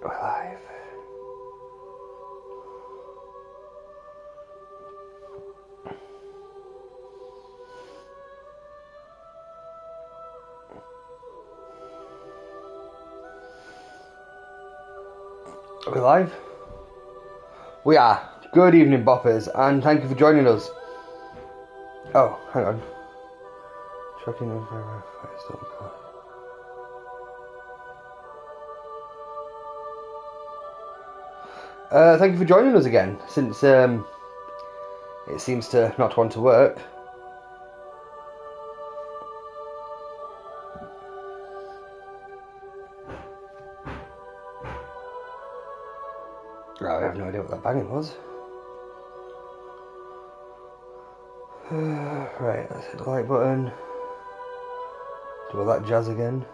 We're live. Are we live? We are. Good evening, boppers, and thank you for joining us. Oh, hang on. Tracking over. Thank you for joining us again, since it seems to not want to work. Oh, I have no idea what that banging was. Right, let's hit the like button. Do all that jazz again.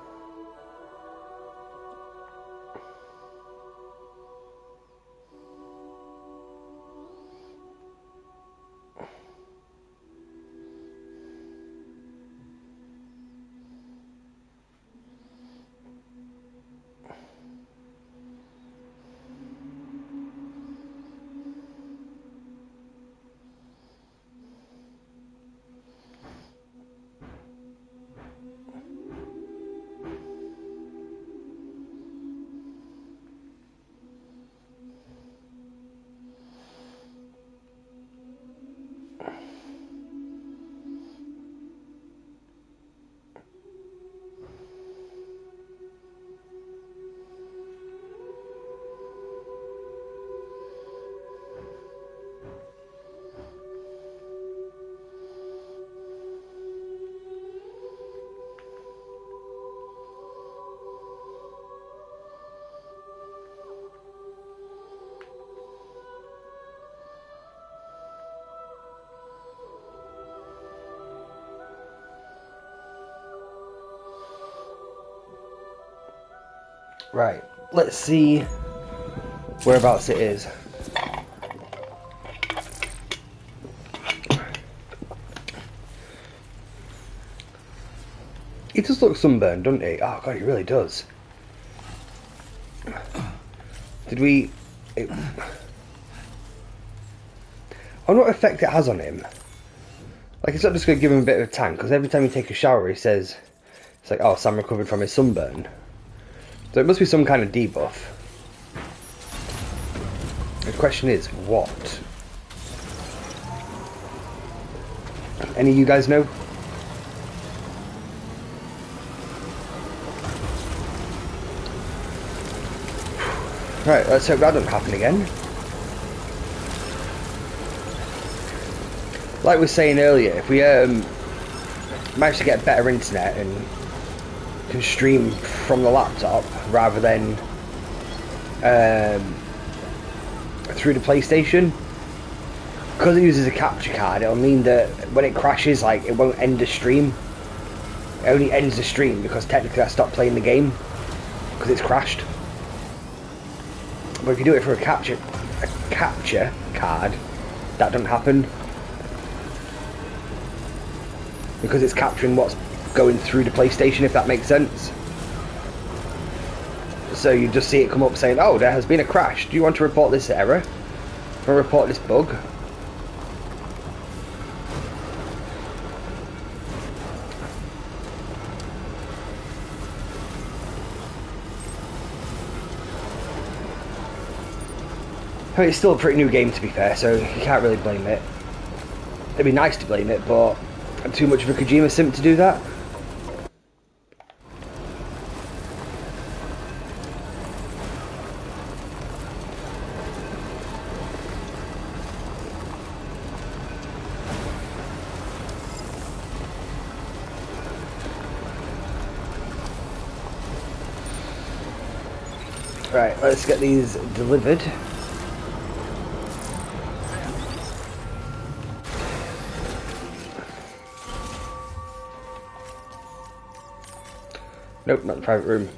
Right, let's see whereabouts it is. He does look sunburned, doesn't he? Oh god, he really does. Did we... I wonder what effect it has on him. Like, it's not just going to give him a bit of a tan, because every time you take a shower he says, it's like, oh, Sam recovered from his sunburn. So it must be some kind of debuff. The question is, what? Any of you guys know? Right, let's hope that doesn't happen again. Like we were saying earlier, if we manage to get better internet and can stream from the laptop rather than through the PlayStation, because it uses a capture card, it'll mean that when it crashes, like, it won't end the stream. It only ends the stream because technically I stopped playing the game because it's crashed. But if you do it for a capture card, that doesn't happen because it's capturing what's going through the PlayStation, if that makes sense. So you just see it come up saying, oh, there has been a crash. Do you want to report this error? Or report this bug? I mean, it's still a pretty new game, to be fair, so you can't really blame it. It'd be nice to blame it, but I'm too much of a Kojima simp to do that. Right, let's get these delivered. Nope, not the private room.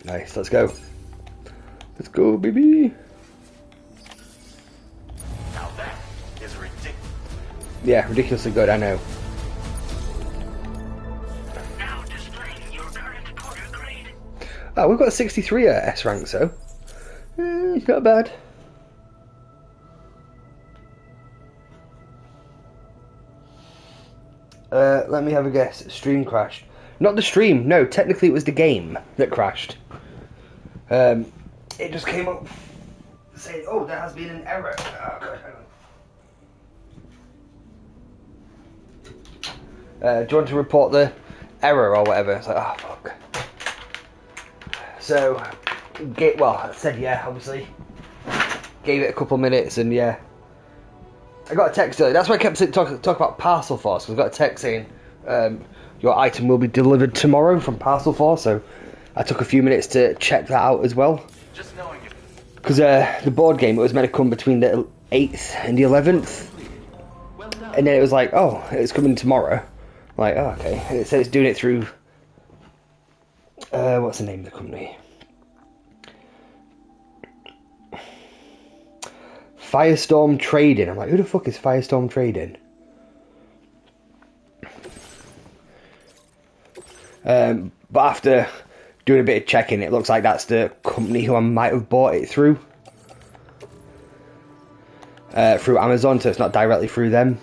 Nice, let's go. Let's go, baby. Now that is ridiculous. Yeah, ridiculously good, I know. Now displaying your current Porter grade. Oh, we've got a 63 at S rank, so. Not bad. Let me have a guess. Stream crashed. Not the stream, no, technically it was the game that crashed. It just came up saying, oh, there has been an error. Oh, God, hang on. Do you want to report the error or whatever? It's like, oh, fuck. So, well, I said yeah, obviously. Gave it a couple minutes and yeah. I got a text earlier. That's why I kept talking about Parcel Force. Because I got a text saying your item will be delivered tomorrow from Parcel Force. So I took a few minutes to check that out as well. Just knowing it. Because the board game, it was meant to come between the 8th and the 11th. And then it was like, oh, it's coming tomorrow. I'm like, oh, okay. And it said it's doing it through... what's the name of the company? Firestorm Trading. I'm like, who the fuck is Firestorm Trading? But after doing a bit of checking, it looks like that's the company who I might have bought it through. Through Amazon, so it's not directly through them.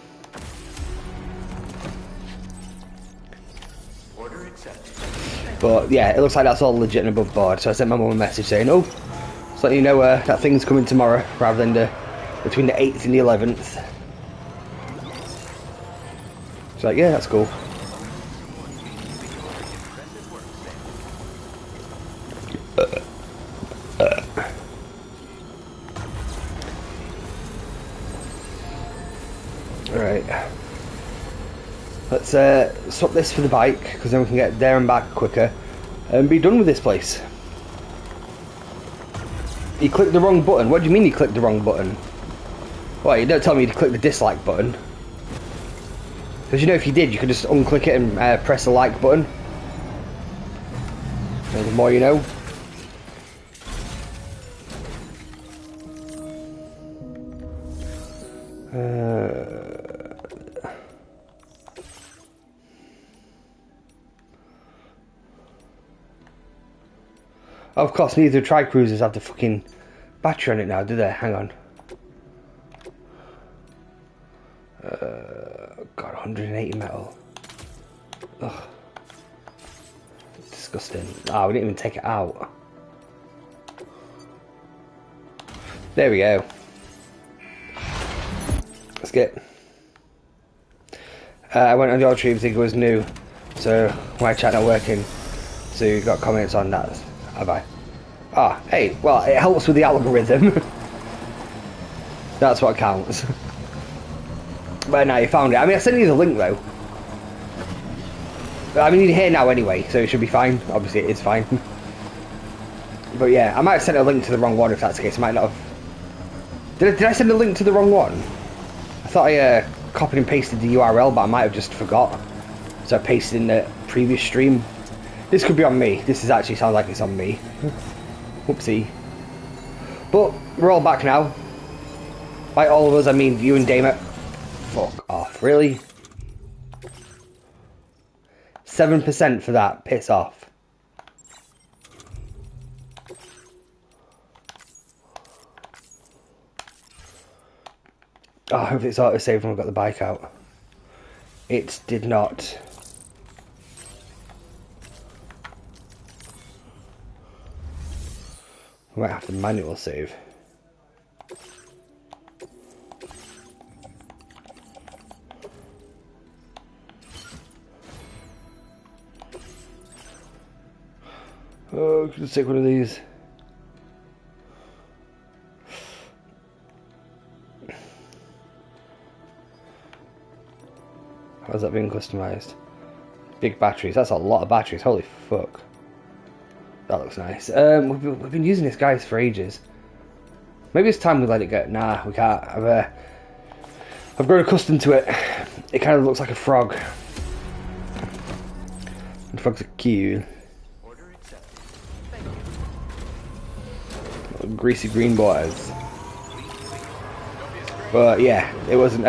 Order accepted. But yeah, it looks like that's all legit and above board. So I sent my mum a message saying, oh, just letting you know that thing's coming tomorrow, rather than between the 8th and the 11th. She's like, yeah, that's cool. Alright. Let's swap this for the bike, because then we can get there and back quicker and be done with this place. You clicked the wrong button. What do you mean you clicked the wrong button? Well, you don't tell me to click the dislike button. Because you know if you did, you could just unclick it and press the like button. So the more you know. Of course, neither tri-cruisers have the fucking battery on it now, do they? Hang on. God, 180 metal. Ugh. Disgusting. Ah, we didn't even take it out. There we go. Let's get. I went on the old stream, think it was new, so my chat not working. So you got comments on that. Have I? Ah, hey, well, it helps with the algorithm. That's what counts. But now you found it. I mean, I sent you the link though. I mean, you're here now anyway, so it should be fine. Obviously, it is fine. But yeah, I might have sent a link to the wrong one if that's the case. I might not have. Did I send a link to the wrong one? I thought I copied and pasted the URL, but I might have just forgot. So I pasted in the previous stream. This could be on me. This is actually sounds like it's on me. Whoopsie. But we're all back now. By all of us, I mean you and Damer. Fuck off, really? 7% for that. Piss off. Oh, I hope it's auto-saved when I got the bike out. It did not. I might have to manual save. Oh, let's take one of these. How's that being customized? Big batteries. That's a lot of batteries. Holy fuck. That looks nice. We've been using this guys for ages. Maybe it's time we let it go. Nah, we can't. I've grown accustomed to it. It kind of looks like a frog. And frogs are cute. Little greasy green boys. But yeah, it wasn't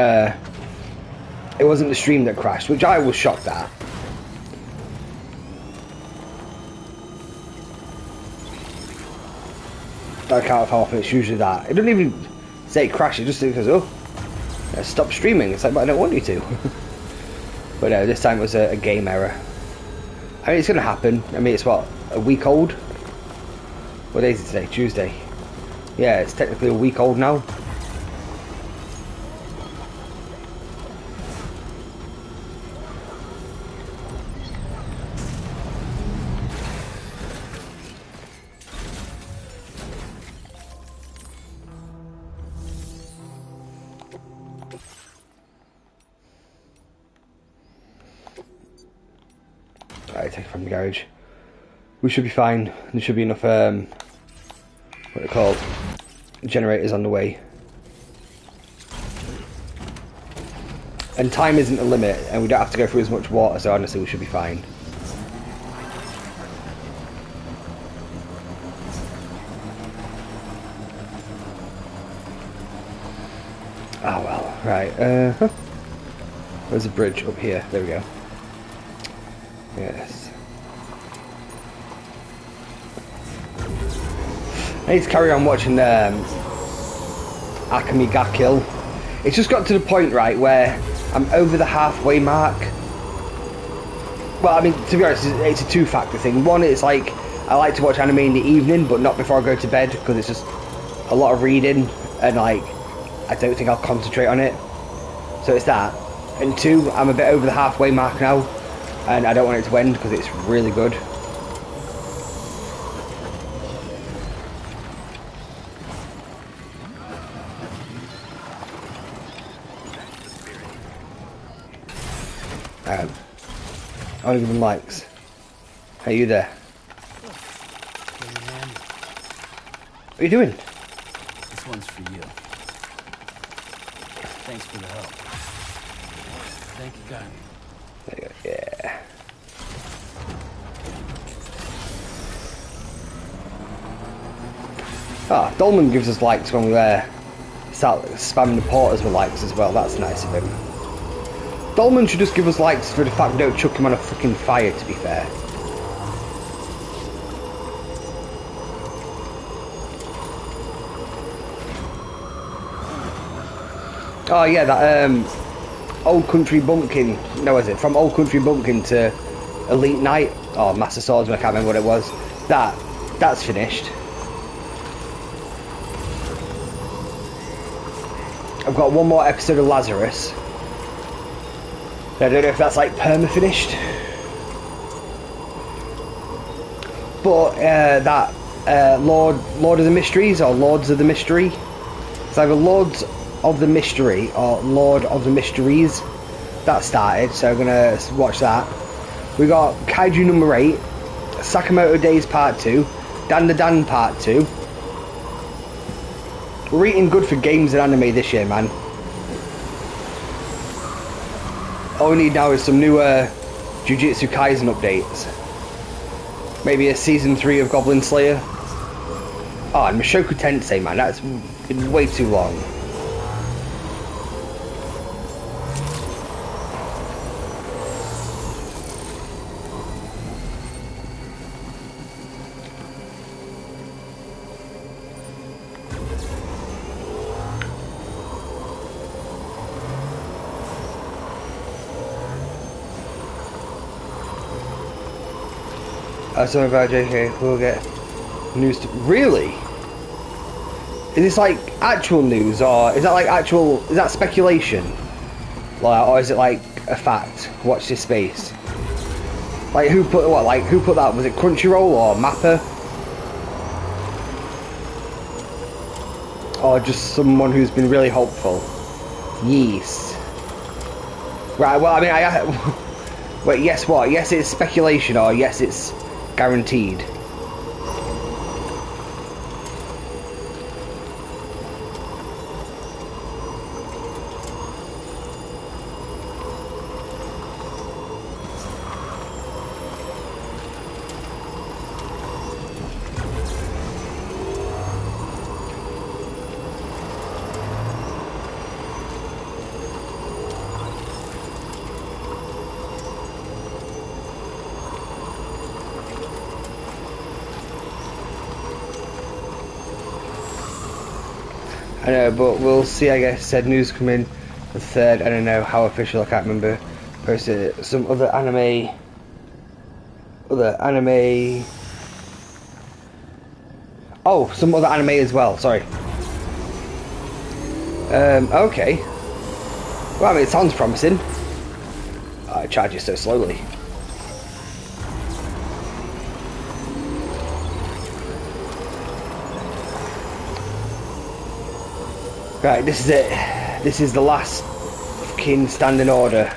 It wasn't the stream that crashed, which I was shocked at. I can't how often it's usually that. It doesn't even say it crashed, it just says, oh, stop streaming. It's like, but I don't want you to. But no, this time it was a game error. I mean, it's going to happen. I mean, it's what, a week old? What day is it today? Tuesday. Yeah, it's technically a week old now. Alright, take it from the garage. We should be fine. There should be enough, what are they called? Generators on the way. And time isn't a limit, and we don't have to go through as much water, so honestly we should be fine. Oh well, right, where's the bridge? Up here, there we go. Yes. I need to carry on watching Akemi ga Kill. It's just got to the point, right, where I'm over the halfway mark. Well, I mean, to be honest, it's a two-factor thing. One, it's like, I like to watch anime in the evening, but not before I go to bed, because it's just a lot of reading, and like, I don't think I'll concentrate on it. So it's that. And two, I'm a bit over the halfway mark now, and I don't want it to end, because it's really good. I want to give them likes. Hey, you there? What are you doing? This one's for you. Thanks for the help. Thank you, God. There you go. Yeah. Ah, Dolman gives us likes when we start spamming the porters with likes as well. That's nice of him. Dolman should just give us likes for the fact we don't chuck him on a fucking fire, to be fair. Oh yeah, that Old Country Bumpkin, no, is it? From Old Country Bumpkin to Elite Knight, or Master Swordsman, I can't remember what it was. That's finished. I've got one more episode of Lazarus. I don't know if that's like perma-finished. But that Lord of the Mysteries, or Lords of the Mystery. It's either Lords of the Mystery or Lord of the Mysteries. That started, so I'm gonna watch that. We got Kaiju number 8, Sakamoto Days Part 2, Dan the Dan Part 2. We're eating good for games and anime this year, man. All we need now is some new Jujutsu Kaisen updates. Maybe a season 3 of Goblin Slayer. Oh, and Mushoku Tensei, man, that's been way too long. Something about JK, we'll get news to... Really? Is this like actual news, or is that like actual... Is that speculation? Like, or is it like a fact? Watch this space. Like, who put what? Like, who put that? Was it Crunchyroll or Mappa? Or just someone who's been really hopeful? Yes. Right, well, I mean, wait, yes what? Yes it's speculation, or yes it's... guaranteed. I know, but we'll see. I guess said news coming the 3rd. I don't know how official. I can't remember. Posted some other anime. Oh, some other anime as well. Sorry. Okay. Well, I mean, it sounds promising. Oh, it charges so slowly. Right, this is it. This is the last fucking standing order.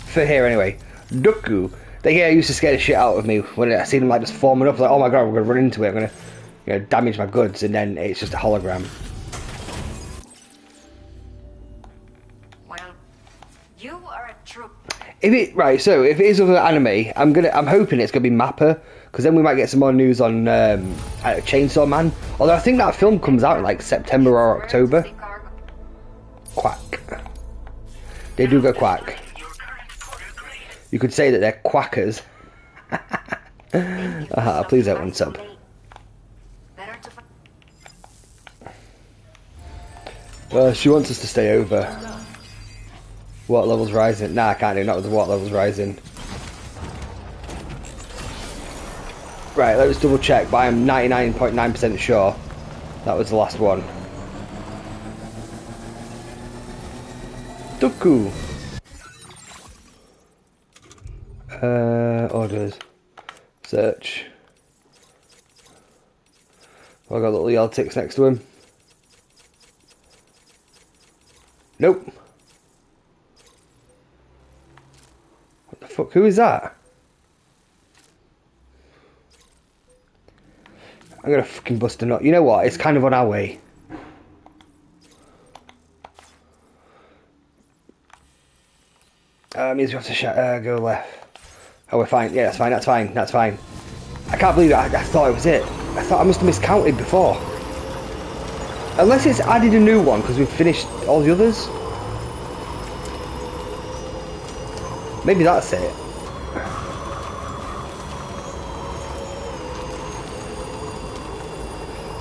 For here, anyway. Duku. They used to scare the shit out of me when I see them like just forming up. Like, oh my god, we're gonna run into it. I'm gonna, damage my goods, and then it's just a hologram. Well, you are a troop. If it if it is other anime, I'm hoping it's gonna be Mappa, because then we might get some more news on Chainsaw Man. Although I think that film comes out in like September or October. Quack. They do go quack. You could say that they're quackers. Please don't unsub. Well, she wants us to stay over. Water level's rising. Nah, I can't do. Not with the water level's rising. Right, let's double check. But I'm 99.9% sure that was the last one. Duku. Orders. Search. Well, I got little yellow ticks next to him. Nope. What the fuck? Who is that? I'm gonna fucking bust a nut. You know what? It's kind of on our way. Means we have to go left. Oh, we're fine. Yeah, that's fine. That's fine. That's fine. I can't believe it. I thought it was it. I thought I must have miscounted before. Unless it's added a new one because we've finished all the others. Maybe that's it.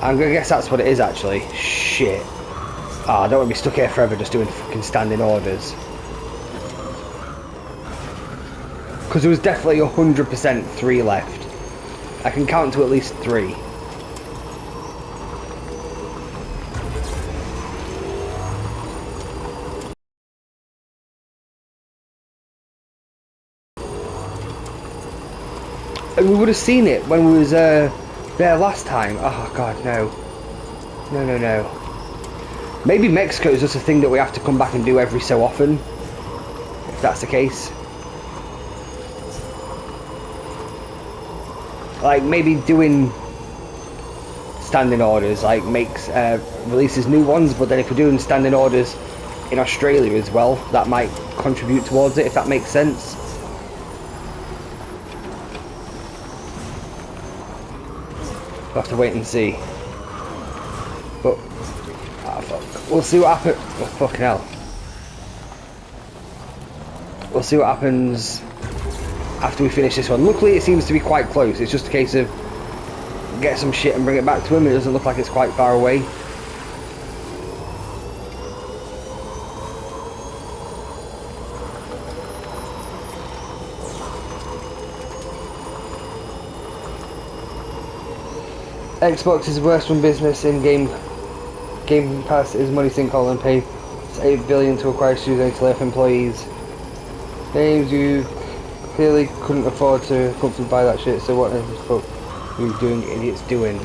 I'm gonna guess that's what it is actually. Shit. Ah, I don't want to be stuck here forever just doing fucking standing orders. Because there was definitely 100% 3 left. I can count to at least 3. And we would have seen it when we was there last time. Oh god, no. No, no, no. Maybe Mexico is just a thing that we have to come back and do every so often. If that's the case. Like maybe doing standing orders like makes releases new ones, but then if we're doing standing orders in Australia as well, that might contribute towards it, if that makes sense. We'll have to wait and see. But fuck. We'll see what happens. Oh, fucking hell. We'll see what happens after we finish this one. Luckily it seems to be quite close. It's just a case of get some shit and bring it back to him. It doesn't look like it's quite far away. Xbox is the worst one business in Game Pass is money sink all and pay. It's $8 billion to acquire studios to lay off employees. Games you clearly couldn't afford to comfortably buy that shit, so what the fuck are you doing, idiots doing?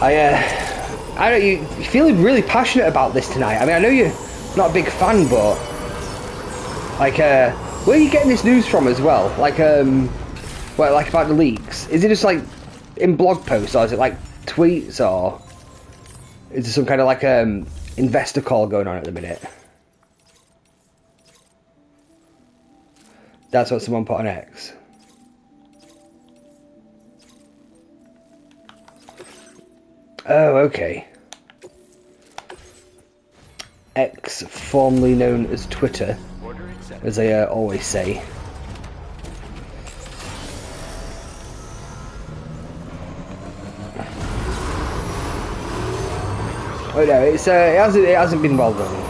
I don't, you feeling really passionate about this tonight. I mean, I know you're not a big fan, but like, where are you getting this news from as well? Like, well, like about the leaks? Is it just like in blog posts, or is it like tweets, or is there some kind of like investor call going on at the minute? That's what someone put on X. Oh, okay. X, formerly known as Twitter, as they always say. Oh no, it hasn't been well done.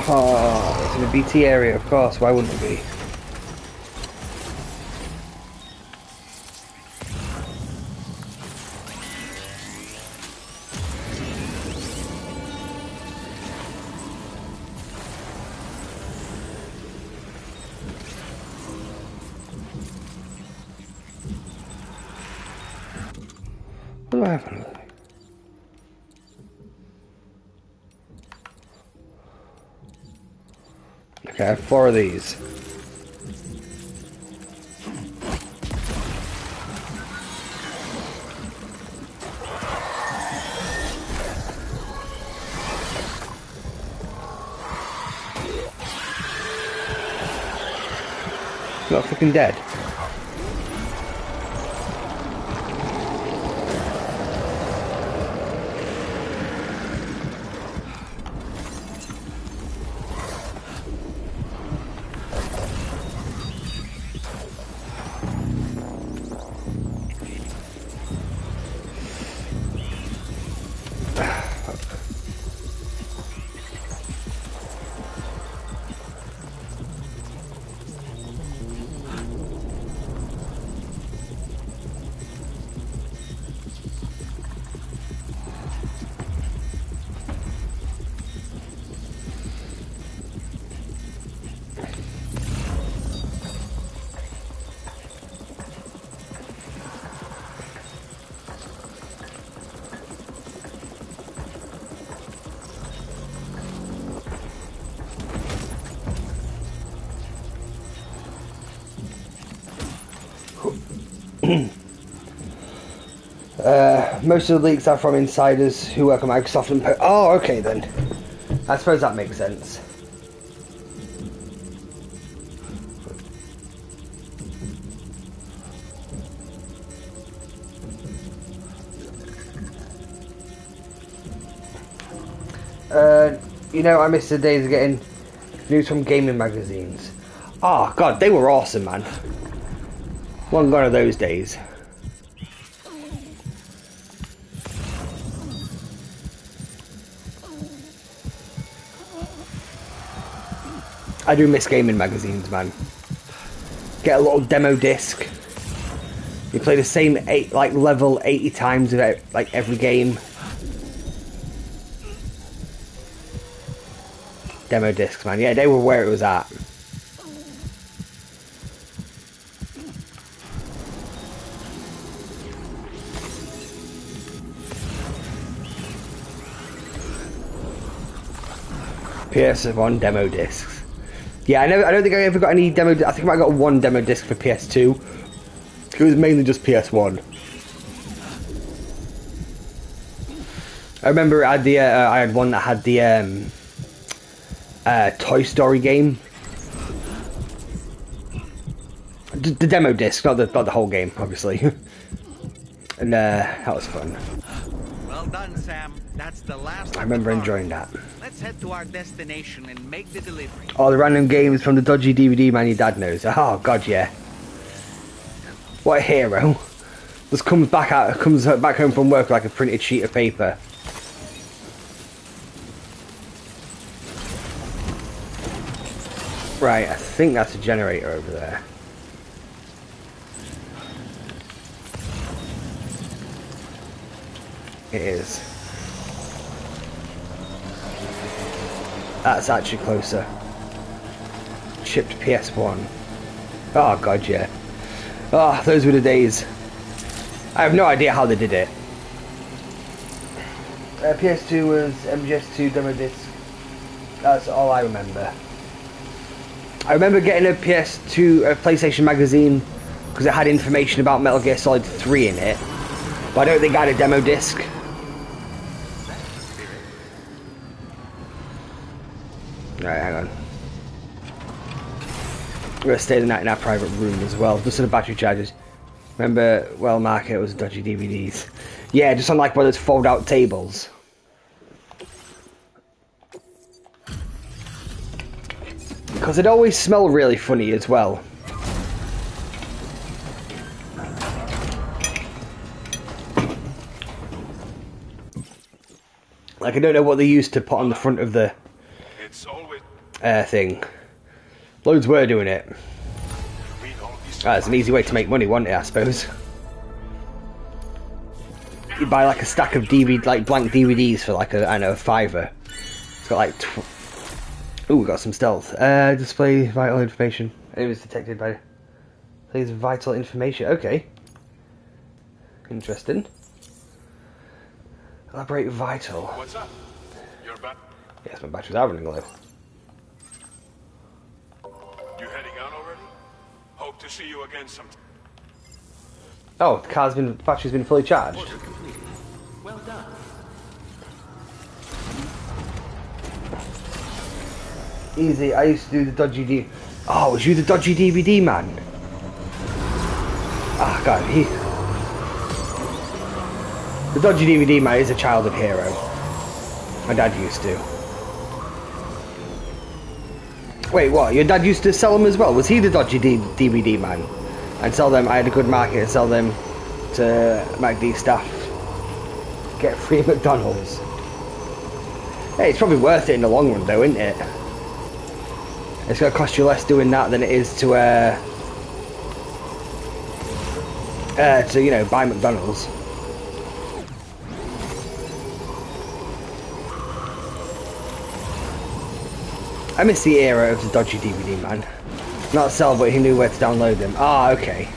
Oh, it's in a BT area, of course. Why wouldn't it be? What do I have? Okay, I have 4 of these. Not fucking dead. Most of the leaks are from insiders who work at Microsoft and oh, okay then. I suppose that makes sense. You know, I miss the days of getting news from gaming magazines. Oh god, they were awesome, man. One gone of those days. I do miss gaming magazines, man. Get a little demo disc. You play the same level 80 times of like every game. Demo discs, man. Yeah, they were where it was at. PS1 demo discs. Yeah, I don't think I ever got any demo. I think I got 1 demo disc for PS2. It was mainly just PS1. I remember I had one that had the Toy Story game. The demo disc, not the whole game, obviously. And that was fun. Well done, Sam. That's the last. I remember enjoying that. Let's head to our destination and make the delivery. All the random games from the dodgy DVD man your dad knows. Oh god, yeah. What a hero. Just comes back home from work like a printed sheet of paper. Right, I think that's a generator over there. It is. That's actually closer. Chipped PS1. Oh god, yeah. Oh, those were the days. I have no idea how they did it. PS2 was MGS2 demo disc. That's all I remember. I remember getting a PlayStation magazine because it had information about Metal Gear Solid 3 in it. But I don't think I had a demo disc. Right, hang on. We're gonna stay the night in our private room as well, just so the battery charges. Remember, well, Market was dodgy DVDs. Yeah, just on like one of those fold-out tables. Because it always smelled really funny as well. Like, I don't know what they used to put on the front of the thing. Loads were doing it. That's an easy way to make money, wasn't it, I suppose? You buy like a stack of DVD, like blank DVDs for like a, I don't know, a $5. It's got like ooh, we got some stealth. Display vital information. It was detected by... Plays vital information. Okay. Interesting. Elaborate vital. What's up? You're back. Yes, my batteries are running low. You heading out already? Hope to see you again sometime. Oh, the battery's been fully charged. Order complete. Well done. Easy, I used to do the dodgy D... Oh, was you the dodgy DVD man? Ah, God, The dodgy DVD man is a childhood hero. My dad used to. Wait, what? Your dad used to sell them as well? Was he the dodgy DVD man? And sell them, I had a good market and sell them to MacD staff. Get free McDonald's. Hey, it's probably worth it in the long run though, isn't it? It's going to cost you less doing that than it is to you know, buy McDonald's. I miss the era of the dodgy DVD man. Not sell, but he knew where to download them. Ah, okay.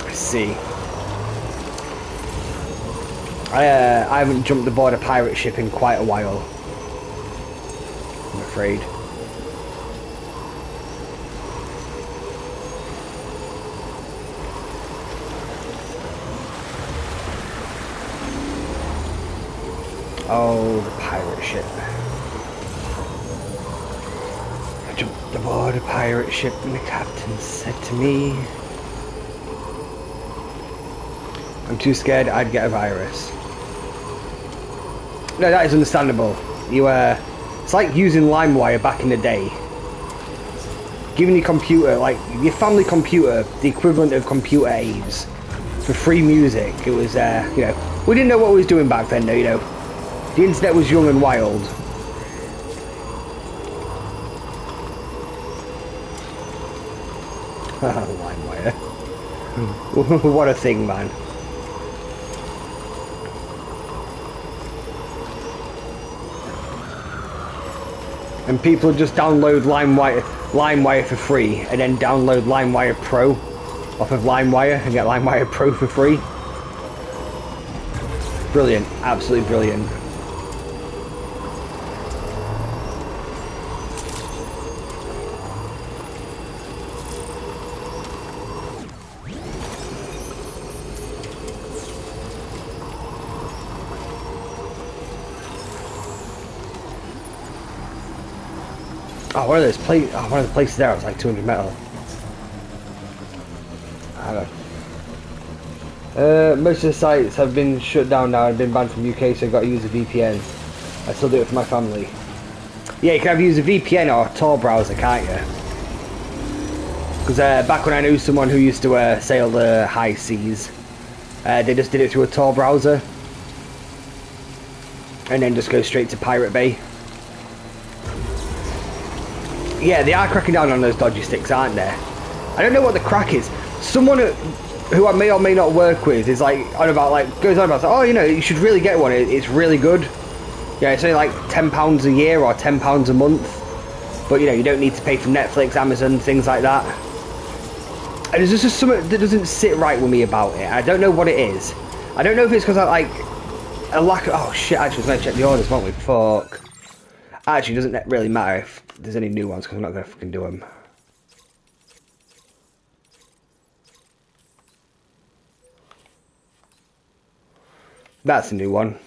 I see. I haven't jumped aboard a pirate ship in quite a while, I'm afraid. Oh, the pirate ship. I jumped aboard a pirate ship and the captain said to me, I'm too scared I'd get a virus. No, that is understandable. It's like using LimeWire back in the day. Giving your computer, like your family computer, the equivalent of computer aids for free music. It was, you know, we didn't know what we was doing back then, though, you know. The internet was young and wild. LimeWire. What a thing, man. And people just download LimeWire for free, and then download LimeWire Pro off of LimeWire and get LimeWire Pro for free. Brilliant, absolutely brilliant. Oh, one of the places there was like 200 metal. I don't know. Most of the sites have been shut down now and been banned from UK, so I've got to use a VPN. I still do it for my family. Yeah, you can either use a VPN or a Tor browser, can't you? Because back when I knew someone who used to sail the high seas, they just did it through a Tor browser. And then just go straight to Pirate Bay. Yeah, they are cracking down on those dodgy sticks, aren't they? I don't know what the crack is. Someone who I may or may not work with is like goes on about, oh, you know, you should really get one. It's really good. Yeah, it's only like £10 a year or £10 a month. But you know, you don't need to pay for Netflix, Amazon, things like that. And there's just something that doesn't sit right with me about it. I don't know what it is. I don't know if it's because I like a lack of... Oh shit! Actually, we're gonna check the orders, won't we? Fuck. Actually, it doesn't really matter if there's any new ones because I'm not going to fucking do them. That's a new one.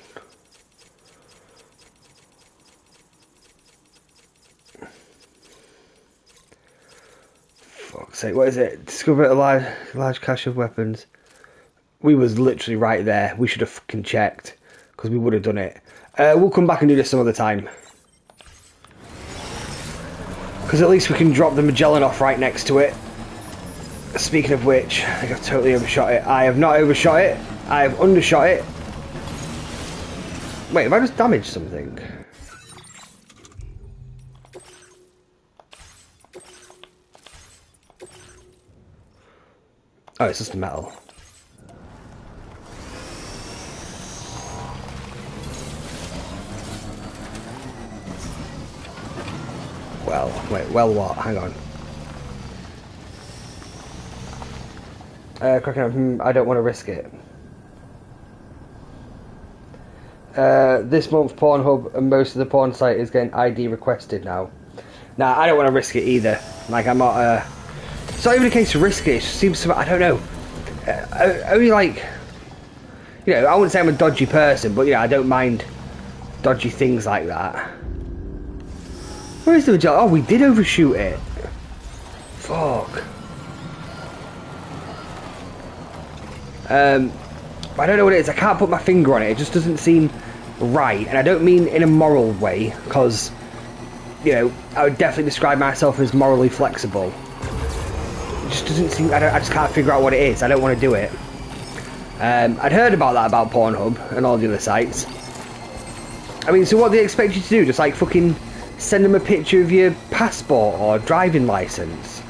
Fuck. Say, what is it? Discover a large cache of weapons. We was literally right there. We should have fucking checked, because we would have done it. We'll come back and do this some other time. Because at least we can drop the Magellan off right next to it. Speaking of which, I think I've totally overshot it. I have not overshot it. I have undershot it. Wait, have I just damaged something? Oh, it's just metal. Well, wait, well what? Hang on. Cracking up, I don't want to risk it. This month Pornhub and most of the porn site is getting ID requested now. Nah, I don't want to risk it either. Like, I'm not, it's not even a case of risk it, it just seems to, I don't know. Only like, you know, I wouldn't say I'm a dodgy person, but yeah, I don't mind dodgy things like that. Where is the Magellan? Oh, we did overshoot it. Fuck. I don't know what it is. I can't put my finger on it. It just doesn't seem right. And I don't mean in a moral way, because, you know, I would definitely describe myself as morally flexible. It just doesn't seem... I just can't figure out what it is. I don't want to do it. I'd heard about that about Pornhub and all the other sites. I mean, so what do they expect you to do? Just, like, fucking send them a picture of your passport or driving licence?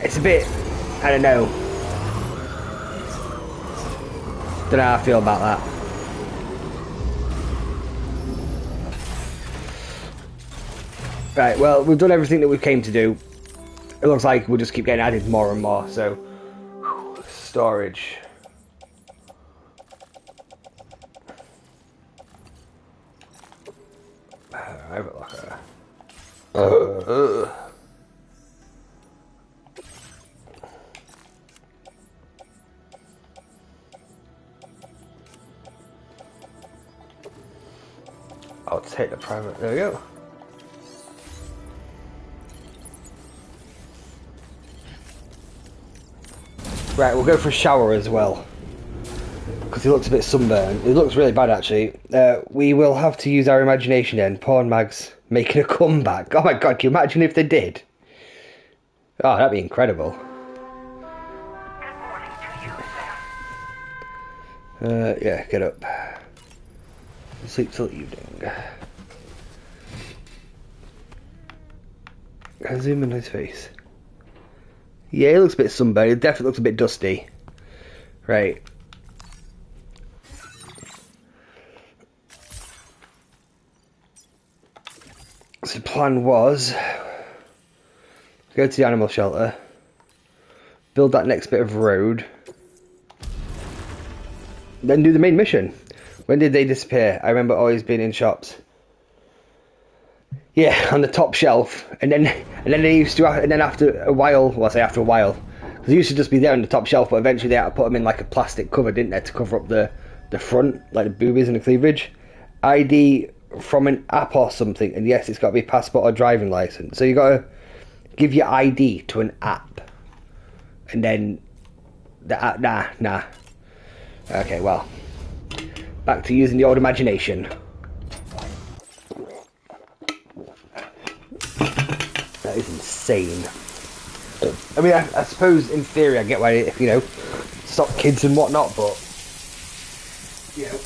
It's a bit... I don't know. Don't know how I feel about that. Right, well, we've done everything that we came to do. It looks like we'll just keep getting added more and more, so... Storage. Private locker. I'll take the private. There we go. Right, we'll go for a shower as well. Because he looks a bit sunburned. It looks really bad, actually. We will have to use our imagination then. Porn mags making a comeback. Oh my god, can you imagine if they did? Oh, that'd be incredible. Yeah, get up. Sleep till evening. I'll zoom in his face. Yeah, he looks a bit sunburned. It definitely looks a bit dusty. Right. So the plan was go to the animal shelter, build that next bit of road, then do the main mission. When did they disappear? I remember always being in shops. Yeah, on the top shelf, and then they used to, and then after a while, well, I say after a while, because they used to just be there on the top shelf, but eventually they had to put them in like a plastic cover, didn't they, to cover up the front, like the boobies and the cleavage. ID from an app or something, and yes, it's got to be passport or driving license. So you got to give your ID to an app, and then the app, nah. Okay, well, back to using the old imagination. That is insane. I mean, I suppose in theory I get why, if you know, stop kids and whatnot, but you know,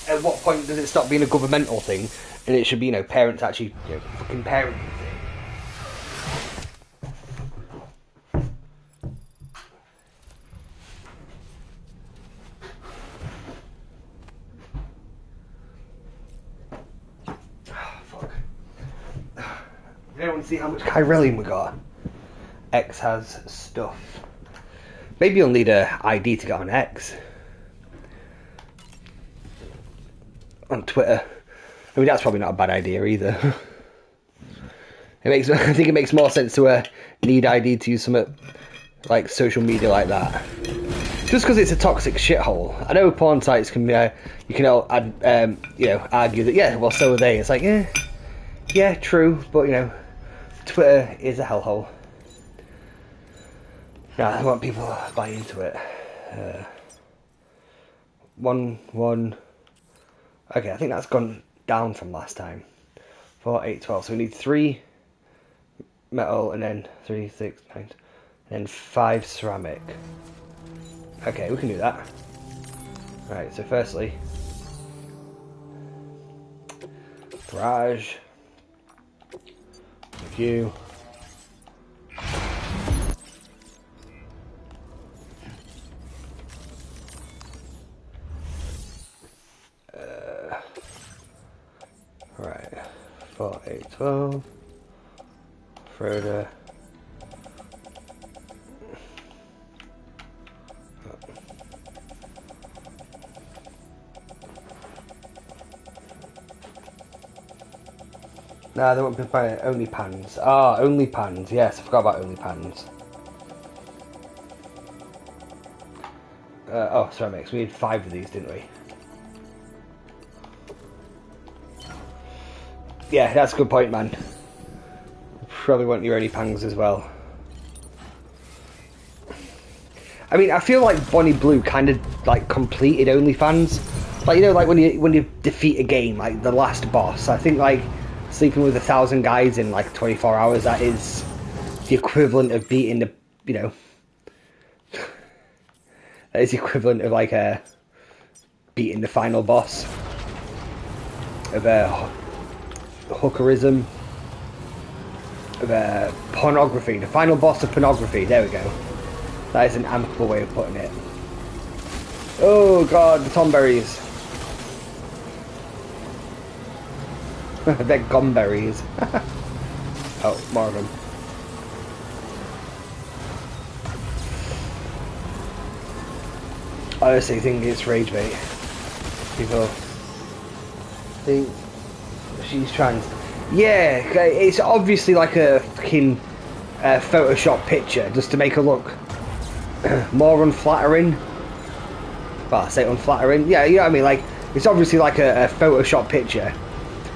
at what point does it stop being a governmental thing and it should be, you know, parents actually, you know, fucking parenting thing? Fuck. I don't want to see how much chiralium we got. X has stuff. Maybe you'll need a ID to get on X. On Twitter. I mean, that's probably not a bad idea either. I think it makes more sense to need ID to use something like social media like that. Just because it's a toxic shithole. I know porn sites can be, you can all you know, argue that, yeah, well, so are they. It's like, yeah, true, but, you know, Twitter is a hellhole. Nah, I want people to buy into it. One. Okay, I think that's gone down from last time. 4, 8, 12. So we need 3 metal and then 3, 6, 9, and then 5 ceramic. Okay, we can do that. Right, so firstly, garage. Thank you. Right, 4, 8, 12. Further. Nah, they won't be buying only pans. Ah, only pans. Yes, I forgot about only pans. Oh, ceramics. We had 5 of these, didn't we? Yeah, that's a good point, man. Probably want your only pans as well. I mean, I feel like Bonnie Blue kind of like completed OnlyFans. Like, you know, like when you defeat a game, like the last boss. I think like sleeping with 1,000 guys in like 24 hours. That is the equivalent of beating the, you know, that is the equivalent of like beating the final boss of hookerism, of pornography. The final boss of pornography. There we go. That is an amicable way of putting it. Oh god, the tomberries. They're gumberries. Oh, more of them. I honestly think it's rage bait. People think she's trans. Yeah, it's obviously like a fucking Photoshop picture just to make her look more unflattering. Well, I say unflattering. Yeah, you know what I mean? Like, it's obviously like a Photoshop picture.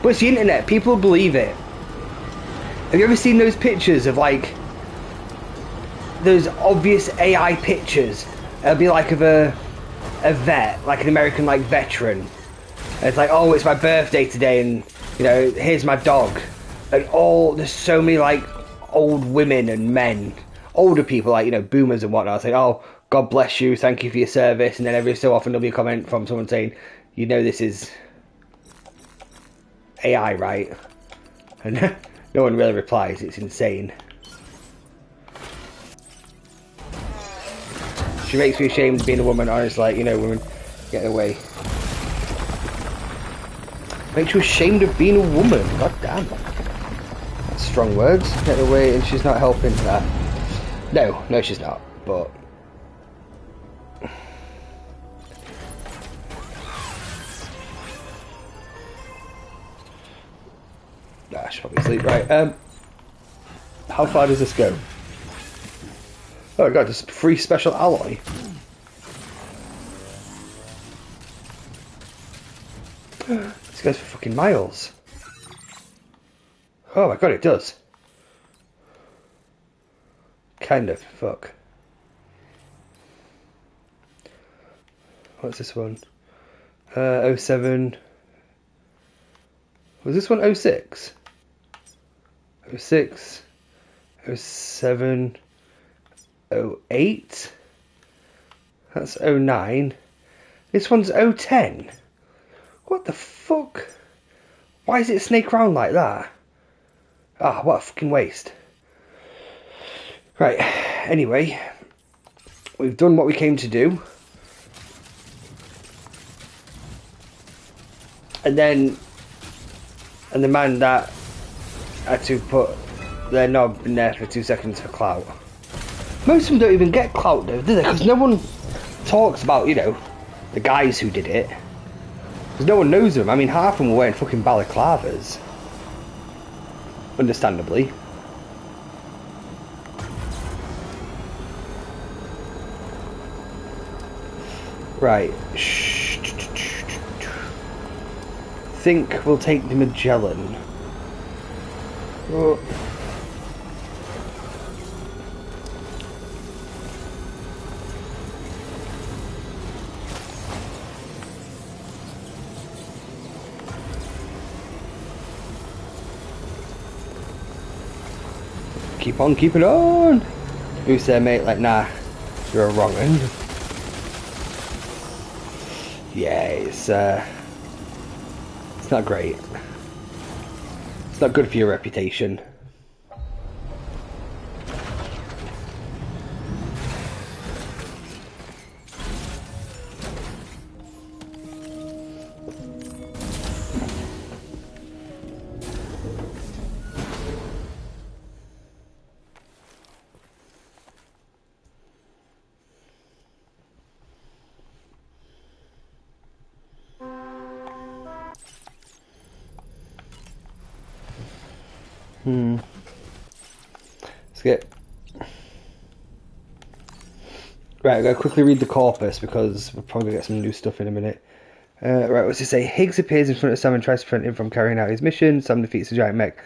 But it's the internet. People believe it. Have you ever seen those pictures of, like, those obvious AI pictures? It'll be like of a vet, like an American, like, veteran. And it's like, oh, it's my birthday today, and, you know, here's my dog. And there's so many, like, old women and men, older people, like, you know, boomers and whatnot, saying, oh, God bless you, thank you for your service. And then every so often there'll be a comment from someone saying, you know, this is AI, right? And no one really replies. It's insane. She makes me ashamed of being a woman. Honestly, like, you know, women get away. Makes you ashamed of being a woman. God damn. That's strong words. Get away, and she's not helping that. No, she's not. But I should probably sleep. Right, how far does this go? Oh god, just free special alloy. This goes for fucking miles. Oh my god, it does. Kind of, fuck. What's this one? 07. Was this one 06? 06, 07, 08. That's 09. This one's 010. What the fuck? Why is it snake round like that? Ah, what a fucking waste. Right, anyway. We've done what we came to do. And then... And the man that had to put their knob in there for 2 seconds for clout. Most of them don't even get clout though, do they? Because no one talks about, you know, the guys who did it. Because no one knows them. I mean, half of them were wearing fucking balaclavas. Understandably. Right. Think we'll take the Magellan. Oh. Keep on keeping on. Who's there, mate? Like, nah, you're a wrong end. Yeah, it's not great. It's not good for your reputation. Let's get... Right, I'm going to quickly read the corpus because we'll probably get some new stuff in a minute. Right, what's it say? Higgs appears in front of Sam and tries to prevent him from carrying out his mission. Sam defeats the giant mech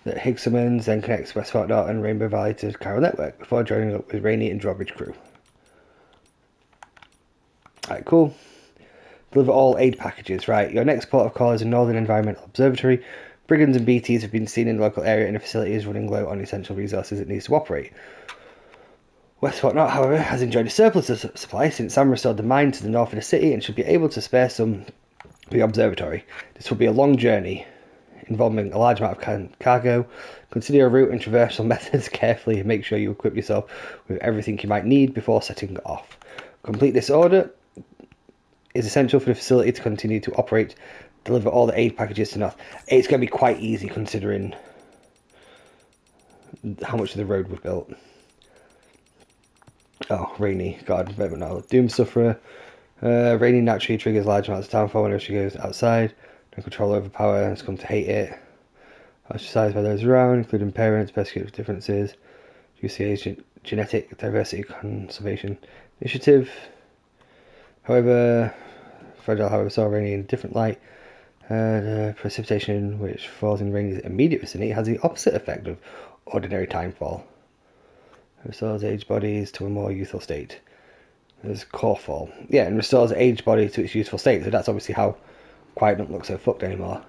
that Higgs summons, then connects West Fortnite and Rainbow Valley to the Chiral Network before joining up with Rainey and Drawbridge crew. Alright, cool. Deliver all aid packages. Right, your next port of call is a Northern Environmental Observatory. Brigands and BTs have been seen in the local area and the facility is running low on essential resources it needs to operate. West Fortnite, however, has enjoyed a surplus of supply since Sam restored the mine to the north of the city and should be able to spare some for the observatory. This will be a long journey involving a large amount of cargo. Consider your route and traversal methods carefully and make sure you equip yourself with everything you might need before setting off. Complete this order is essential for the facility to continue to operate. Deliver all the aid packages to North. It's going to be quite easy considering how much of the road we've built. Oh, Rainy. God, but no. Doom Sufferer. Rainy naturally triggers large amounts of downfall whenever she goes outside. No control over power and has come to hate it. Ostracized by those around, including parents, persecuted for differences. UCA's Genetic Diversity Conservation Initiative. However, Fragile, however, saw Rainy in a different light. The precipitation which falls in Rainy's immediate vicinity has the opposite effect of ordinary timefall. It restores aged bodies to a more youthful state. There's core fall. Yeah, and restores aged body to its youthful state, so that's obviously how Quiet doesn't look so fucked anymore.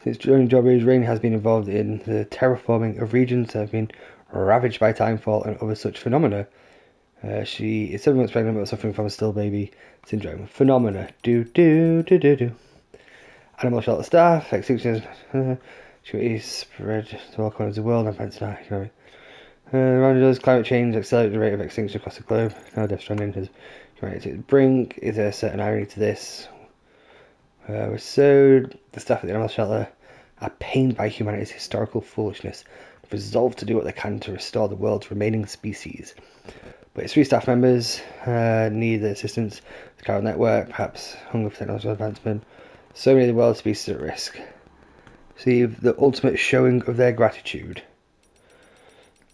Since joining Drawbridge, Rainy has been involved in the terraforming of regions that have been ravaged by timefall and other such phenomena. She is 7 months pregnant but suffering from a still baby syndrome. Phenomena. Animal shelter staff. Extinction. She spread to all corners of the world and plants now. Around us, climate change accelerated the rate of extinction across the globe. Now Death Stranding has humanity to the brink. Is there a certain irony to this? So the staff at the animal shelter are pained by humanity's historical foolishness, resolved to do what they can to restore the world's remaining species. But its 3 staff members need the assistance. The Chiral Network, perhaps hunger for technological advancement. So many of the world's species at risk. See the ultimate showing of their gratitude.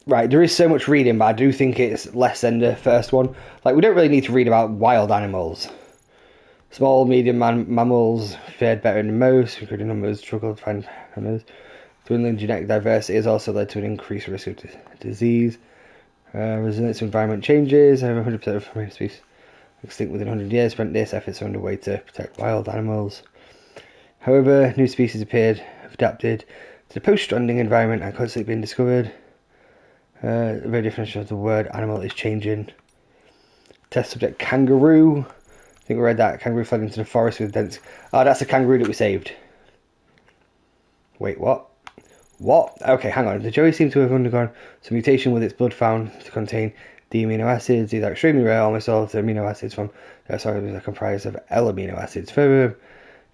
Right, there is so much reading, but I do think it's less than the first one. Like, we don't really need to read about wild animals. Small, medium mammals fared better than most, including numbers struggled to find members. Dwindling genetic diversity has also led to an increased risk of disease. Resilience to environment changes. Over 100% of marine species extinct within 100 years. Prevent this, efforts are underway to protect wild animals. However, new species appeared, have adapted to the post-stranding environment and constantly being discovered. The very definition of the word animal is changing. Test subject kangaroo. I think we read that. Kangaroo fled into the forest with dense... Oh, that's a kangaroo that we saved. Wait, what? What? Okay, hang on. The Joey seemed to have undergone some mutation with its blood found to contain D amino acids. These are extremely rare. Almost all of the amino acids from their organisms are comprised of L amino acids. Further,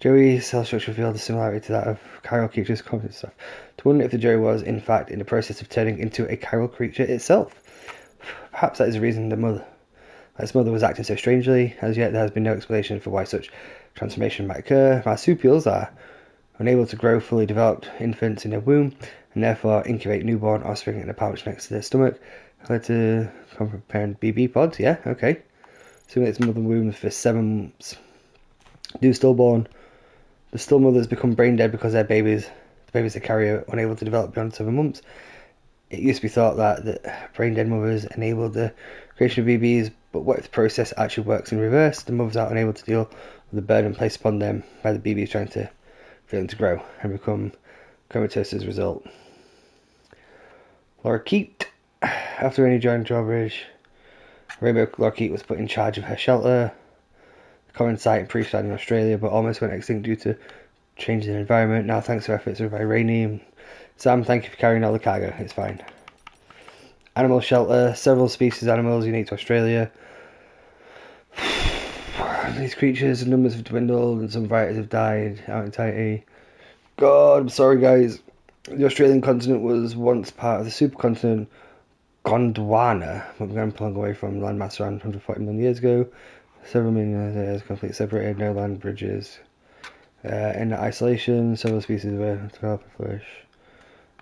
Joey's cell structure revealed a similarity to that of chiral creatures' common stuff. To wonder if the Joey was, in fact, in the process of turning into a chiral creature itself. Perhaps that is the reason its mother was acting so strangely. As yet, there has been no explanation for why such transformation might occur. Marsupials are unable to grow fully developed infants in their womb, and therefore incubate newborn offspring in a pouch next to their stomach. Led to parent BB pods, yeah, okay. Assuming its mother womb for 7 months. The still mothers become brain dead because the babies they carry are unable to develop beyond 7 months. It used to be thought that the brain dead mothers enabled the creation of BBs, but what if the process actually works in reverse? The mothers are unable to deal with the burden placed upon them by the BBs trying to for them to grow and become comatose as a result. Laura Keat. After Rainy joined drawbridge, Rainbow Lockheed was put in charge of her shelter. A common sight in pre-flood in Australia, but almost went extinct due to changes in environment. Now, thanks to efforts by Rainy. Sam, thank you for carrying all the cargo. It's fine. Animal shelter. Several species of animals unique to Australia. These creatures, numbers have dwindled and some varieties have died out in Tahiti. God, I'm sorry guys. The Australian continent was once part of the supercontinent Gondwana, but began pulling away from landmass around 140 million years ago. Several million years completely separated, no land bridges. In isolation, several species were developed and flourish.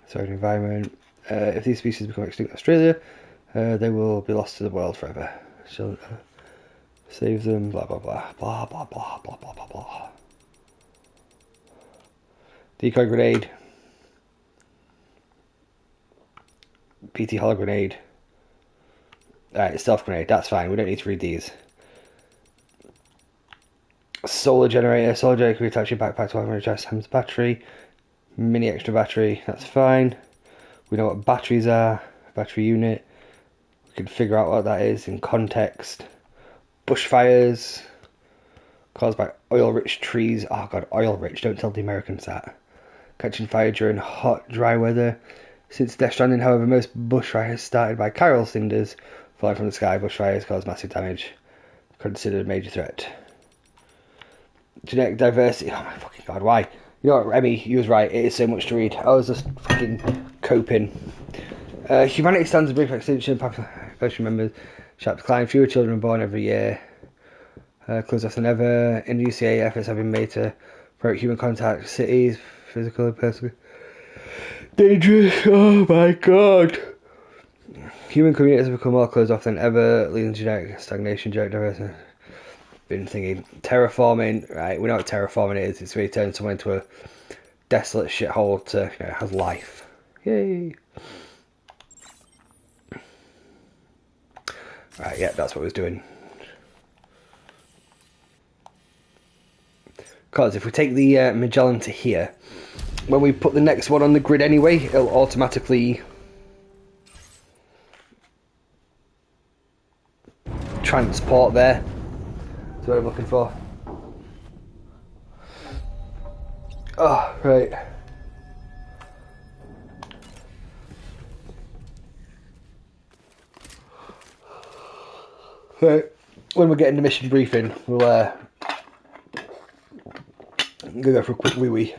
Sorry, the environment. If these species become extinct in Australia, they will be lost to the world forever. So, save them, blah blah blah, blah blah blah blah blah blah blah. Decoy grenade. PT hollow grenade. Alright, stealth grenade, that's fine, we don't need to read these. Solar generator. Solar generator can be attached to your backpack to have a chest times battery. Mini extra battery, that's fine. We know what batteries are. Battery unit. We can figure out what that is in context. Bushfires caused by oil-rich trees. Oh god, oil-rich. Don't tell the Americans that. Catching fire during hot, dry weather. Since Death Stranding, however, most bushfires started by chiral cinders falling from the sky. Bushfires cause massive damage. Considered a major threat. Genetic diversity. Oh my fucking god, why? You know what, Remy, you was right. It is so much to read. I was just fucking coping. Humanity stands a brief extinction. Population members sharp decline. Fewer children are born every year. Closer than ever. In the UCA, efforts have been made to promote human contact. Cities, physical and personal. Dangerous. Oh my god. Human communities have become more closed off than ever, leading to genetic stagnation, genetic diversity. Been thinking terraforming, right? We know what terraforming is. It's where you turn someone into a desolate shithole to, you know, have life. Yay! Right, yeah, that's what I was doing. Because if we take the Magellan to here, when we put the next one on the grid anyway, it'll automatically transport there. That's what I'm looking for. Oh, right. Right. When we're getting the mission briefing, we'll go for a quick wee-wee.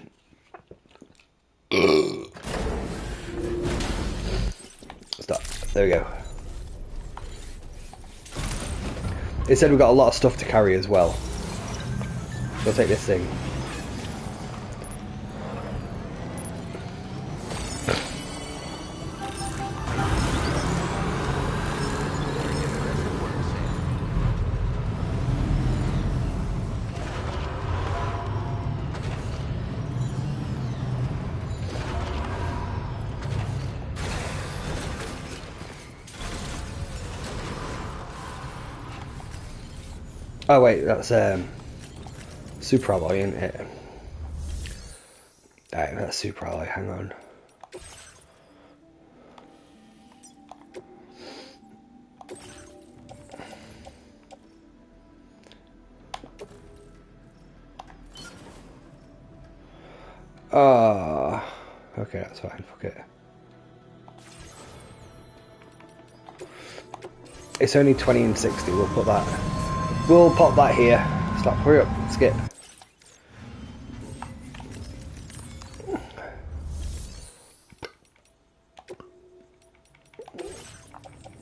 Stop. There we go. It said we've got a lot of stuff to carry as well. So I'll take this thing. Oh wait, that's super alloy, isn't it? Alright, that's super alloy, hang on. Oh, okay, that's fine, fuck it. It's only 20 and 60, we'll put that. We'll pop that here. Stop, hurry up, skip.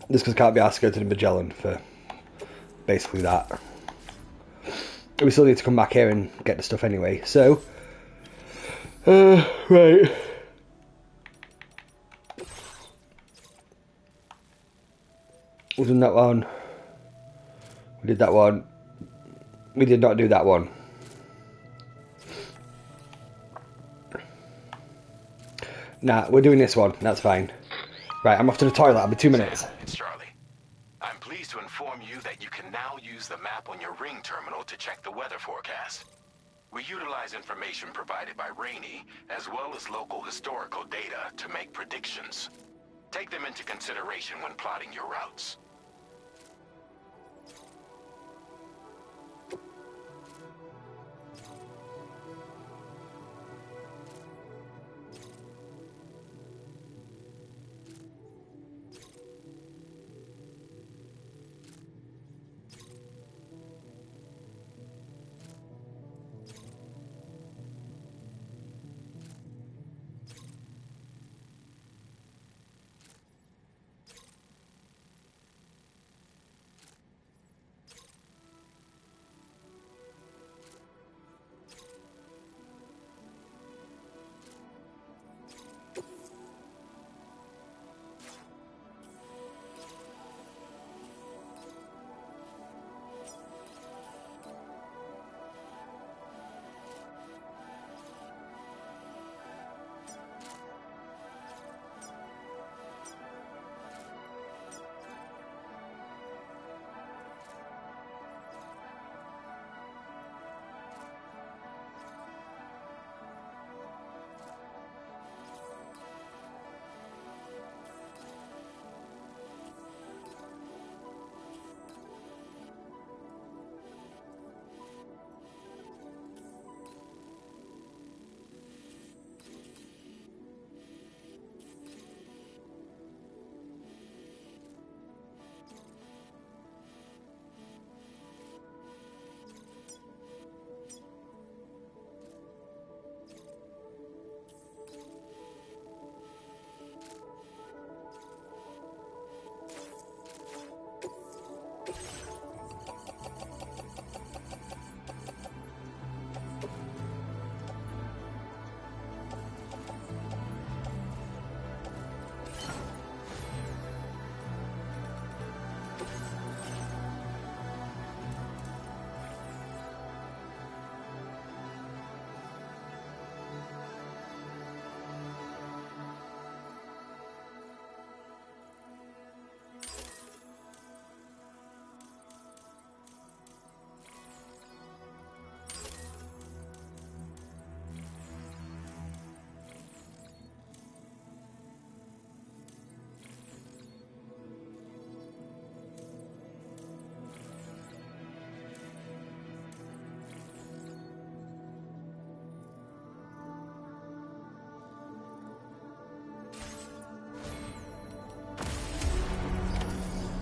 This because I can't be asked to go to the Magellan for basically that. We still need to come back here and get the stuff anyway, so... right. We've done that one. We did that one. We did not do that one. Nah, we're doing this one. That's fine. Right, I'm off to the toilet. I'll be 2 minutes. It's Charlie. I'm pleased to inform you that you can now use the map on your ring terminal to check the weather forecast. We utilize information provided by Rainey, as well as local historical data to make predictions. Take them into consideration when plotting your routes.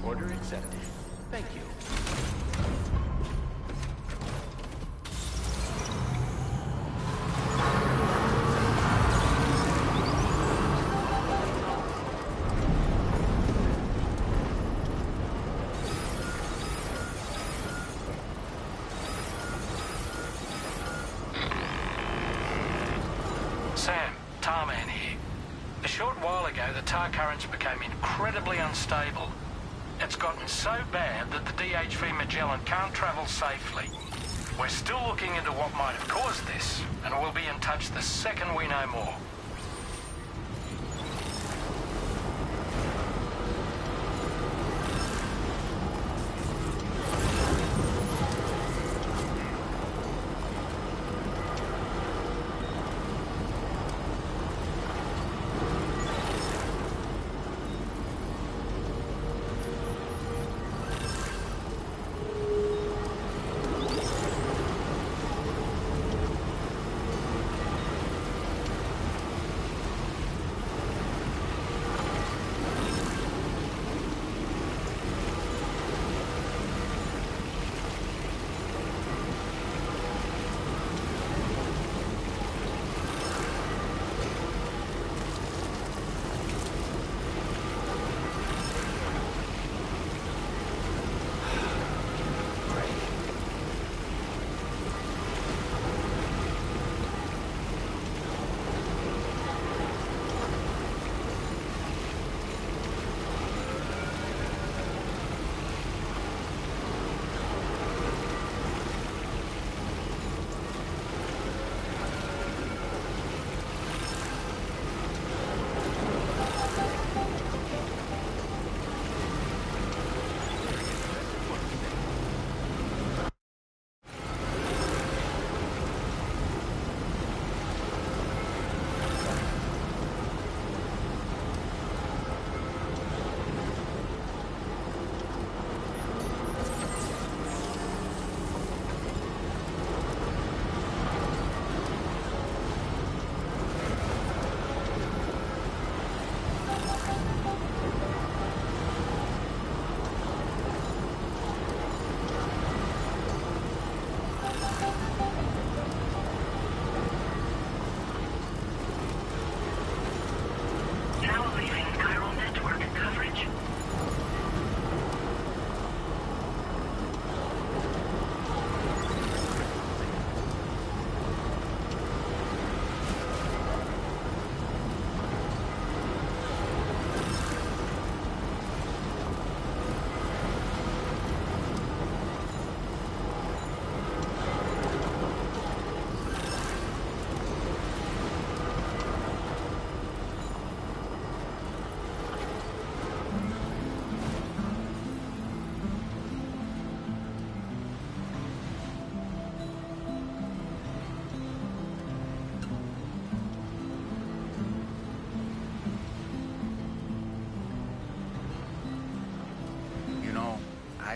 Order accepted. Thank you. Sam, Tarman here. A short while ago, the tar currents became incredibly unstable. It's gotten so bad that the DHV Magellan can't travel safely. We're still looking into what might have caused this, and we'll be in touch the second we know more.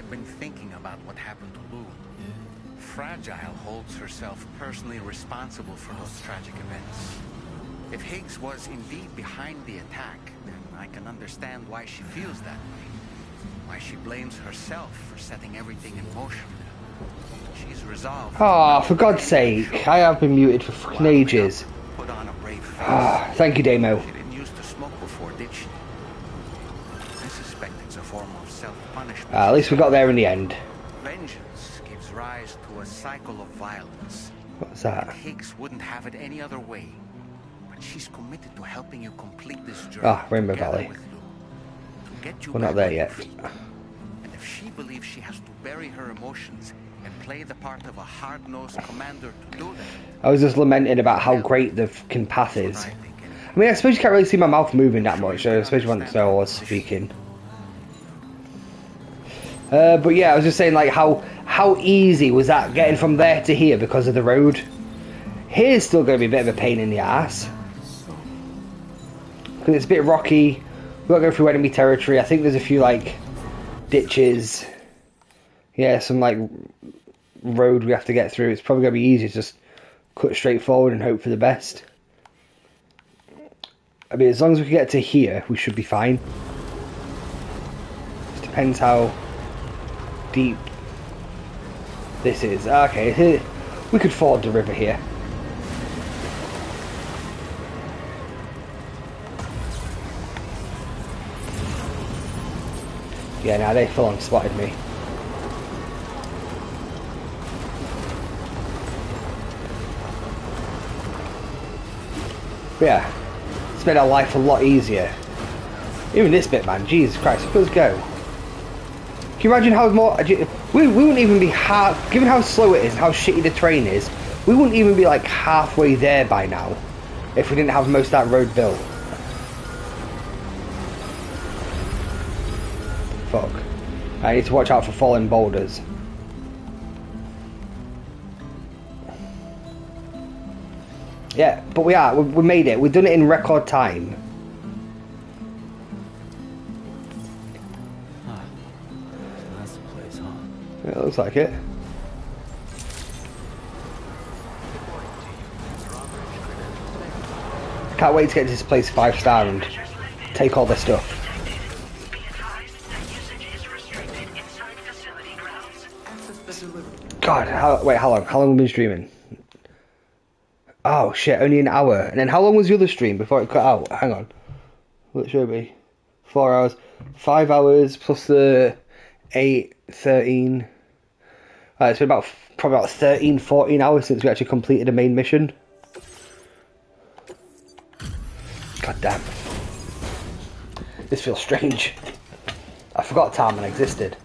I've been thinking about what happened to Lou. Fragile holds herself personally responsible for those tragic events. If Higgs was indeed behind the attack, then I can understand why she feels that way. Why she blames herself for setting everything in motion. She's resolved. Oh, for God's sake. I have been muted for fucking ages. Put on a brave face. Ah, thank you, Damo. She didn't used to smoke before, did she? I suspect it's a form of self-punishment. At least we got there in the end. Vengeance gives rise to a cycle of violence. What's that? And Higgs wouldn't have it any other way. But she's committed to helping you complete this journey. Ah, Rainbow together Valley. with Lou, to get you We're not back there on your yet. feet. And if she believes she has to bury her emotions and play the part of a hard-nosed commander to do that, I was just lamenting about how great the fucking path is. I mean, I suppose you can't really see my mouth moving that much, so I suppose once I was speaking. But yeah, I was just saying, like, how easy was that getting from there to here because of the road? Here's still going to be a bit of a pain in the ass. Because it's a bit rocky. We've got to go through enemy territory. I think there's a few, like, ditches. Yeah, some, like, road we have to get through. It's probably going to be easier to just cut straight forward and hope for the best. I mean, as long as we can get to here, we should be fine. Just depends how deep this is. Okay, we could ford the river here. Yeah, now they full on spotted me. But yeah, it's made our life a lot easier. Even this bit, man, Jesus Christ, let's go. Can you imagine how more... We wouldn't even be half... Given how slow it is and how shitty the terrain is, we wouldn't even be like halfway there by now if we didn't have most of that road built. Fuck. I need to watch out for falling boulders. Yeah, but we made it. We've done it in record time. That's the place, huh? Yeah, it looks like it. Can't wait to get to this place 5-star and take all their stuff. Be advised that usage is restricted inside facility grounds. God, how long? How long have we been streaming? Oh shit, only an hour. And then how long was the other stream before it cut out? Hang on. What should it be? 4 hours. 5 hours plus the 8, 13. It's been probably about 13, 14 hours since we actually completed the main mission. God damn. This feels strange. I forgot Tarman existed.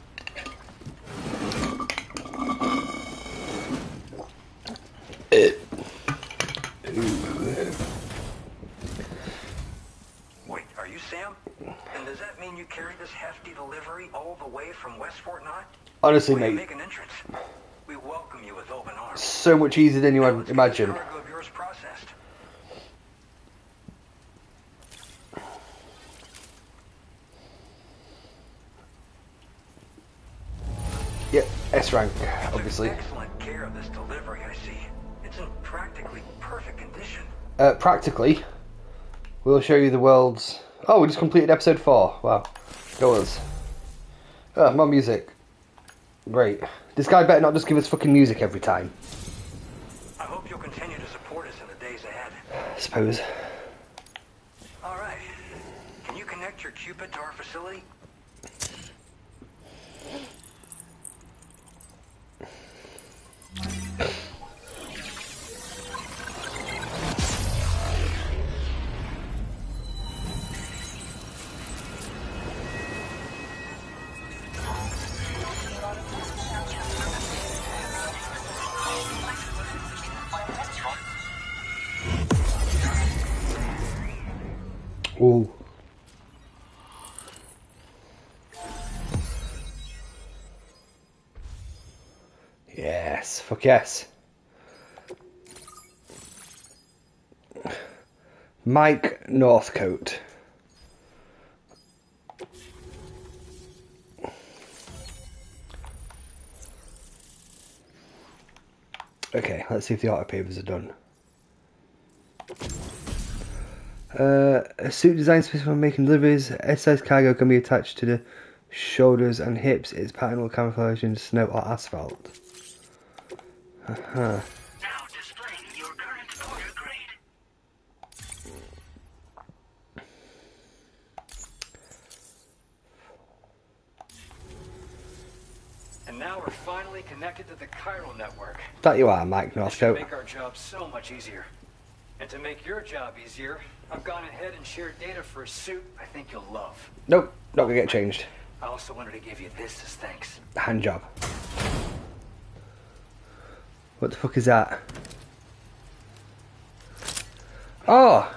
Wait, are you Sam? And does that mean you carried this hefty delivery all the way from Westport Knot? Honestly, Way to mate, make an entrance. We welcome you with open arms. so much easier than you Now would let's get imagine. this cargo of yours processed. Yeah, S rank, obviously. Took excellent care of this delivery, I see. It's in practically perfect condition. Practically, we'll show you the world's... Oh, we just completed episode 4. Wow. Go us. More music. Great. This guy better not just give us fucking music every time. I hope you'll continue to support us in the days ahead. I suppose. All right. Can you connect your Cupid to our facility? Ooh. Yes, fuck yes. Mike Northcote. Okay, let's see if the auto pavers are done. A suit designed specifically for making deliveries. S-size cargo can be attached to the shoulders and hips. Its pattern will camouflage in snow or asphalt. Now displaying your current order grade. And now we're finally connected to the chiral network. That you are, Mike This should Northcote. make our job so much easier. And to make your job easier, I've gone ahead and shared data for a suit I think you'll love. Nope, not gonna get changed. I also wanted to give you this as thanks. Hand job. What the fuck is that? Oh!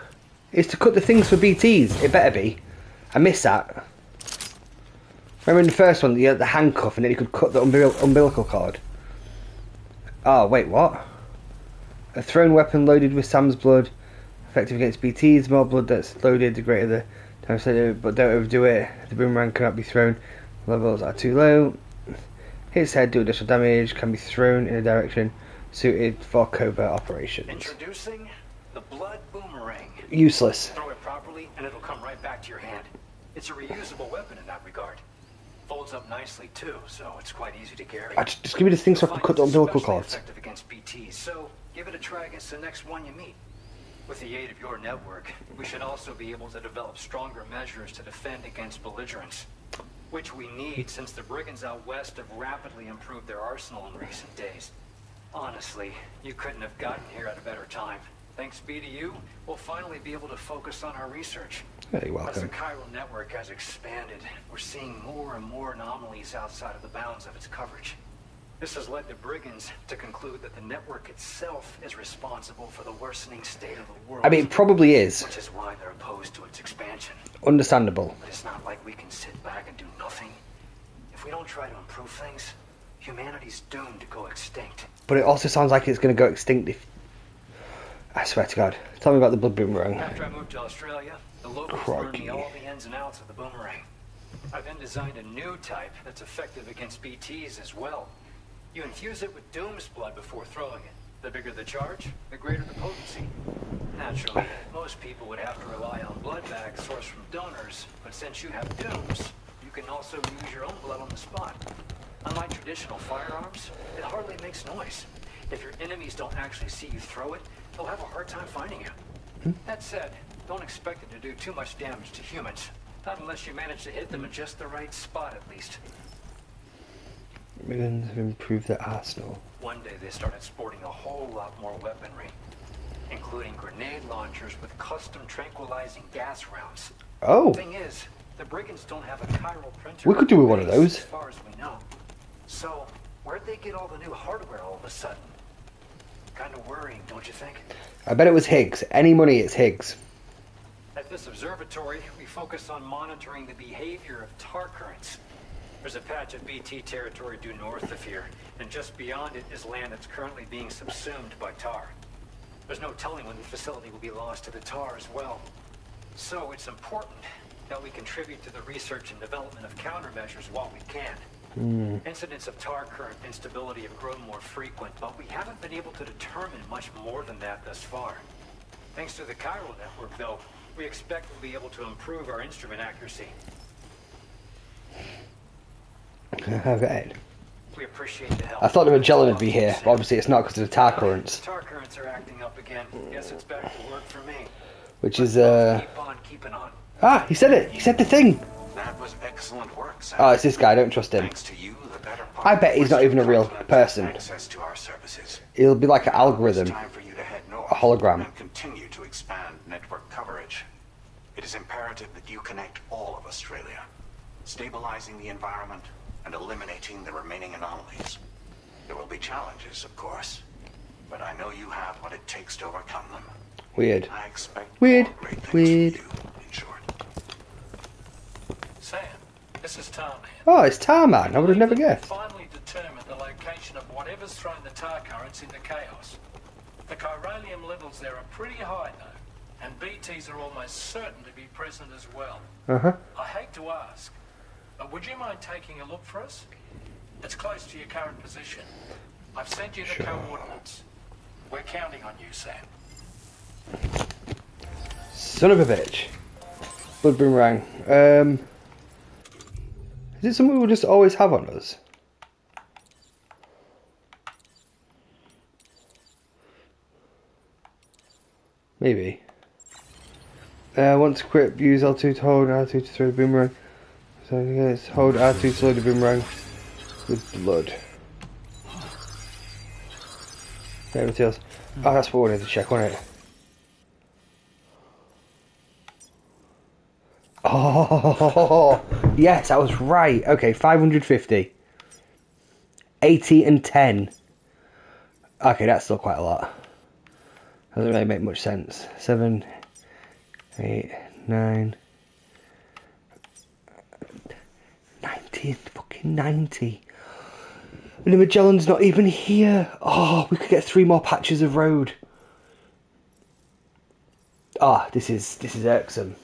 It's to cut the things for BTs. It better be. I missed that. Remember in the first one, you had the handcuff and then you could cut the umbilical cord. Oh, wait, what? A thrown weapon loaded with Sam's blood. Effective against BTs. More blood that's loaded, the greater the time set, but don't overdo it. The boomerang cannot be thrown. Levels are too low. His head do additional damage. Can be thrown in a direction suited for covert operations. Introducing the blood boomerang. Useless. Throw it properly and it'll come right back to your hand. It's a reusable weapon in that regard. Folds up nicely too, so it's quite easy to carry. Just give me the thing so I can cut the umbilical cords. Effective against BTs, so give it a try against the next one you meet. With the aid of your network, we should also be able to develop stronger measures to defend against belligerents, which we need since the brigands out west have rapidly improved their arsenal in recent days. Honestly, you couldn't have gotten here at a better time. Thanks be to you, we'll finally be able to focus on our research. You're As the welcome. chiral network has expanded, we're seeing more and more anomalies outside of the bounds of its coverage. This has led the brigands to conclude that the network itself is responsible for the worsening state of the world. I mean, it probably is. Which is why they're opposed to its expansion. Understandable. But it's not like we can sit back and do nothing. If we don't try to improve things, humanity's doomed to go extinct. But it also sounds like it's going to go extinct if... I swear to God. Tell me about the blood boomerang. After I moved to Australia, the locals learned me all the ins and outs of the boomerang. I then designed a new type that's effective against BTs as well. You infuse it with Doom's blood before throwing it. The bigger the charge, the greater the potency. Naturally, most people would have to rely on blood bags sourced from donors, but since you have Doom's, you can also use your own blood on the spot. Unlike traditional firearms, it hardly makes noise. If your enemies don't actually see you throw it, they'll have a hard time finding you. That said, don't expect it to do too much damage to humans. Not unless you manage to hit them in just the right spot, at least. Brigands have improved their arsenal. One day they started sporting a whole lot more weaponry, including grenade launchers with custom tranquilizing gas rounds. Oh! Thing is, the brigands don't have a chiral printer. We could do with one of those. As far as we know. So, where'd they get all the new hardware all of a sudden? Kind of worrying, don't you think? I bet it was Higgs. Any money, it's Higgs. At this observatory, we focus on monitoring the behavior of tar currents. There's a patch of BT territory due north of here, and just beyond it is land that's currently being subsumed by tar. There's no telling when the facility will be lost to the tar as well. So it's important that we contribute to the research and development of countermeasures while we can. Incidents of tar current instability have grown more frequent, but we haven't been able to determine much more than that thus far. Thanks to the chiral network, though, we expect we'll be able to improve our instrument accuracy. Okay. We appreciate the help. I thought the Magellan would be here, but obviously it's not because of the tar currents. Tar currents are acting up again. Guess it's back to work for me. Which is, Keep on keeping on. Ah, he said it! He said the thing! That was excellent work, Sam. Oh, it's this guy, I don't trust him. Thanks to you, the better part I bet he's not even a real person. Access to our services. It'll be like an algorithm. It's time for you to head north A hologram. and continue to expand network coverage. It is imperative that you connect all of Australia, stabilizing the environment and eliminating the remaining anomalies. There will be challenges, of course, but I know you have what it takes to overcome them. Weird. I expect Weird. more great things Weird. from you, in short. Sam, this is Tarman. Oh, it's Tarman. I would have never guessed. Finally determined the location of whatever's thrown the tar currents into chaos. The chiralium levels there are pretty high though, and BTs are almost certain to be present as well. Uh-huh. I hate to ask, but would you mind taking a look for us? It's close to your current position. I've sent you the coordinates. We're counting on you, Sam. Son of a bitch. Blood boomerang. Is it something we'll just always have on us? Maybe. Once equipped, use L2 to hold R2 to throw the boomerang. So yes, hold R2 to load the boomerang with blood. Okay, materials. Oh, that's what we wanted to check, wasn't it? Oh, yes, I was right. Okay, 550. 80 and 10. Okay, that's still quite a lot. Doesn't really make much sense. 7, 8, 9. 90, fucking 90. And the Magellan's not even here. Oh, we could get 3 more patches of road. Ah, oh, this is irksome.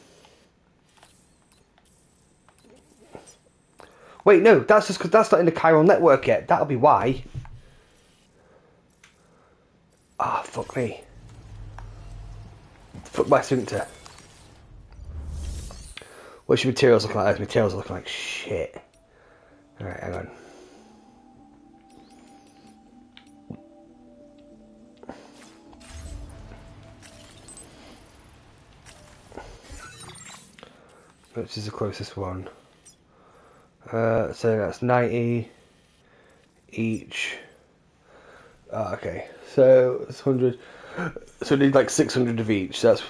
Wait, no, that's just because that's not in the chiral network yet. That'll be why. Ah, oh, fuck me. Fuck my sphincter. What's your materials looking like? Those materials are looking like shit. Alright, hang on. Which is the closest one? So that's 90 each. Oh, okay, so it's 100. So we need like 600 of each. So that's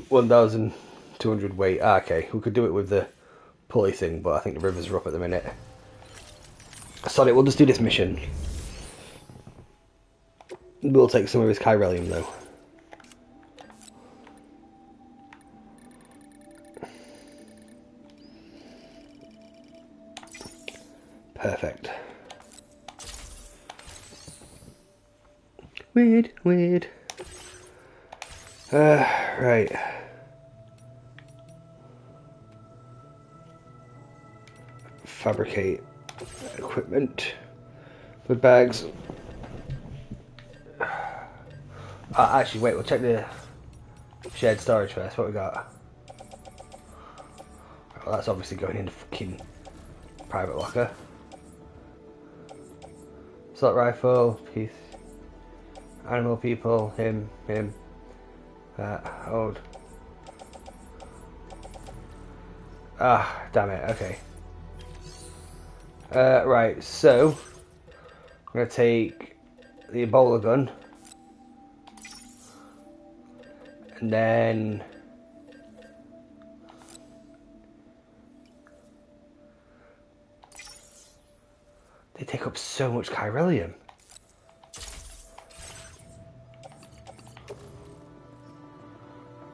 1,200 weight. Ah, okay, we could do it with the pulley thing, but I think the rivers are up at the minute. Sorry, we'll just do this mission. We'll take some of his chiralium though. Perfect. Weird. Right. Fabricate equipment. Food bags. Actually, wait, we'll check the shared storage first. What we got? Well, that's obviously going in the fucking private locker. Assault rifle, piece. Animal people, him. Hold. Ah, damn it, okay. Right, so I'm going to take the Ebola gun. And then they take up so much chiralium.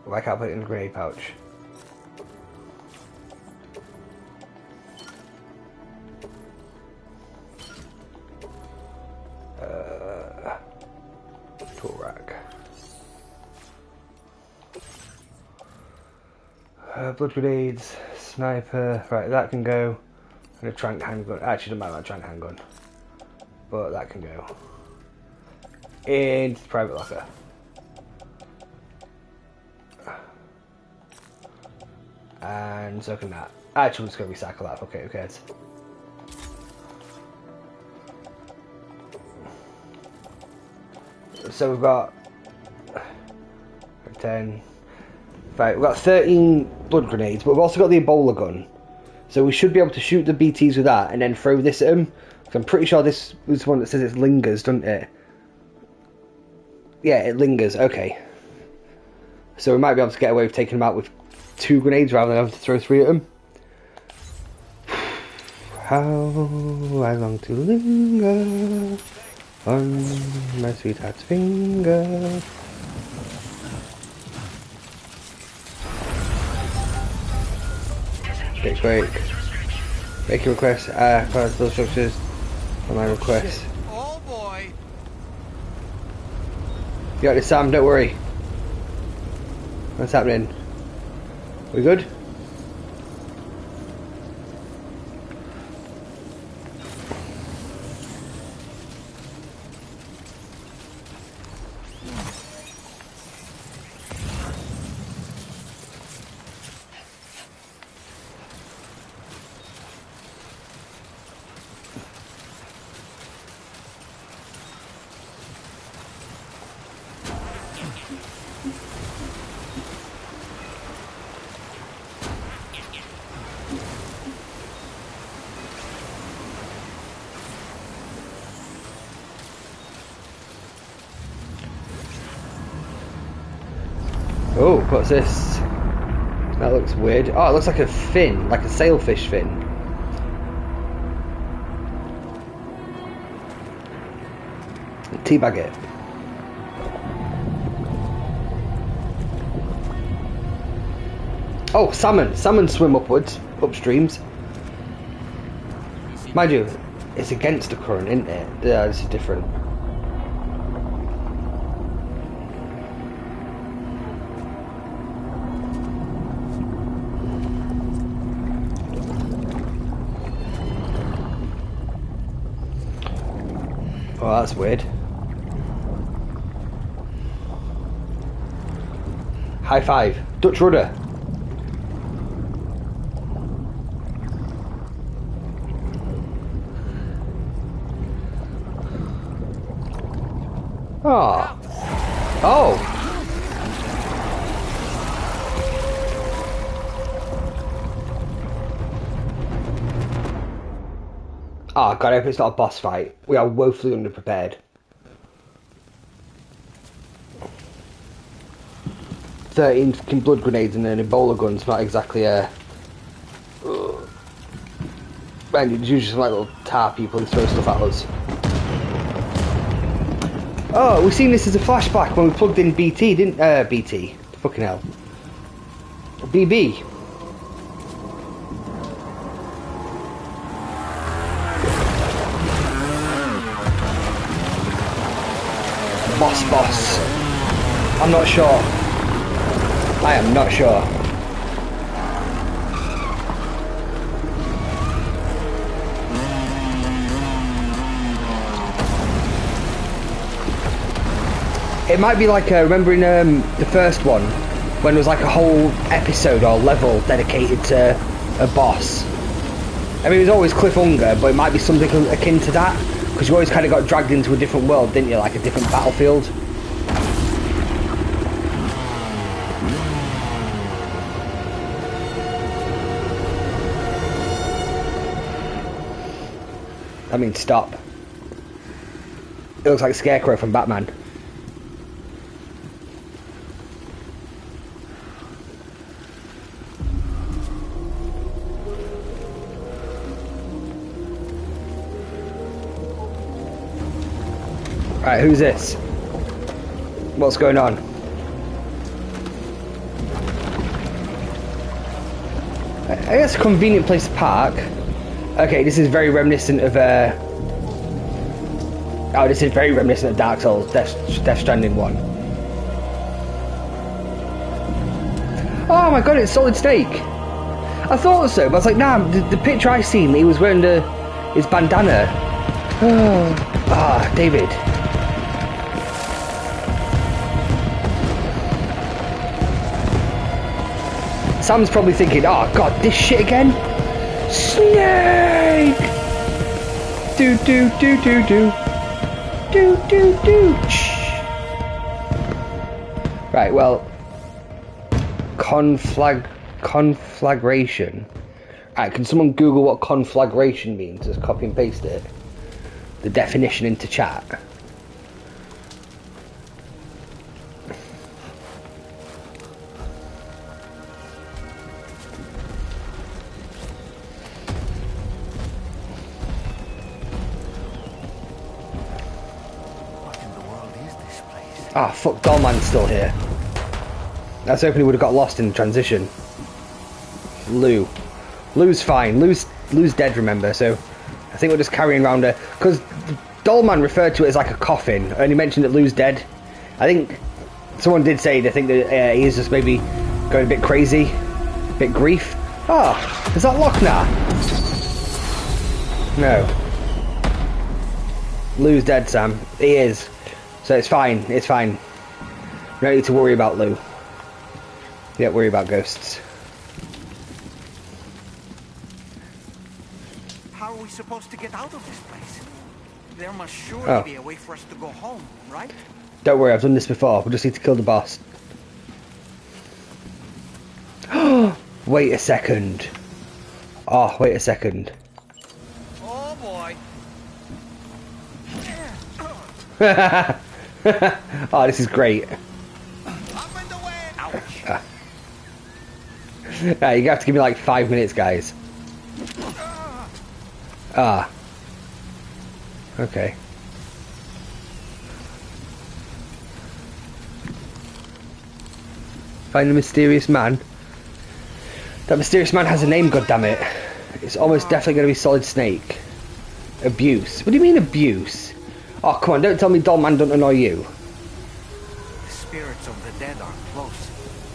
Why can't I put it in a grenade pouch? Tool rack. Blood grenades, sniper. Right, that can go. And a trank handgun. Actually, doesn't matter about trank handgun, but that can go into the private locker. And so can that. Actually, we're just going to recycle that. Okay, who cares? So we've got 10. Right, we've got 13 blood grenades, but we've also got the Ebola gun. So we should be able to shoot the BTs with that and then throw this at them. Because I'm pretty sure this was one that says it lingers, doesn't it? Yeah, it lingers. Okay. So we might be able to get away with taking them out with 2 grenades rather than having to throw 3 at them. How I long to linger on my sweetheart's finger. Okay, great. Make a request. Class those structures on my request. Oh boy! You got this, Sam, don't worry. What's happening? We good? Oh, what's this? That looks weird. Oh, it looks like a fin, like a sailfish fin. Teabag it. Oh, salmon. Salmon swim upwards, upstreams. Mind you, it's against the current, isn't it? Yeah, this is different. Oh, that's weird. High five. Dutch rudder. Oh. Oh. Oh god, I hope it's not a boss fight. We are woefully underprepared. 13 fucking blood grenades and an Ebola gun's not exactly a... Man, it's usually some like little tar people who throw stuff at us. Oh, we've seen this as a flashback when we plugged in BT, didn't... BT. Fucking hell. BB. Boss. I'm not sure. I am not sure. It might be like, remember in the first one, when there was like a whole episode or level dedicated to a boss. I mean, it was always cliffhanger, but it might be something akin to that, because you always kind of got dragged into a different world, didn't you? Like a different battlefield. I mean, stop. It looks like Scarecrow from Batman. Right, who's this? What's going on? I guess a convenient place to park. Okay, this is very reminiscent of oh, this is very reminiscent of Dark Souls, Death Stranding 1. Oh my god, it's Solid Snake! I thought so, but I was like, nah, the picture I seen, he was wearing his bandana. Oh, David. Sam's probably thinking, oh god, this shit again? Snake! Do. Right, well, conflagration. Right, can someone Google what conflagration means? Just copy and paste it. The definition into chat. Ah, fuck, Dollman's still here. I was hoping he would have got lost in the transition. Lou's fine. Lou's dead, remember, so I think we're just carrying around a... Because Dollman referred to it as like a coffin, and he mentioned that Lou's dead. I think someone did say they think that he is just maybe going a bit crazy, a bit grief. Ah, is that Lochnar? No. Lou's dead, Sam. He is. So it's fine, it's fine. No need to worry about Lou. You don't worry about ghosts. How are we supposed to get out of this place? There must surely be a way for us to go home, right? Don't worry, I've done this before. We just need to kill the boss. Wait a second. Oh, wait a second. Oh boy. Oh, this is great. Up and away. Ouch. Right, you have to give me like 5 minutes, guys. Ah. Okay. Find the mysterious man. That mysterious man has a name, goddammit. It's almost definitely going to be Solid Snake. Abuse. What do you mean abuse? Oh, come on, don't tell me Doll Man don't annoy you. The spirits of the dead are close.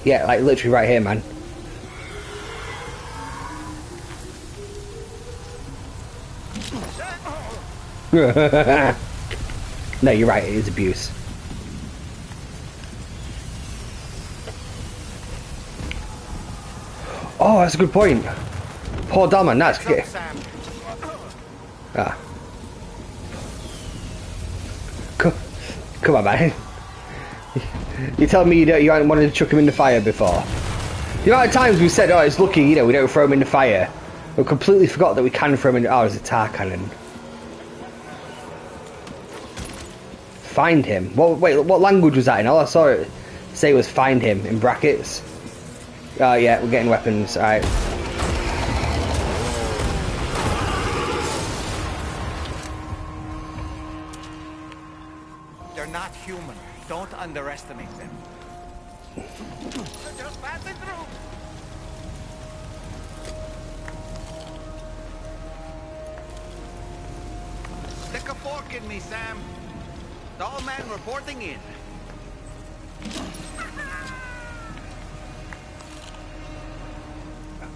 Yeah, like literally right here, man. No, you're right, it is abuse. Oh, that's a good point. Poor Doll-Man, that's good. Ah. Come on, man. You tell me you hadn't wanted to chuck him in the fire before. The amount of times we said, oh, it's lucky, you know, we don't throw him in the fire. We completely forgot that we can throw him in. Oh, it's a tar cannon. Find him. Wait, what language was that in? All I saw it say was find him in brackets. Oh, yeah, we're getting weapons. Alright. They're not human. Don't underestimate them. They're just passing through. Stick a fork in me, Sam. Doll Man reporting in.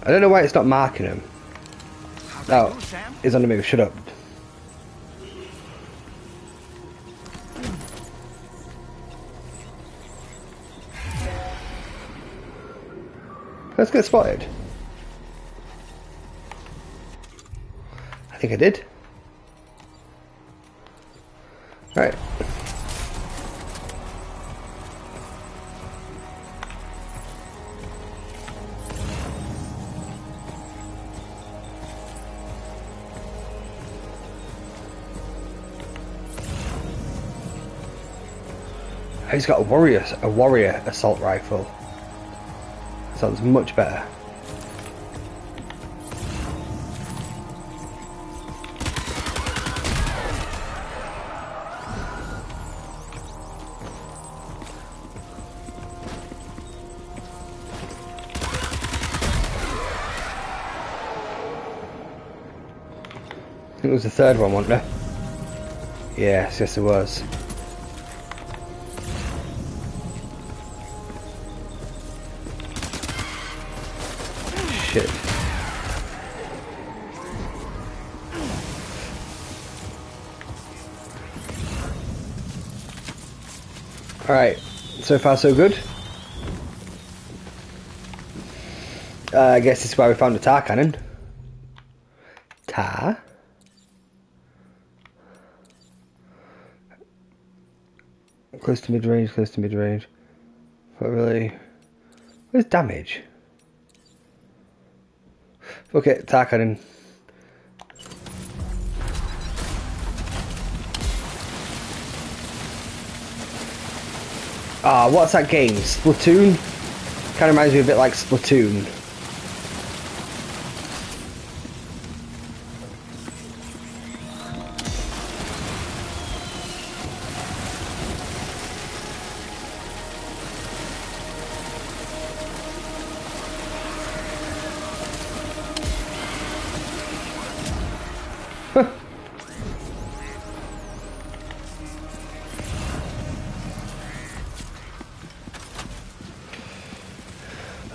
I don't know why it's not marking him. Oh, he's on the move. Shut up. Let's get spotted. I think I did. Right. He's got a warrior assault rifle. Sounds much better. I think it was the third one, wasn't there? Yes, it was. Shit. Alright, so far so good. I guess this is where we found the tar cannon. Tar? Close to mid-range, close to mid-range. What really... Where's damage? Okay, tar cannon. Ah, what's that game? Splatoon? Kind of reminds me a bit like Splatoon.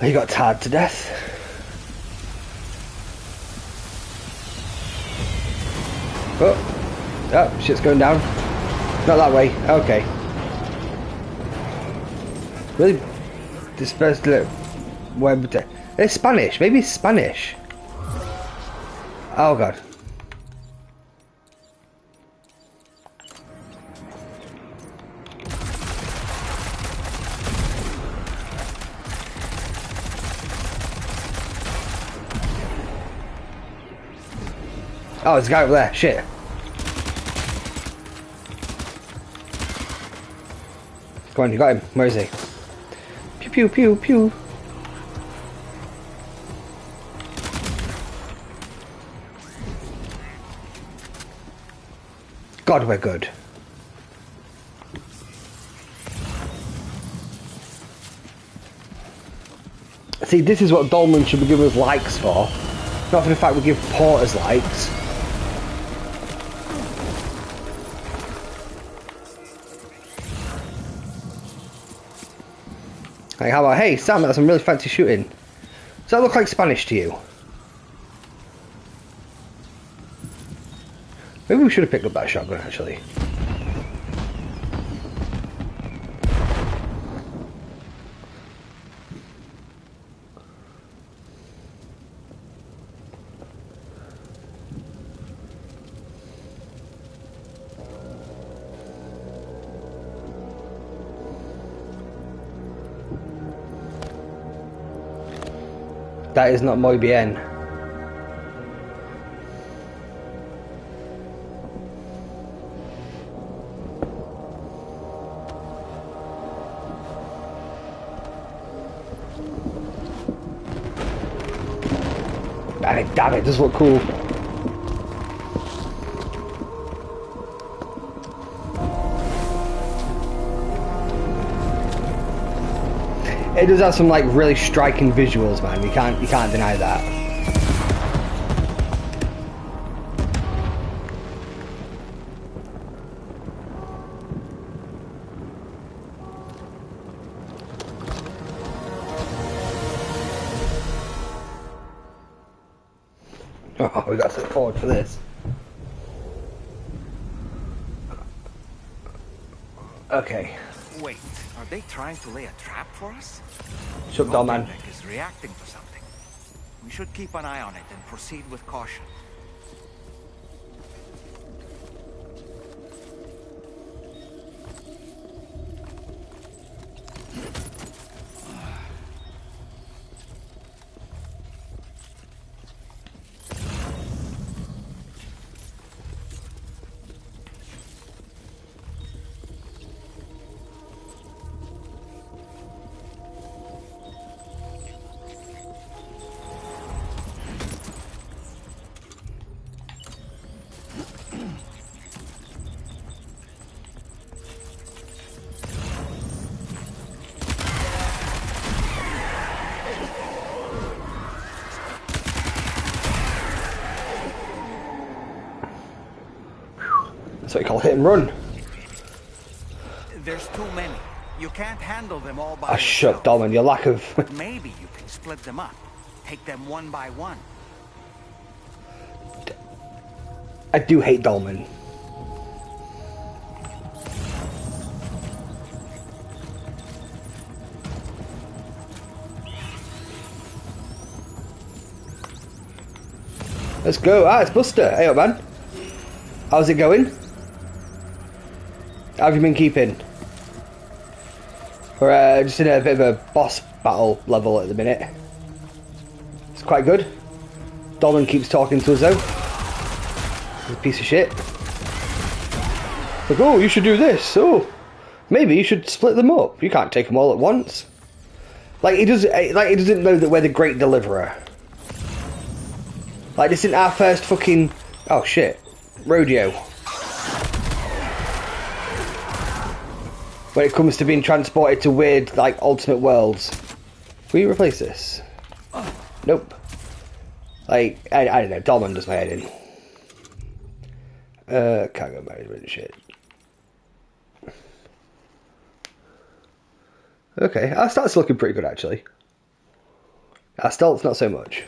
He got tarred to death. Oh, shit's going down. Not that way. Okay. Really dispersed it. Where? It's Spanish. Maybe it's Spanish. Oh god. Oh, there's a guy over there. Shit. Come on, you got him. Where is he? Pew pew pew pew. God, we're good. See, this is what Dolman should be giving us likes for. Not for the fact we give Porters likes. Like, how about, hey, Sam, that's some really fancy shooting. Does that look like Spanish to you? Maybe we should have picked up that shotgun, actually. That is not muy bien. Damn it, does look cool. It does have some like really striking visuals, man. You can't deny that. Oh, we got to look forward for this. Okay. Wait, are they trying to lay a trap for us? Shut down, man. Is reacting to something. We should keep an eye on it and proceed with caution. That's what you call hit and run. There's too many. You can't handle them all by Ah, shut down, your lack of... Maybe you can split them up. Take them one by one. I do hate Dolman. Let's go. Ah, it's Buster. Hey up, man. How's it going? How have you been keeping? We're just in a bit of a boss battle level at the minute. It's quite good. Dolman keeps talking to us though. He's a piece of shit. Like, oh, you should do this. Oh, maybe you should split them up. You can't take them all at once. Like he doesn't know that we're the great deliverer. Like this isn't our first fucking rodeo. When it comes to being transported to weird, like, alternate worlds. Will you replace this? Nope. Like, I don't know, Dolman does my head in. Cargo management shit. Okay, our stats looking pretty good, actually. Our stealth's not so much.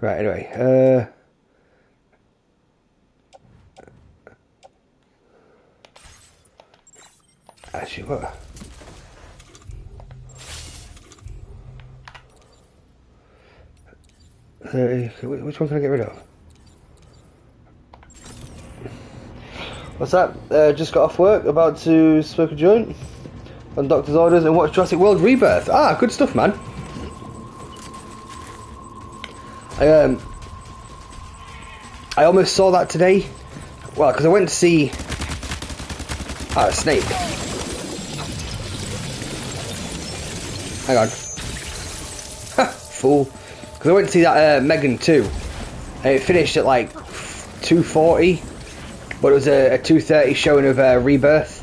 Right, anyway, actually, what? Which one can I get rid of? What's that? Just got off work, about to smoke a joint on doctor's orders and watch Jurassic World Rebirth. Ah, good stuff, man. I almost saw that today. Well, because I went to see a snake. Hang on. Ha, fool. Because I went to see that Megan 2. And it finished at like 2:40. but it was a 2:30 showing of Rebirth.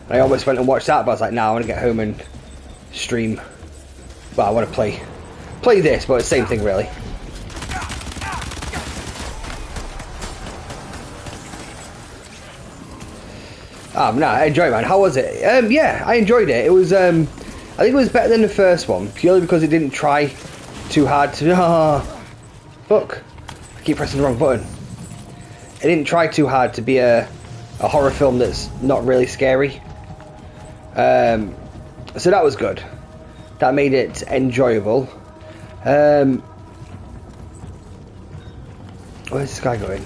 And I almost went and watched that, but I was like, nah, I want to get home and stream. Well, I want to play this, but it's the same thing, really. No, I enjoyed it, man. How was it? Yeah, I enjoyed it. It was, I think it was better than the first one, purely because it didn't try too hard to... fuck. I keep pressing the wrong button. It didn't try too hard to be a horror film that's not really scary. So that was good. That made it enjoyable. Where's this guy going?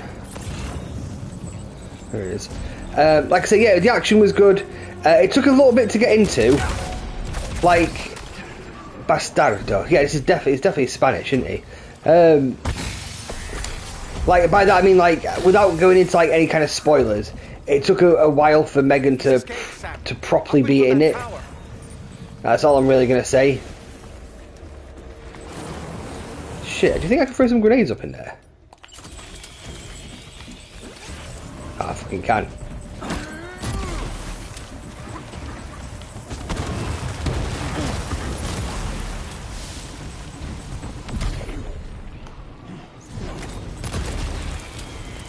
There it is. Like I said, yeah, the action was good. It took a little bit to get into. Like, bastardo. Yeah, it's definitely Spanish, isn't he? Like, by that I mean, like, without going into like any kind of spoilers, it took a while for Megan to properly be in it. That's all I'm really gonna say. Shit, do you think I can throw some grenades up in there? I fucking can.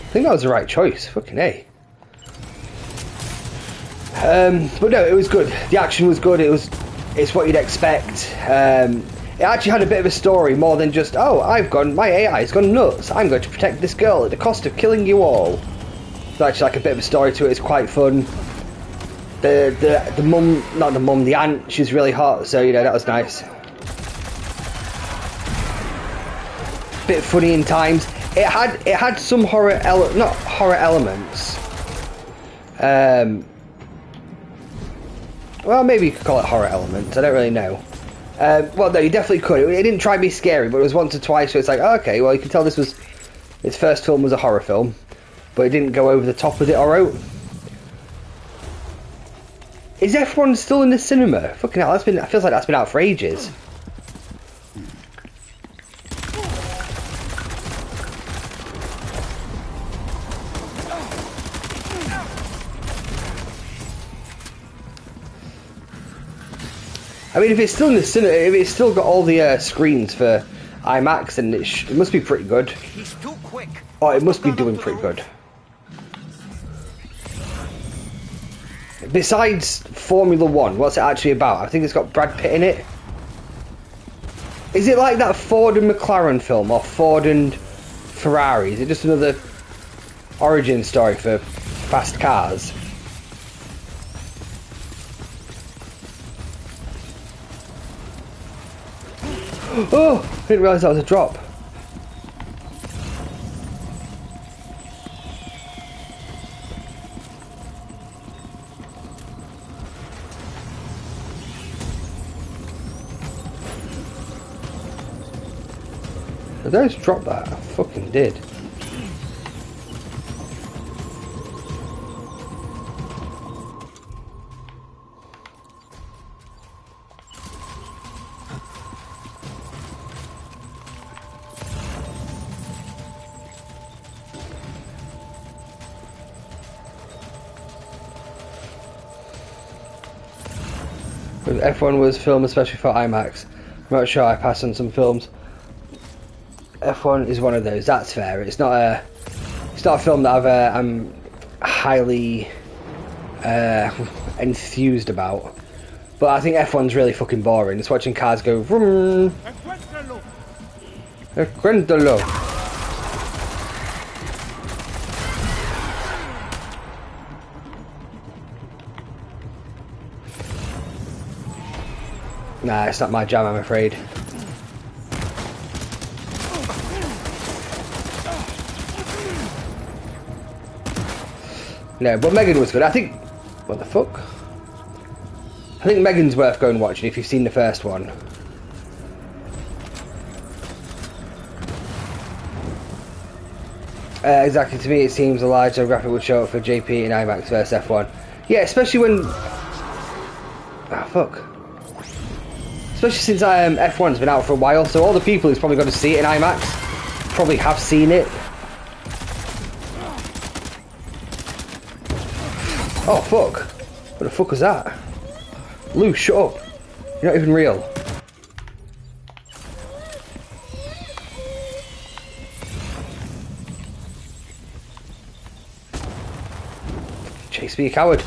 I think that was the right choice. Fucking A. But no, it was good. The action was good. It's what you'd expect. It actually had a bit of a story more than just, oh, my AI's gone nuts. I'm going to protect this girl at the cost of killing you all. It's actually like a bit of a story to it. It's quite fun. The mum, not the mum, the aunt, she's really hot. So, you know, that was nice. Bit funny in times. It had some not horror elements. Well, maybe you could call it horror elements. I don't really know. Well, no, you definitely could. It didn't try to be scary, but it was once or twice. So it's like, okay, well, you can tell its first film was a horror film, but it didn't go over the top with it. Alright. Is F1 still in the cinema? Fucking hell, it feels like that's been out for ages. I mean, if it's still in the cinema, if it's still got all the screens for IMAX, then it must be pretty good. He's too quick. Oh, it must be doing pretty good. Besides Formula 1, what's it actually about? I think it's got Brad Pitt in it. Is it like that Ford and McLaren film, or Ford and Ferrari? Is it just another origin story for fast cars? Oh, I didn't realise that was a drop. Did I just drop that? I fucking did. F1 was filmed especially for IMAX. I'm not sure, I passed on some films. F1 is one of those. That's fair. It's not a film that I'm highly enthused about. But I think F1's really fucking boring. It's watching cars go vroom. Encuéntralo. Nah, it's not my jam, I'm afraid. No, but Megan was good. I think... What the fuck? I think Megan's worth going watching if you've seen the first one. Exactly, to me it seems a larger graphic would show up for JP in IMAX versus F1. Yeah, especially when... Ah, fuck. Especially since F1's been out for a while, so all the people who's probably got to see it in IMAX probably have seen it. Oh fuck! What the fuck was that? Lou, shut up! You're not even real. Chase me, you coward!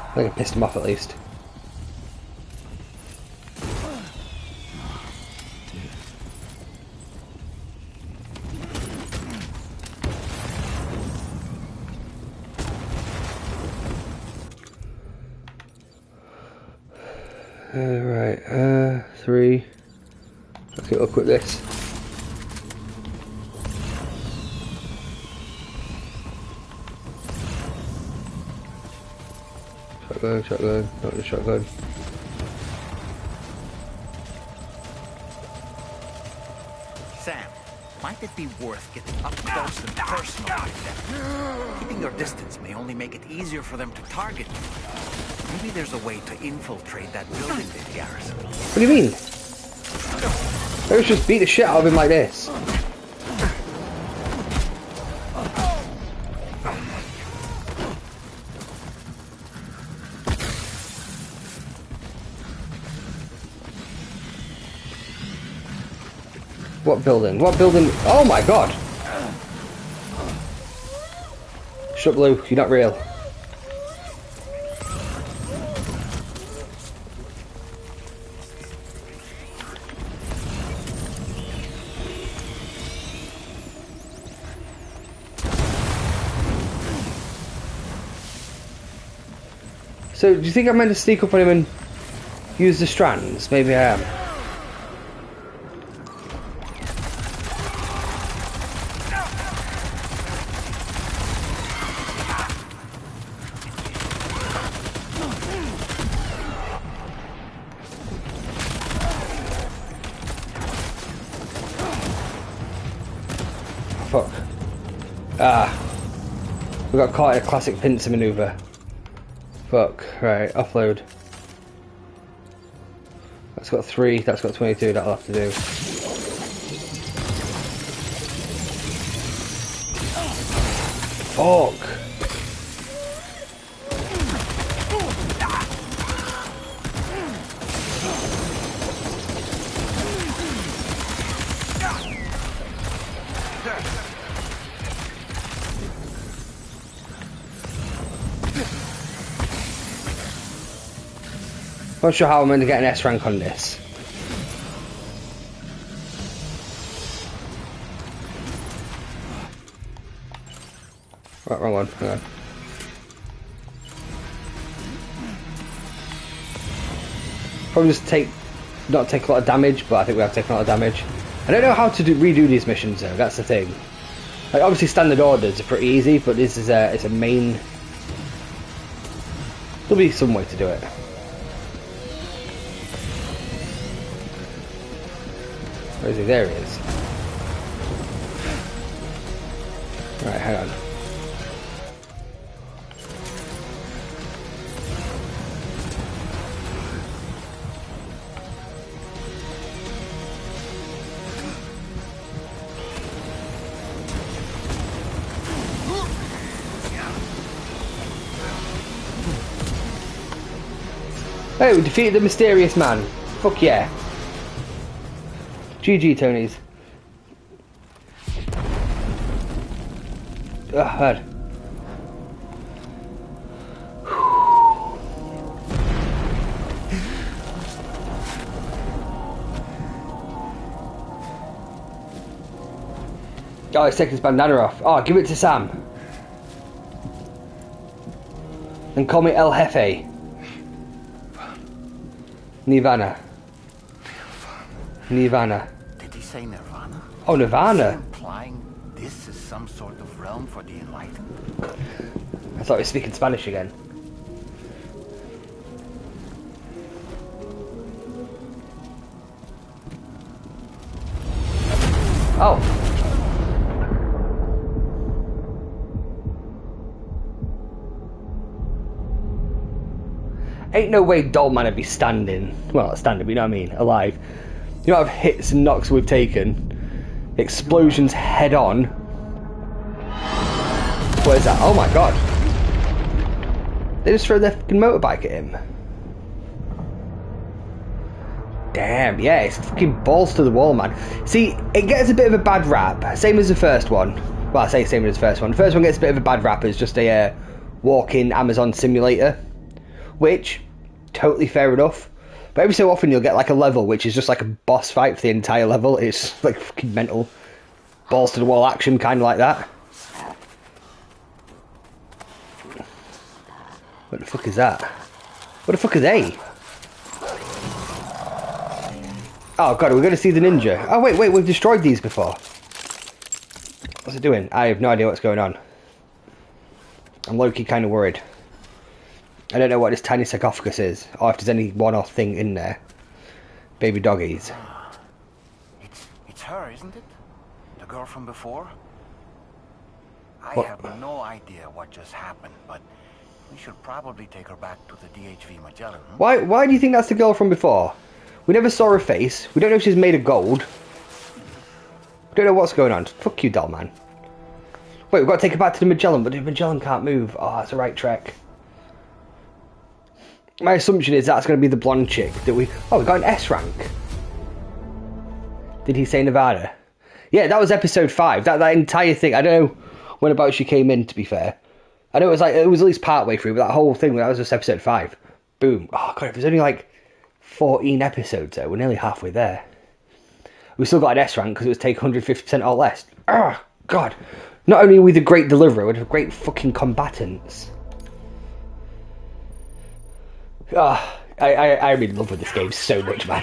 I think I pissed him off at least. Right, 3. Okay, I'll quit this. Shotgun, not the shotgun. Sam, might it be worth getting up close and personal with them? Keeping your distance may only make it easier for them to target you. Maybe there's a way to infiltrate that building they've garrisoned. What do you mean? Let's just beat the shit out of him like this. What building? What building? Oh my god! Shut up, Blue. You're not real. So, do you think I'm meant to sneak up on him and use the strands? Maybe I am. Fuck. Ah. We got caught in a classic pincer maneuver. Fuck. Right, offload. That's got 3, that's got 22, that'll have to do. Fuck! Not sure how I'm going to get an S rank on this. Right, wrong one. Hang on. Probably just not take a lot of damage, but I think we have taken a lot of damage. I don't know how to redo these missions though. That's the thing. Like obviously standard orders are pretty easy, but this is it's a main. There'll be some way to do it. Where is he? There he is. Right, hang on. Hey, we defeated the mysterious man. Fuck yeah. GG, Tonys. Ugh, hard. Oh, he's taking his bandana off. Oh, give it to Sam. And call me El Jefe. Nirvana. Nirvana. Did he say Nirvana? Oh, Nirvana. Implying this is some sort of realm for the enlightened. I thought he was speaking Spanish again. Oh. Ain't no way Dollman would be standing. Well, not standing, but you know what I mean? Alive. You know what hits and knocks we've taken? Explosions head on. What is that? Oh my god. They just throw their fucking motorbike at him. Damn, yeah, it's fucking balls to the wall, man. See, it gets a bit of a bad rap. Same as the first one. Well, I say same as the first one. The first one gets a bit of a bad rap as just a walk-in Amazon simulator. Which, totally fair enough. But every so often you'll get like a level which is just like a boss fight for the entire level. It's like fucking mental. Balls to the wall action, kind of like that. What the fuck is that? What the fuck are they? Oh god, are we going to see the ninja? Oh wait, we've destroyed these before. What's it doing? I have no idea what's going on. I'm low-key kind of worried. I don't know what this tiny sarcophagus is, or if there's any one-off thing in there. Baby doggies. It's her, isn't it? The girl from before? I What? have no idea what just happened, but we should probably take her back to the DHV Magellan. Why do you think that's the girl from before? We never saw her face. We don't know if she's made of gold. We don't know what's going on. Fuck you, doll man. Wait, we've got to take her back to the Magellan, but the Magellan can't move. Oh, that's the right trek. My assumption is that's going to be the blonde chick that we... Oh, we got an S rank. Did he say Nevada? Yeah, that was episode 5. That entire thing. I don't know when about she came in, to be fair. I know it was at least part way through, but that whole thing, that was just episode 5. Boom. Oh, God, if there's only like 14 episodes there, we're nearly halfway there. We still got an S rank because it was take 150% or less. Oh, God. Not only are we the great deliverer, we're the great fucking combatants. Oh, I'm in love with this game so much, man.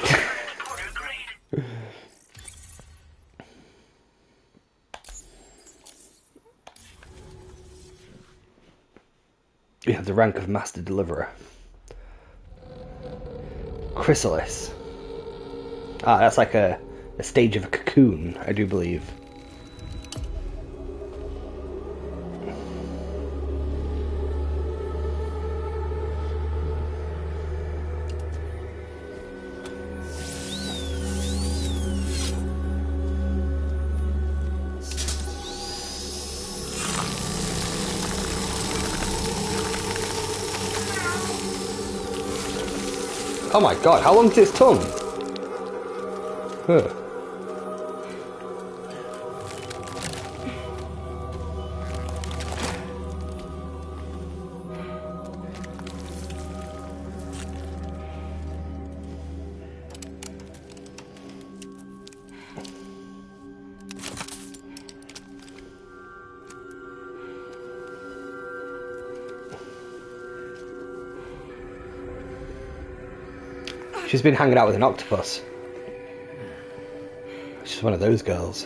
We have the rank of Master Deliverer. Chrysalis. Ah, that's like a stage of a cocoon, I do believe. Oh my god, how long is its tongue? Huh. She's been hanging out with an octopus. She's one of those girls.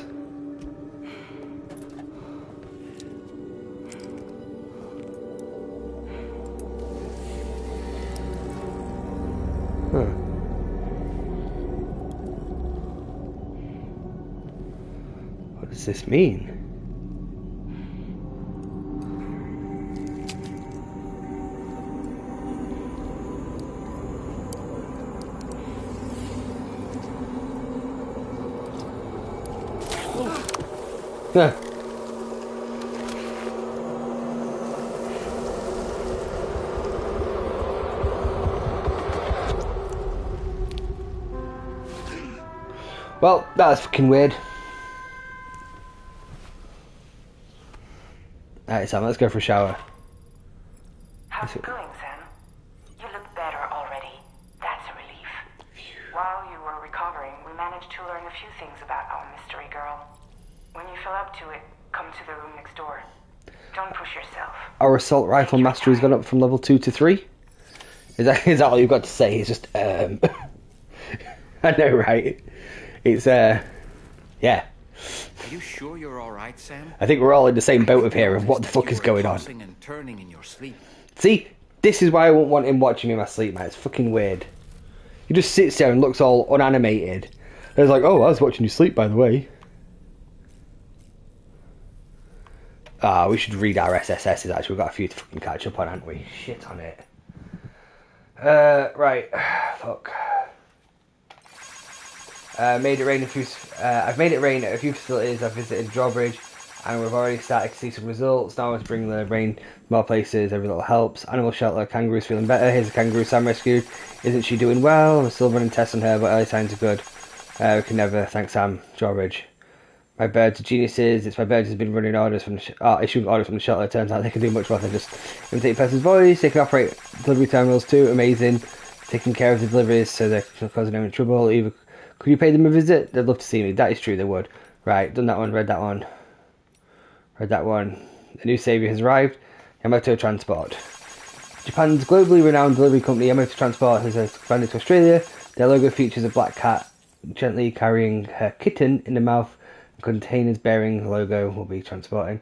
Huh. What does this mean? Yeah. Well, that was fucking weird. Alright, Sam, let's go for a shower. How's it going, Sam? You look better already. That's a relief. While you were recovering, we managed to learn a few things about our mystery girl. When you feel up to it, come to the room next door. Don't push yourself. Our assault rifle mastery's gone up from level 2 to 3? Is that all you've got to say? It's just, I know, right? It's, yeah. Are you sure you're all right, Sam? I think we're all in the same boat of here of what the fuck is going on. And turning in your sleep. See, this is why I won't want him watching me in my sleep, man. It's fucking weird. He just sits there and looks all unanimated. And he's like, oh, I was watching you sleep, by the way. Ah, we should read our SSSs, actually. We've got a few to fucking catch up on, haven't we? Shit on it. Right. Fuck. Made it rain a few... I've made it rain at a few facilities. I've visited Drawbridge And we've already started to see some results. Now let's bring the rain more places. Every little helps. Animal shelter. Kangaroo's feeling better. Here's a kangaroo Sam rescued. Isn't she doing well? I'm still running tests on her, but early signs are good. We can never thank Sam. Drawbridge. My birds are geniuses. It's my birds who's been running orders from issuing orders from the shelter. It turns out they can do much more than just imitate a person's voice. They can operate delivery terminals too. Amazing. Taking care of the deliveries so they're not causing any trouble. Either could you pay them a visit? They'd love to see me. That is true. They would. Right. Done that one. Read that one. Read that one. A new saviour has arrived. Yamato Transport. Japan's globally renowned delivery company Yamato Transport has expanded to Australia. Their logo features a black cat gently carrying her kitten in the mouth. The containers bearing the logo will be transporting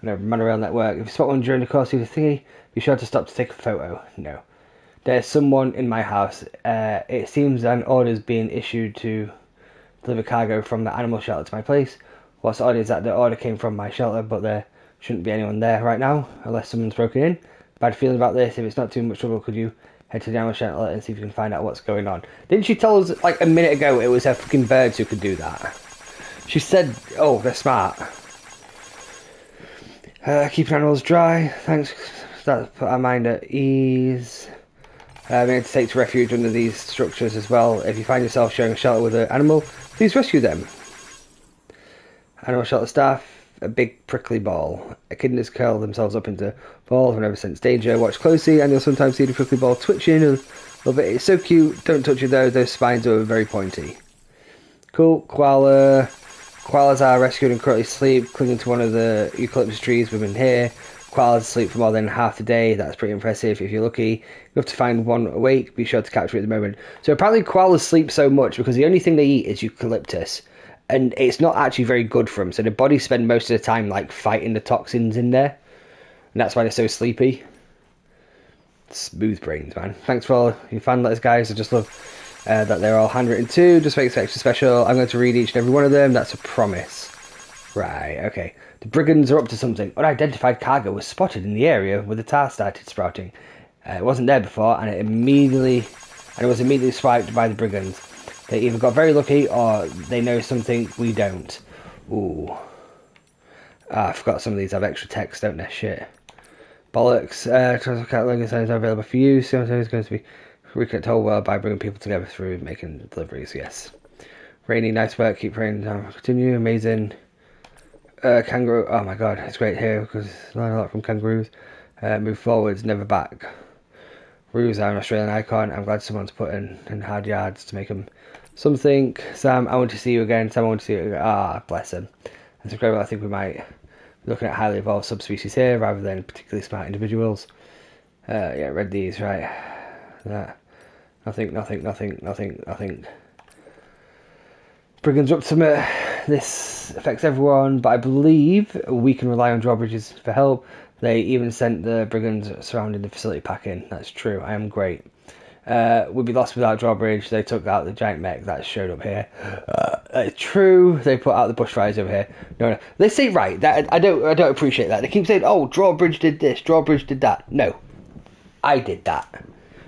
on a monorail network. If you spot one during the course of the thingy, be sure to stop to take a photo. No. There's someone in my house. It seems an order is being issued to deliver cargo from the animal shelter to my place. What's odd is that the order came from my shelter, but there shouldn't be anyone there right now, unless someone's broken in. Bad feeling about this. If it's not too much trouble, could you head to the animal shelter and see if you can find out what's going on? Didn't she tell us, like, a minute ago it was her fucking birds who could do that? She said, oh, they're smart. Keeping animals dry. Thanks. That put our mind at ease. We need to take to refuge under these structures as well. If you find yourself sharing a shelter with an animal, please rescue them. Animal shelter staff, a big prickly ball. Echidnas curl themselves up into balls whenever sense danger. Watch closely and you'll sometimes see the prickly ball twitching a little bit. It's so cute. Don't touch it though. Those spines are very pointy. Cool. Koala. Koalas are rescued and currently sleep, clinging to one of the eucalyptus trees within here. Koalas sleep for more than half the day. That's pretty impressive. If you're lucky, you have to find one awake. Be sure to capture it at the moment. So apparently koalas sleep so much because the only thing they eat is eucalyptus. And it's not actually very good for them. So their bodies spend most of the time like fighting the toxins in there. And that's why they're so sleepy. Smooth brains, man. Thanks for all your fan letters, guys. I just love that they're all handwritten too. Just makes it extra special. I'm going to read each and every one of them. That's a promise. Right, okay. The brigands are up to something. Unidentified cargo was spotted in the area where the tar started sprouting. It wasn't there before, and it was immediately swiped by the brigands. They either got very lucky, or they know something we don't. Ooh. I forgot some of these have extra text, don't they? Shit. Bollocks. Logo signs are available for you. So it's going to be reconnect the whole world by bringing people together through making deliveries. Yes. Rainy, nice work. Keep raining down. Continue. Amazing. Kangaroo. Oh my god, it's great here because learn a lot from kangaroos. Move forwards, never back. Roos are an Australian icon. I'm glad someone's put in hard yards to make them something. Sam, I want to see you again. Sam, I want to see you again. Ah, bless him. That's incredible. I think we might be looking at highly evolved subspecies here rather than particularly smart individuals. Yeah, read these, right. That. Nothing. Brigands ultimate. This affects everyone, but I believe we can rely on drawbridges for help. They even sent the brigands surrounding the facility packing. That's true. I am great. We'd be lost without drawbridge. They took out the giant mech that showed up here. It's true. They put out the bushfires over here. No. They say right. That I don't appreciate that. They keep saying, "Oh, drawbridge did this. Drawbridge did that." No, I did that.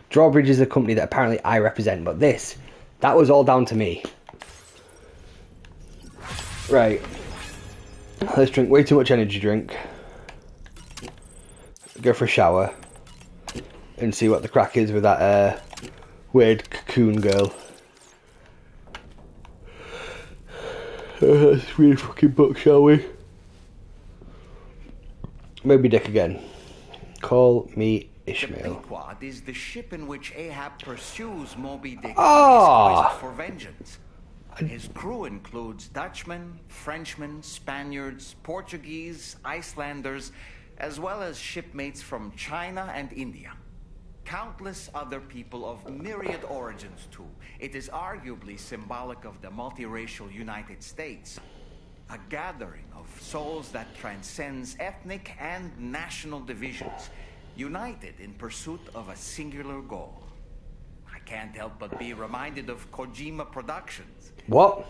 Drawbridge is a company that apparently I represent, but that was all down to me. Right. Let's drink way too much energy drink. Go for a shower. And see what the crack is with that weird cocoon girl. Let's read a fucking book, shall we? Moby Dick again. Call me Ishmael. The Pequod is the ship in which Ahab pursues Moby Dick for vengeance. His crew includes Dutchmen, Frenchmen, Spaniards, Portuguese, Icelanders, as well as shipmates from China and India. Countless other people of myriad origins too. It is arguably symbolic of the multiracial United States. A gathering of souls that transcends ethnic and national divisions, united in pursuit of a singular goal. I can't help but be reminded of Kojima Productions. What?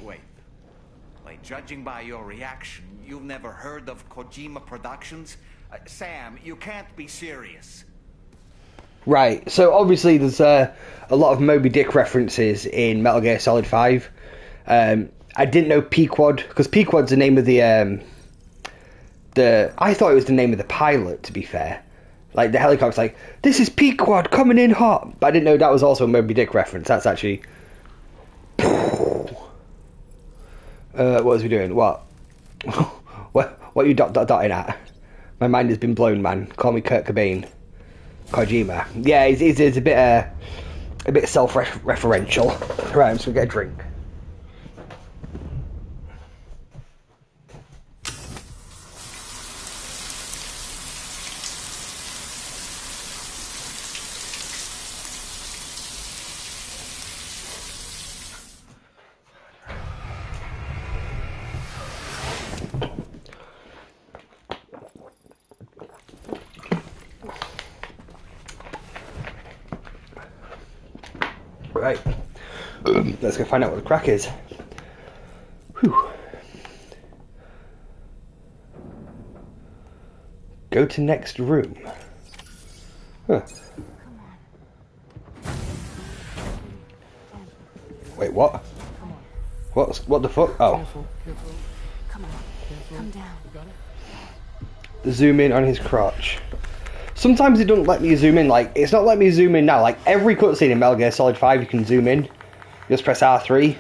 Wait. Judging by your reaction, you've never heard of Kojima Productions? Sam, you can't be serious. Right, so obviously there's a lot of Moby Dick references in Metal Gear Solid 5. I didn't know Pequod, because Pequod's the name of the I thought it was the name of the pilot, to be fair. Like, the helicopter's like, this is Pequod coming in hot. But I didn't know that was also a Moby Dick reference. That's actually... what was we doing? What? What are you dotting at? My mind has been blown, man. Call me Kurt Cobain. Kojima. Yeah, it's a bit self-referential. Right, I'm just gonna get a drink. Right, let's go find out what the crack is. Whew. Go to next room. Huh. Wait, what? What the fuck? Oh. Careful. Come on. Come down. You got it? The zoom in on his crotch. Sometimes it doesn't let me zoom in, like, it's not letting me zoom in now. Like, every cutscene in Metal Gear Solid 5 you can zoom in. Just press R3.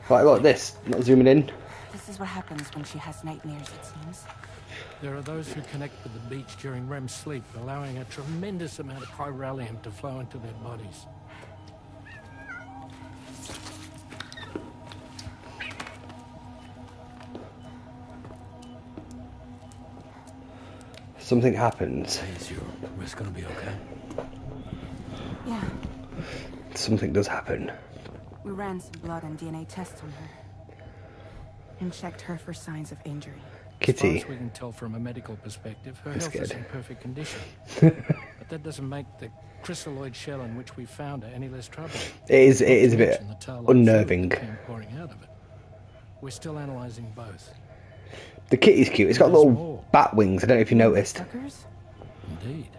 Like, look, this, not zooming in. This is what happens when she has nightmares, it seems. There are those who connect with the beach during REM sleep, allowing a tremendous amount of chiralium to flow into their bodies. Something happens. Is your wrist gonna be okay? Yeah, Something does happen. we ran some blood and DNA tests on her. And checked her for signs of injury. As far Kitty. as we can tell from a medical perspective, her That's health is good. in perfect condition. But that doesn't make the crystalloid shell in which we found her any less trouble. It is a bit Mention the tail-like unnerving. fluid that came pouring out of it. We're still analysing both. The kitty's cute. It's got little bat wings. I don't know if you noticed. Suckers? Indeed.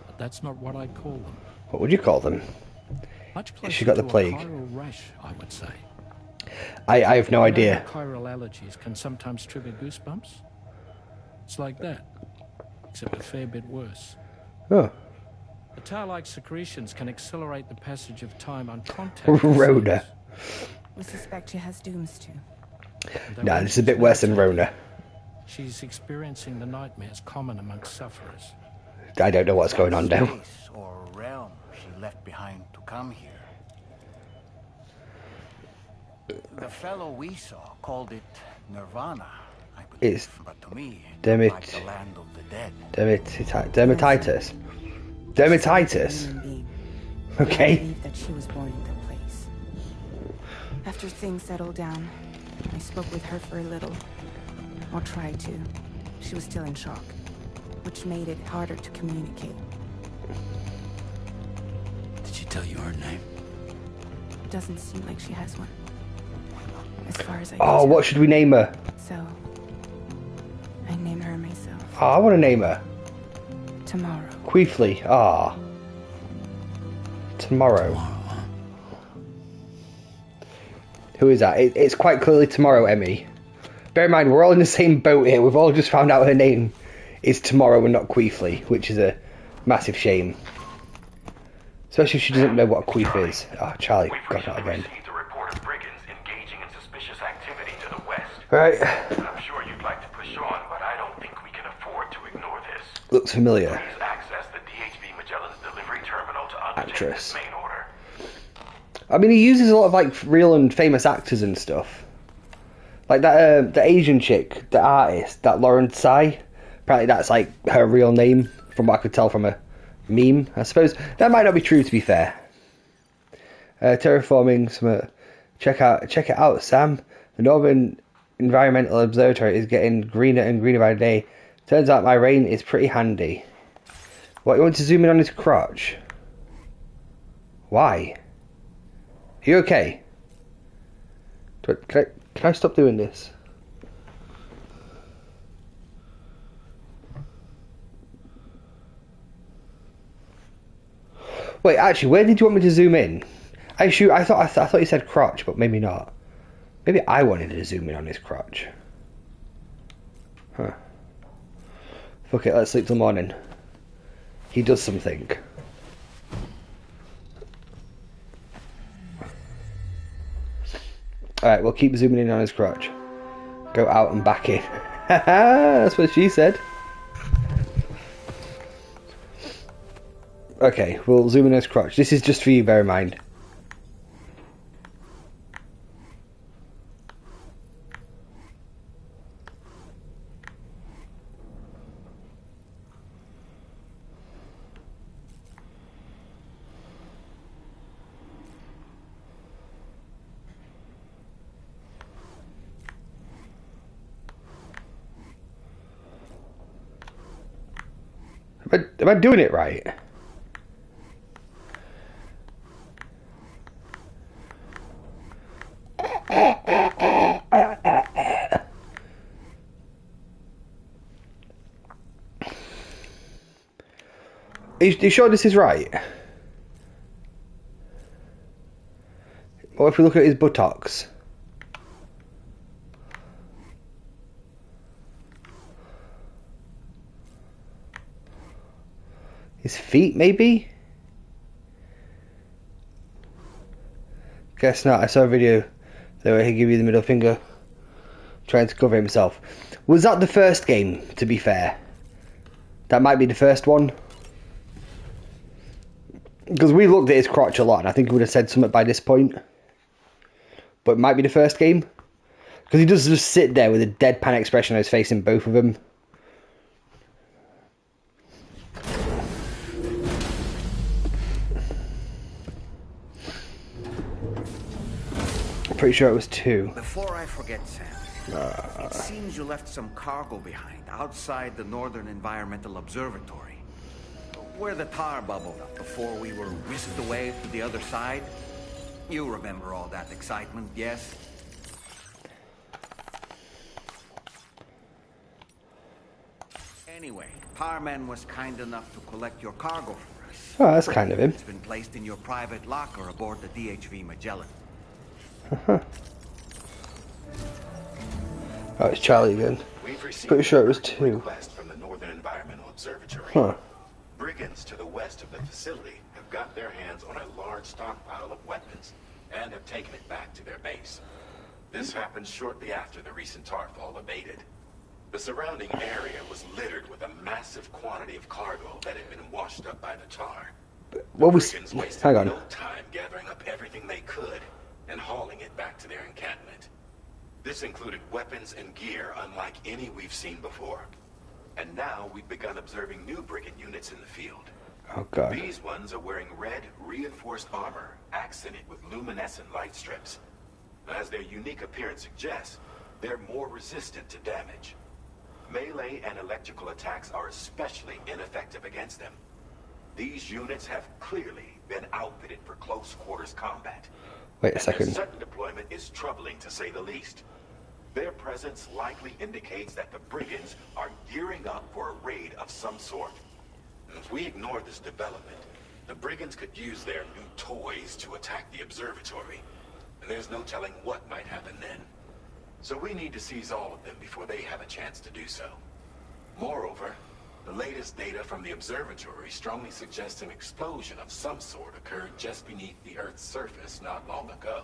But that's not what I'd call them. What would you call them? Much closer She got the to plague. a chiral rash, I would say. I have no idea. Chiral allergies can sometimes trigger goosebumps. It's like that, except a fair bit worse. Oh. The tail-like secretions can accelerate the passage of time on contact. with Rhoda. cells. We suspect she has dooms too. And they Nah, won't this is a bit worse than discriminate. Rona. She's experiencing the nightmares common amongst sufferers. I don't know what's going on now. Space or realm she left behind to come here. The fellow we saw called it Nirvana, I believe. It's but to me, Dermit- like the land of the dead. Dermatitis. Dermatitis. Human being. Okay. I believe that she was born in that place. After things settled down, I spoke with her for a little. Or tried to. She was still in shock, which made it harder to communicate. Did she tell you her name? Doesn't seem like she has one. As far as I Oh, can what should we name her? tell. So, I named her myself. Oh, I want to name her. Tomorrow. Queefly. Ah. Tomorrow. Who is that? It's quite clearly Tomorrow, Emmy. Bear in mind, we're all in the same boat here. We've all just found out her name is Tomorrow and not Queefly, which is a massive shame. Especially if she doesn't know what a queef is. Oh, Charlie, We've got that recently again. received a report of brigands engaging in suspicious activity to the west. Right. I'm sure you'd like to push on, but I don't think we can afford to ignore this. Looks familiar. Please access the DHV Magellan's delivery terminal to undertake Actress. this main order. I mean, he uses a lot of like real and famous actors and stuff. Like that, the Asian chick, the artist, that Lauren Tsai. Apparently, that's like her real name, from what I could tell from a meme. I suppose that might not be true, to be fair. Terraforming some. Check it out, Sam. The Northern Environmental Observatory is getting greener and greener by the day. Turns out my rain is pretty handy. What, you want to zoom in on his crotch? Why? Are you okay? Can I stop doing this? Wait, actually, where did you want me to zoom in? I thought you said crotch, but maybe not. Maybe I wanted to zoom in on his crotch. Huh. Fuck it, let's sleep till morning. He does something. Alright, we'll keep zooming in on his crotch. Go out and back in. That's what she said. Okay, we'll zoom in on his crotch. This is just for you, bear in mind. Am I doing it right? Are you sure this is right? What if we look at his buttocks? His feet, maybe? Guess not. I saw a video where he gave you the middle finger trying to cover himself. Was that the first game, to be fair? That might be the first one. Because we looked at his crotch a lot and I think he would have said something by this point. But it might be the first game. Because he does just sit there with a deadpan expression on his face in both of them. Pretty sure it was 2. Before I forget, Sam, it seems you left some cargo behind outside the Northern Environmental Observatory, where the tar bubbled up before we were whisked away to the other side. You remember all that excitement, yes? Anyway, Powerman was kind enough to collect your cargo for us. Oh, that's kind of him. It's been placed in your private locker aboard the DHV Magellan. Oh, it's Charlie again. Pretty sure it was 2. Request from the Northern Environmental Observatory. Huh. Brigands to the west of the facility have got their hands on a large stockpile of weapons and have taken it back to their base. This happened shortly after the recent tar fall abated. The surrounding area was littered with a massive quantity of cargo that had been washed up by the tar. What was... Brigands wasted Hang on. no time gathering up everything they could and hauling it back to their encampment. This included weapons and gear unlike any we've seen before. And now we've begun observing new brigand units in the field. Oh, God. These ones are wearing red, reinforced armor, accented with luminescent light strips. As their unique appearance suggests, they're more resistant to damage. Melee and electrical attacks are especially ineffective against them. These units have clearly been outfitted for close quarters combat. Wait a Their second. sudden deployment is troubling to say the least. Their presence likely indicates that the brigands are gearing up for a raid of some sort. And if we ignore this development, the brigands could use their new toys to attack the observatory. And there's no telling what might happen then. So we need to seize all of them before they have a chance to do so. Moreover, the latest data from the observatory strongly suggests an explosion of some sort occurred just beneath the Earth's surface not long ago.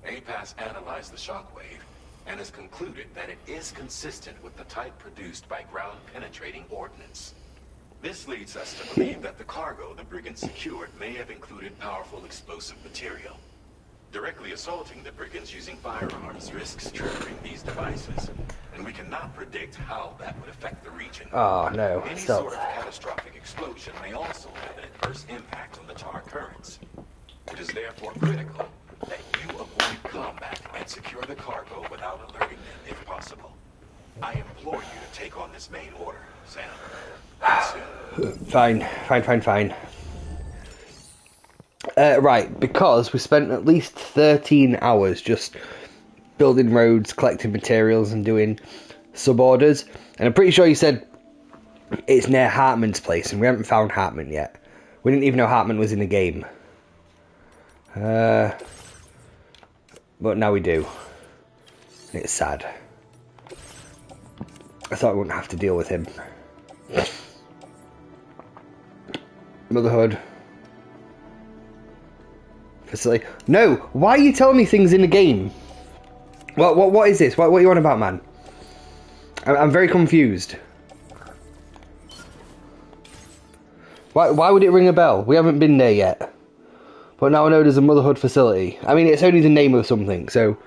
APAS analyzed the shockwave and has concluded that it is consistent with the type produced by ground-penetrating ordnance. This leads us to believe that the cargo the brigands secured may have included powerful explosive material. Directly assaulting the brigands using firearms risks triggering these devices, and we cannot predict how that would affect the region. Oh, no. Any Stop. sort of catastrophic explosion may also have an adverse impact on the tar currents. It is therefore critical that you avoid combat and secure the cargo without alerting them if possible. I implore you to take on this main order, Sam. And soon. Fine. Right, because we spent at least 13 hours just building roads, collecting materials and doing sub-orders. And I'm pretty sure you said it's near Hartman's place, and we haven't found Hartman yet. We didn't even know Hartman was in the game. But now we do. And it's sad. I thought we wouldn't have to deal with him. Motherhood. Facility. No! Why are you telling me things in the game? What is this? What are you on about, man? I'm very confused. Why would it ring a bell? We haven't been there yet. But now I know there's a motherhood facility. I mean, it's only the name of something, so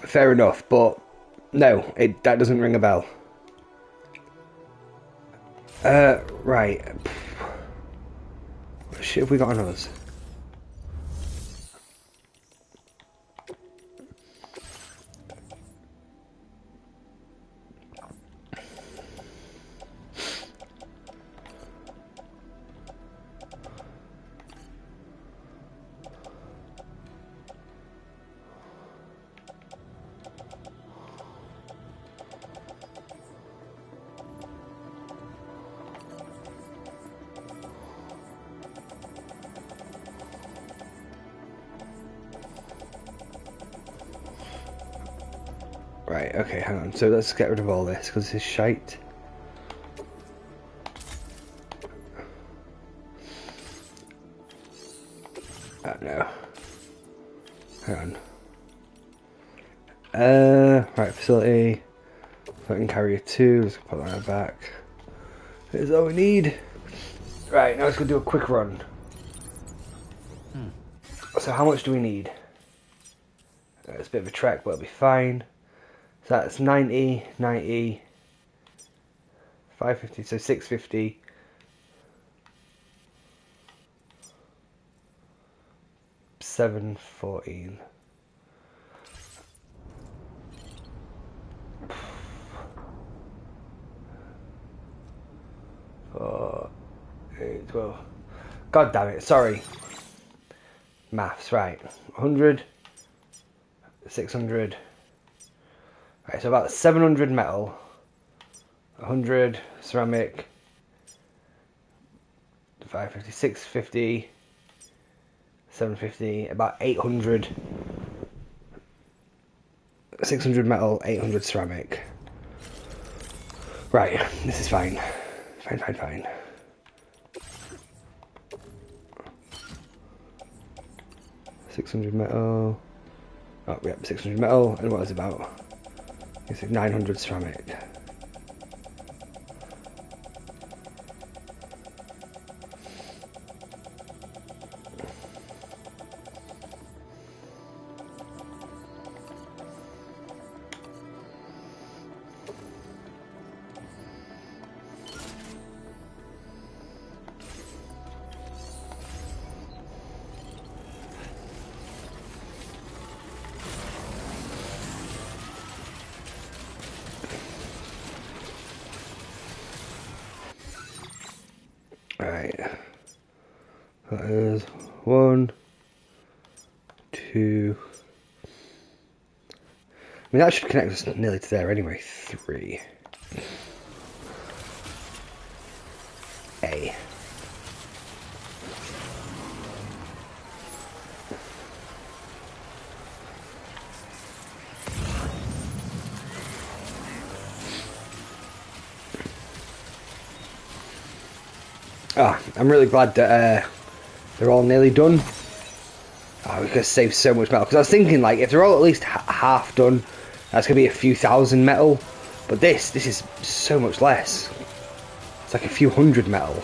fair enough. But no, that doesn't ring a bell. Right. What shit have we got on us? Right, okay, hang on. So let's get rid of all this, because this is shite. Oh, no. Hang on. Right, facility. Fucking carrier 2. Let's put that back. Here's all we need. Right, now let's go do a quick run. So how much do we need? It's a bit of a trek, but it'll be fine. So that's 90, 90, 550, so 650. $7.14. Oh, 8, 12. God damn it, sorry. Maths, right. 100, 600. Right, so about 700 metal, 100 ceramic, 550, 650, 750, about 800, 600 metal, 800 ceramic. Right, this is fine. Fine. 600 metal. Oh, yep, 600 metal. And what is it about? It's 900 ceramic. Right, that is 1, 2. I mean, that should connect us nearly to there anyway. 3. A. I'm really glad that they're all nearly done. We could save so much metal. Because I was thinking, like, if they're all at least half done, that's going to be a few thousand metal. But this is so much less. It's like a few hundred metal.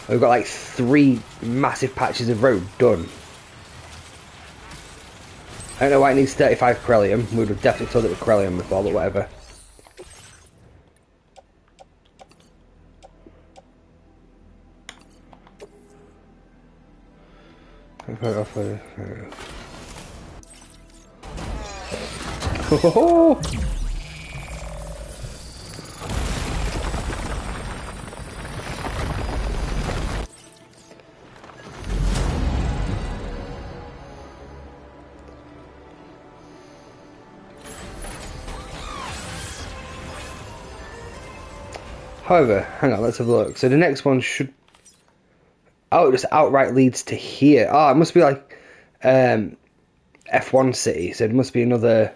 We've got like 3 massive patches of road done. I don't know why it needs 35 Corellium. We would have definitely filled it with Corellium before, but whatever. Oh! However, hang on, let's have a look. So the next one should... Oh, it just outright leads to here. Oh, it must be like F1 City. So there must be another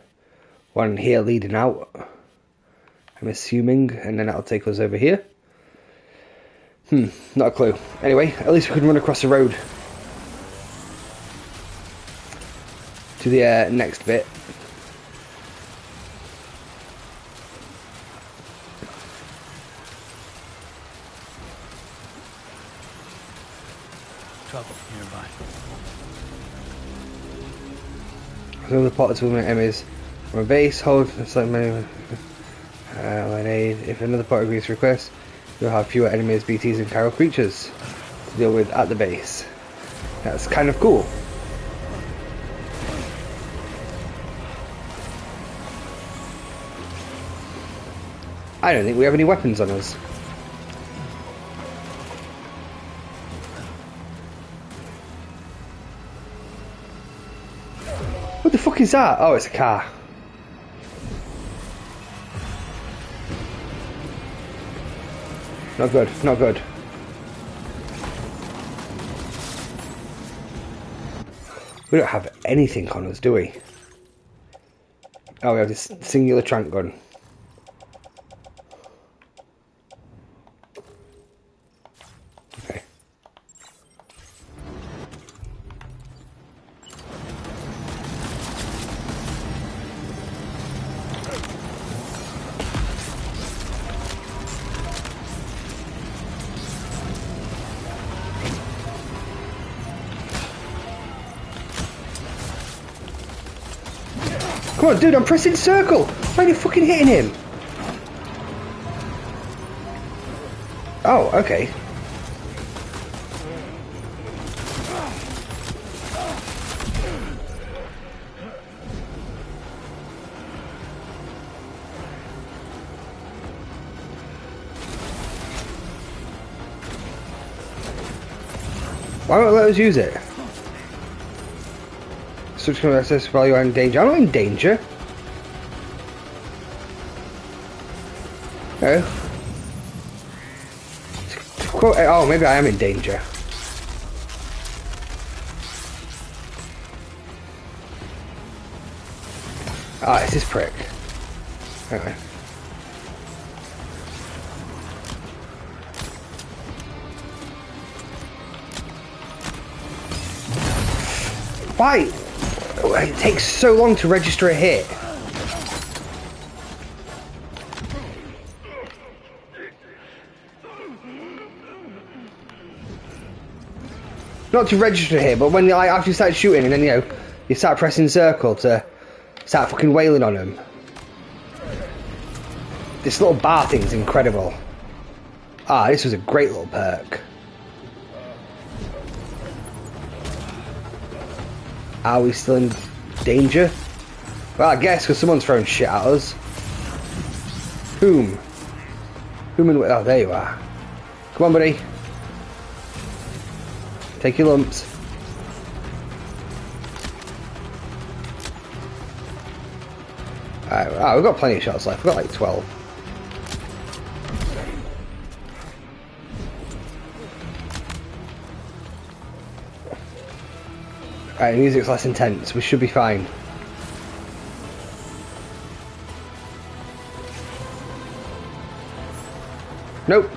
one here leading out, I'm assuming. And then that'll take us over here. Not a clue. Anyway, at least we can run across the road to the next bit. Trouble nearby. Another pot to eliminate enemies. From a base, hold select menu. If another pot agrees to request, you'll have fewer enemies, BTs, and chiral creatures to deal with at the base. That's kind of cool. I don't think we have any weapons on us. What the fuck is that? Oh, it's a car. Not good, not good. We don't have anything on us, do we? Oh, we have this singular trank gun. Okay. Come on, dude, I'm pressing circle! Why are you fucking hitting him? Oh, okay. Why won't it let us use it? Such kind of access while you are in danger. I'm not in danger. No. Quote, oh, maybe I am in danger. Ah, it's this prick. Anyway. Why? It takes so long to register a hit. Not to register a hit, but when like, after you start shooting and then you start pressing circle to start fucking wailing on them. This little bar thing's incredible. Ah, this was a great little perk. Are we still in danger? Well, I guess, because someone's throwing shit at us. Whom? Whom and... Oh, there you are. Come on, buddy. Take your lumps. Alright, oh, we've got plenty of shots left. We've got like 12. Alright, the music's less intense. We should be fine. Nope.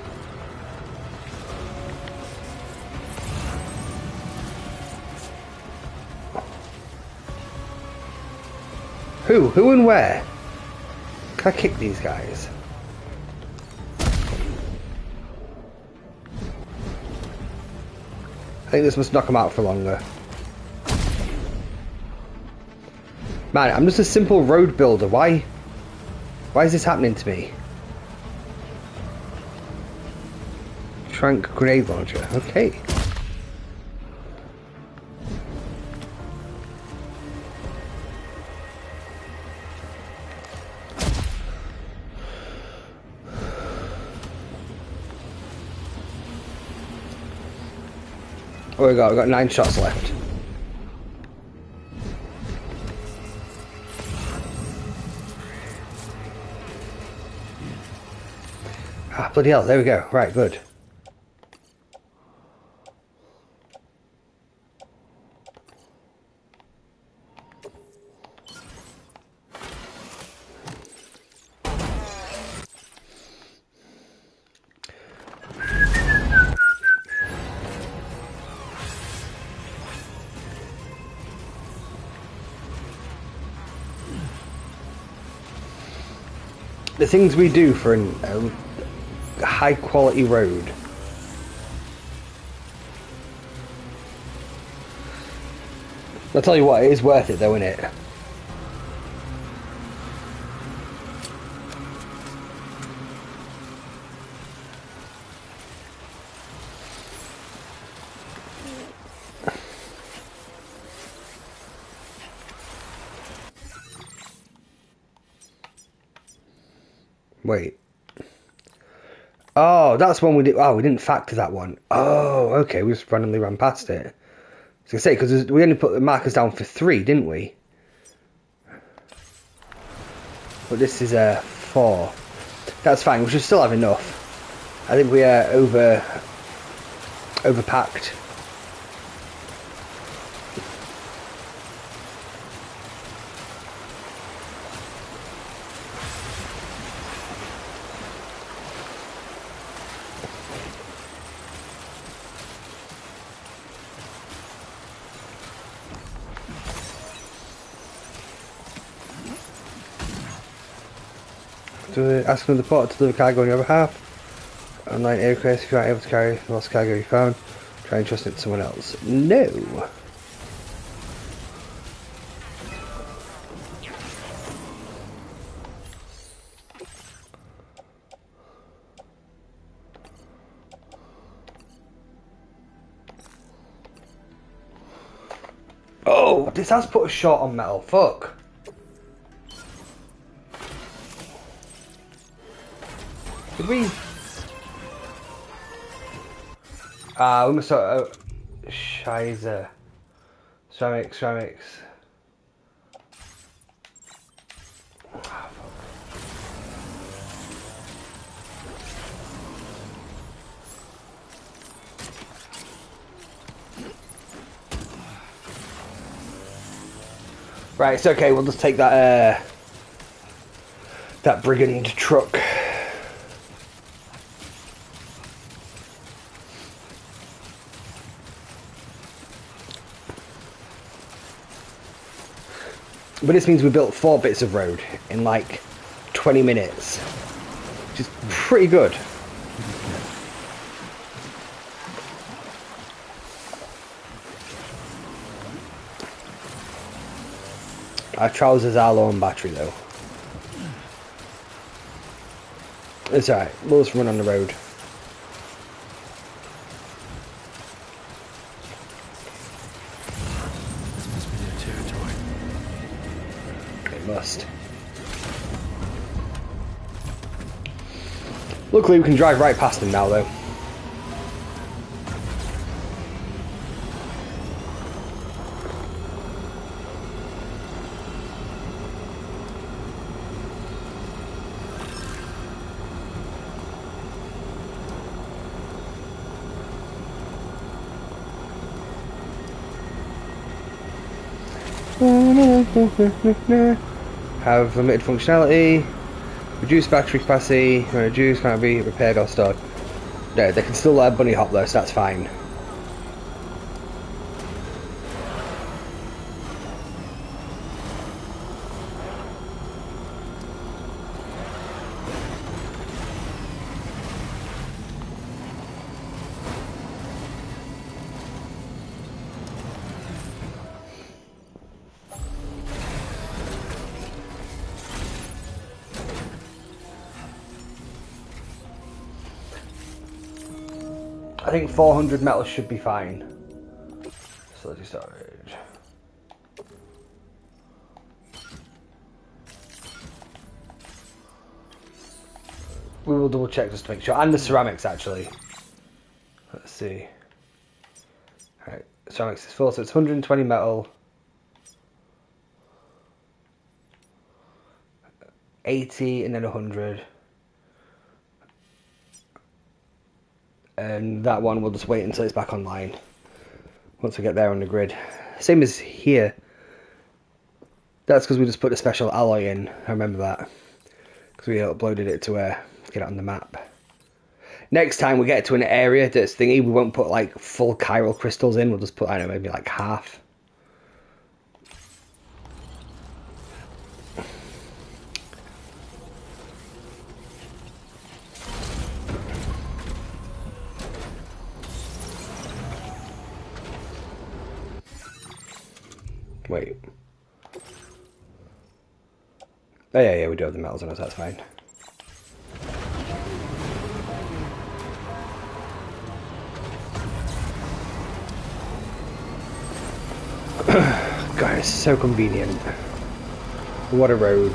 Who? Who and where? Can I kick these guys? I think this must knock them out for longer. Man, I'm just a simple road builder. Why is this happening to me? Trank grenade launcher. Okay. Oh, we've got 9 shots left. Ah, bloody hell, there we go. Right, good. the things we do for a high quality road. I'll tell you what, it is worth it though, isn't it? Wait. Oh, that's one we did. Oh, we didn't factor that one. Oh, okay. We just randomly ran past it. I was gonna say, because we only put the markers down for 3, didn't we? But this is 4. That's fine. We should still have enough. I think we are overpacked. Ask another porter to deliver cargo on your behalf. Online air request, if you aren't able to carry the lost cargo you found, try and trust it to someone else. No! Oh, this has put a short on metal. Fuck. Did we? We must have. Scheiße. Ceramics. Right, it's okay. We'll just take that that brigand truck. But this means we built 4 bits of road in like 20 minutes, which is pretty good. Our trousers are low on battery though. It's alright, we'll just run on the road. This must be their territory. It must. Luckily we can drive right past them now though. Have limited functionality, reduce battery capacity, reduce can't be repaired or stored. No, they can still bunny hop though, so that's fine. I think 400 metal should be fine. Facility storage. We will double check just to make sure. And the ceramics actually. Let's see. Alright, ceramics is full, so it's 120 metal. 80 and then 100. And that one we'll just wait until it's back online once we get there on the grid. Same as here. That's because we just put a special alloy in. I remember that because we uploaded it to get it on the map. Next time we get to an area that's thingy, we won't put like full chiral crystals in. We'll just put, I don't know, maybe like half. Wait. Oh yeah, we do have the metals on us, that's fine. God, it's so convenient. What a road.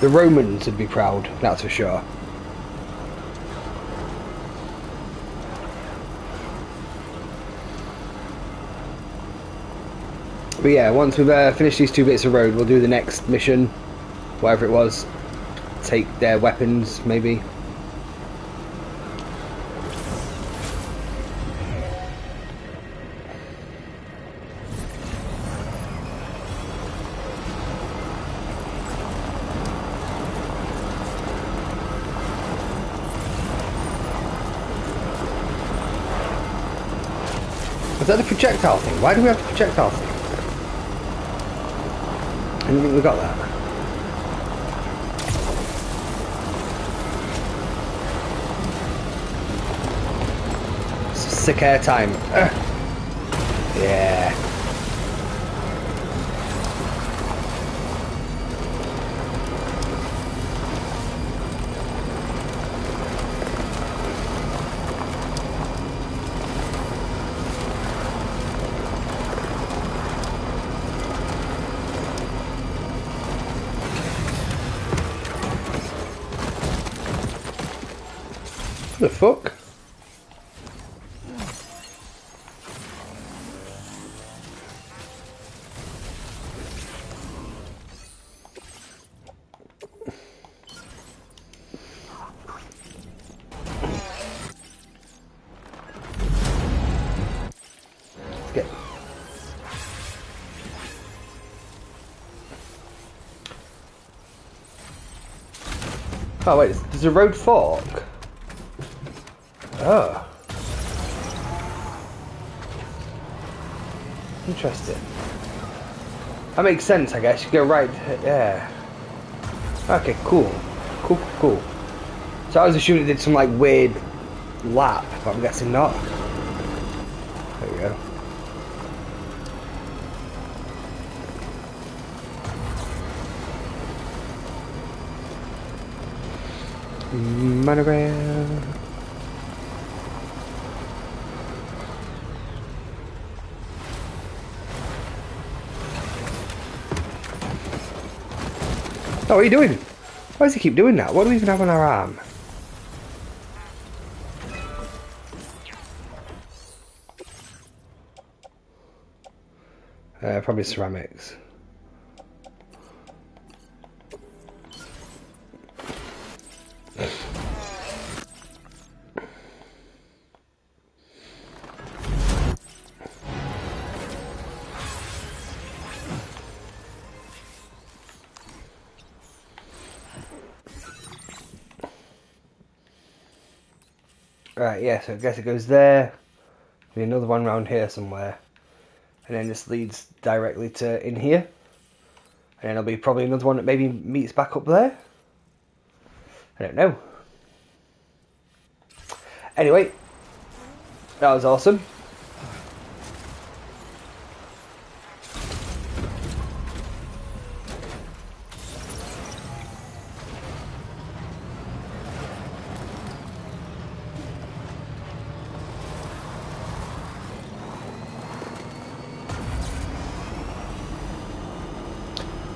The Romans would be proud, that's for sure. But yeah, once we've finished these 2 bits of road, we'll do the next mission, whatever it was. Take their weapons, maybe. Is that the projectile thing? Why do we have the projectile thing? I didn't think we got that. Sick air time. Yeah. What the fuck? Get. Oh wait, there's a road fork. Oh. Interesting. That makes sense, I guess. You go right, yeah. Okay, cool. Cool. So I was assuming it did some like weird lap, but I'm guessing not. There we go. Monorail. Oh, what are you doing? Why does he keep doing that? What do we even have on our arm? Probably ceramics. Right, yeah, so I guess it goes there. Be another one around here somewhere. And then this leads directly to in here. And then there'll be probably another one that maybe meets back up there. I don't know. Anyway, that was awesome.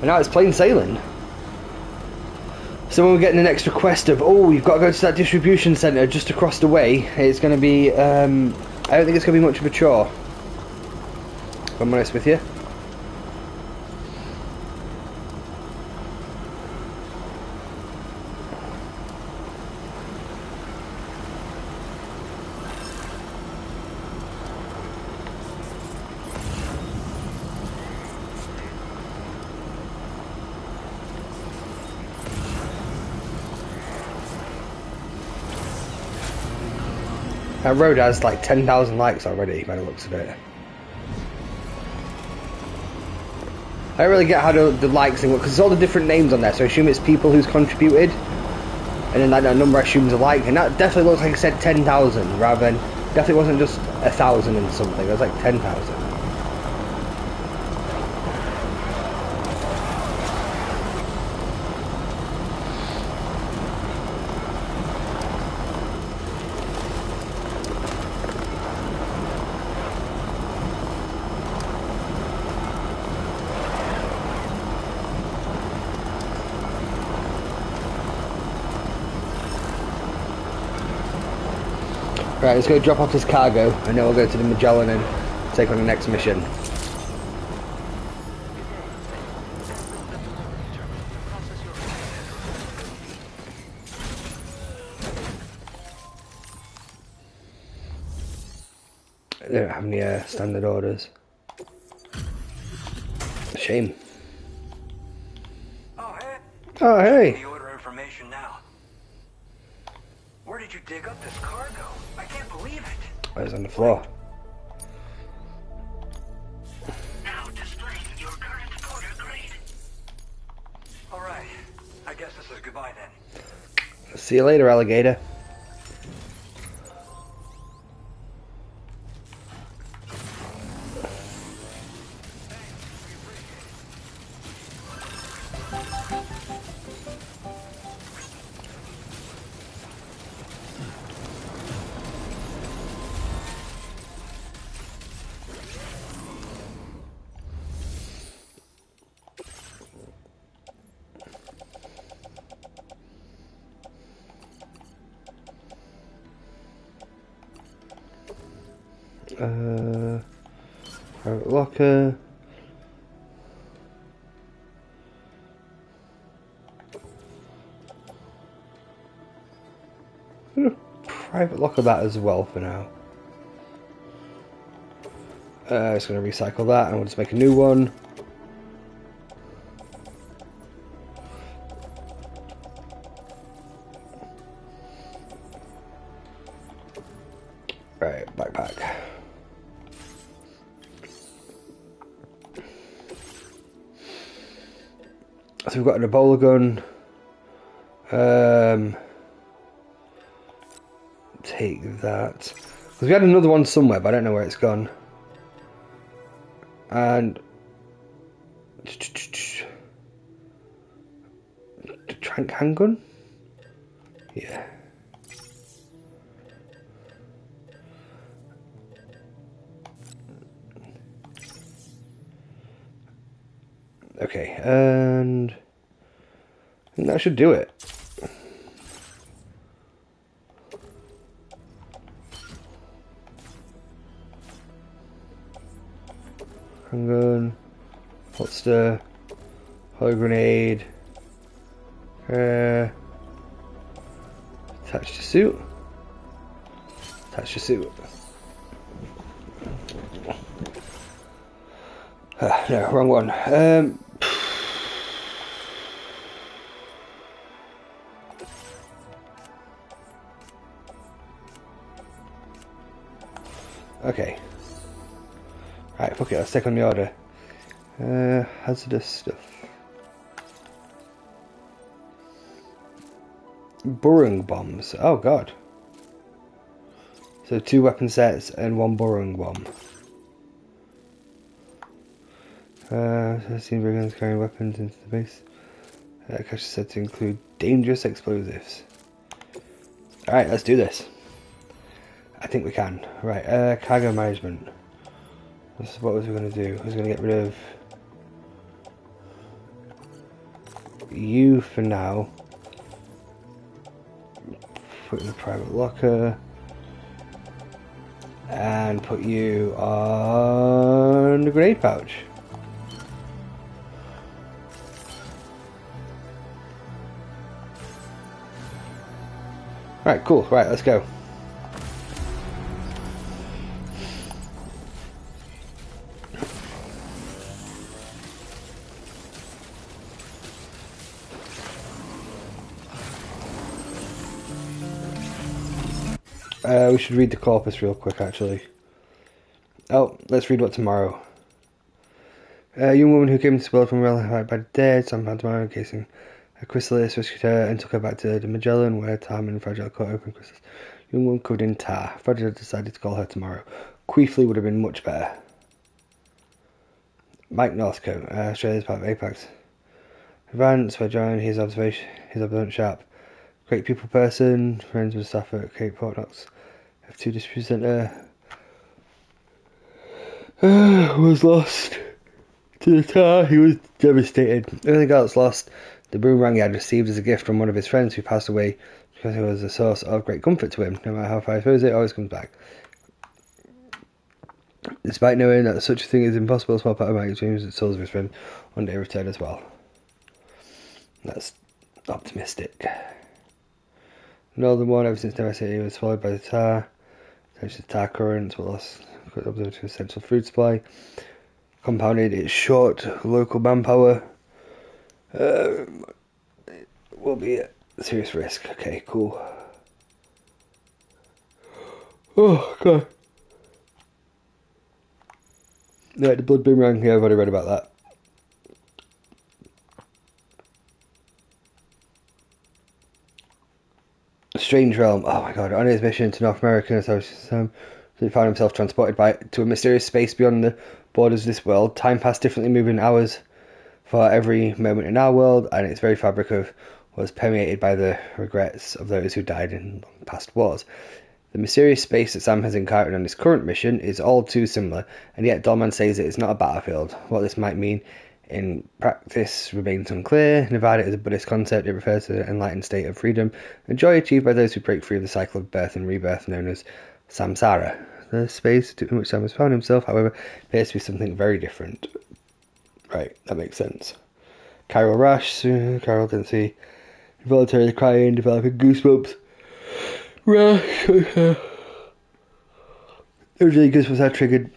And now it's plain sailing. So when we're getting the next request of, oh, you've got to go to that distribution centre just across the way, it's going to be, I don't think it's going to be much of a chore, if I'm honest with you. That road has like 10,000 likes already by the looks of it. I don't really get how the likes thing works, because there's all the different names on there, so I assume it's people who's contributed, and then like that number I assume is a like, and that definitely looks like it said 10,000 rather than Definitely wasn't just 1,000 and something. It was like 10,000. Right, let's go drop off this cargo and then we'll go to the Magellan and take on the next mission. They don't have any standard orders. Shame. Oh, hey. Oh, hey! The order information now. Where did you dig up this cargo? I can't believe it. Oh, it's on the floor. Now displaying your current order grade. All right. I guess this is goodbye then. See you later, alligator. Private locker. Private locker that as well for now. Just going to recycle that and we'll just make a new one. Right, backpack. So we've got an Ebola gun. Take that. Because we had another one somewhere, but I don't know where it's gone. And trank handgun? Yeah. Okay, and I think that should do it. Handgun, holster, hollow grenade, attach to suit, attach to suit. No, wrong one. Okay. Right, fuck it, let's take on the order. Hazardous stuff. Burrowing bombs. Oh god. So 2 weapon sets and 1 burrowing bomb. 13 brigands carrying weapons into the base. Cache is said to include dangerous explosives. Alright, let's do this. I think we can. Right, cargo management. What was we going to do? I was going to get rid of you for now. Put in the private locker. And put you on the grenade pouch. Right, cool. Right, let's go. We should read the corpus real quick, actually. Oh, let's read what tomorrow. A young woman who came into the world from well by the dead, some had tomorrow encasing a chrysalis, rescued her and took her back to the Magellan, where Tom and Fragile cut open crystals. Young one covered in tar. Frederick decided to call her tomorrow. Queefly would have been much better. Mike Northcote, Australia's part of Apex. Vance, where John, his observant sharp. Great people person, friends with staff at Cape Port Knox. F2 distribution centre. Was lost to the tar. He was devastated. Everything else lost. The boomerang he had received as a gift from one of his friends who passed away because it was a source of great comfort to him. No matter how far he throws it, it always comes back. Despite knowing that such a thing is impossible, a small part of my dreams and souls of his friend one day return as well. That's optimistic. Northern one, ever since Never City was swallowed by the tar. Thanks to the tar currents, were lost observed to essential food supply. Compounded its short local manpower. Will be a serious risk. Okay, cool. Oh, God. Yeah, the blood boomerang. Yeah, I've already read about that. Strange Realm. Oh my God. On his mission to North America, he found himself transported to a mysterious space beyond the borders of this world. Time passed differently, moving hours for every moment in our world, and its very fabric was permeated by the regrets of those who died in past wars. The mysterious space that Sam has encountered on his current mission is all too similar, and yet Dolman says it is not a battlefield. What this might mean in practice remains unclear. Nevada is a Buddhist concept. It refers to the enlightened state of freedom and joy achieved by those who break free of the cycle of birth and rebirth known as samsara. The space in which Sam has found himself, however, appears to be something very different. Right, that makes sense. Carol Rash, Carol didn't see involuntarily crying, developing goosebumps. Rash, originally goosebumps are triggered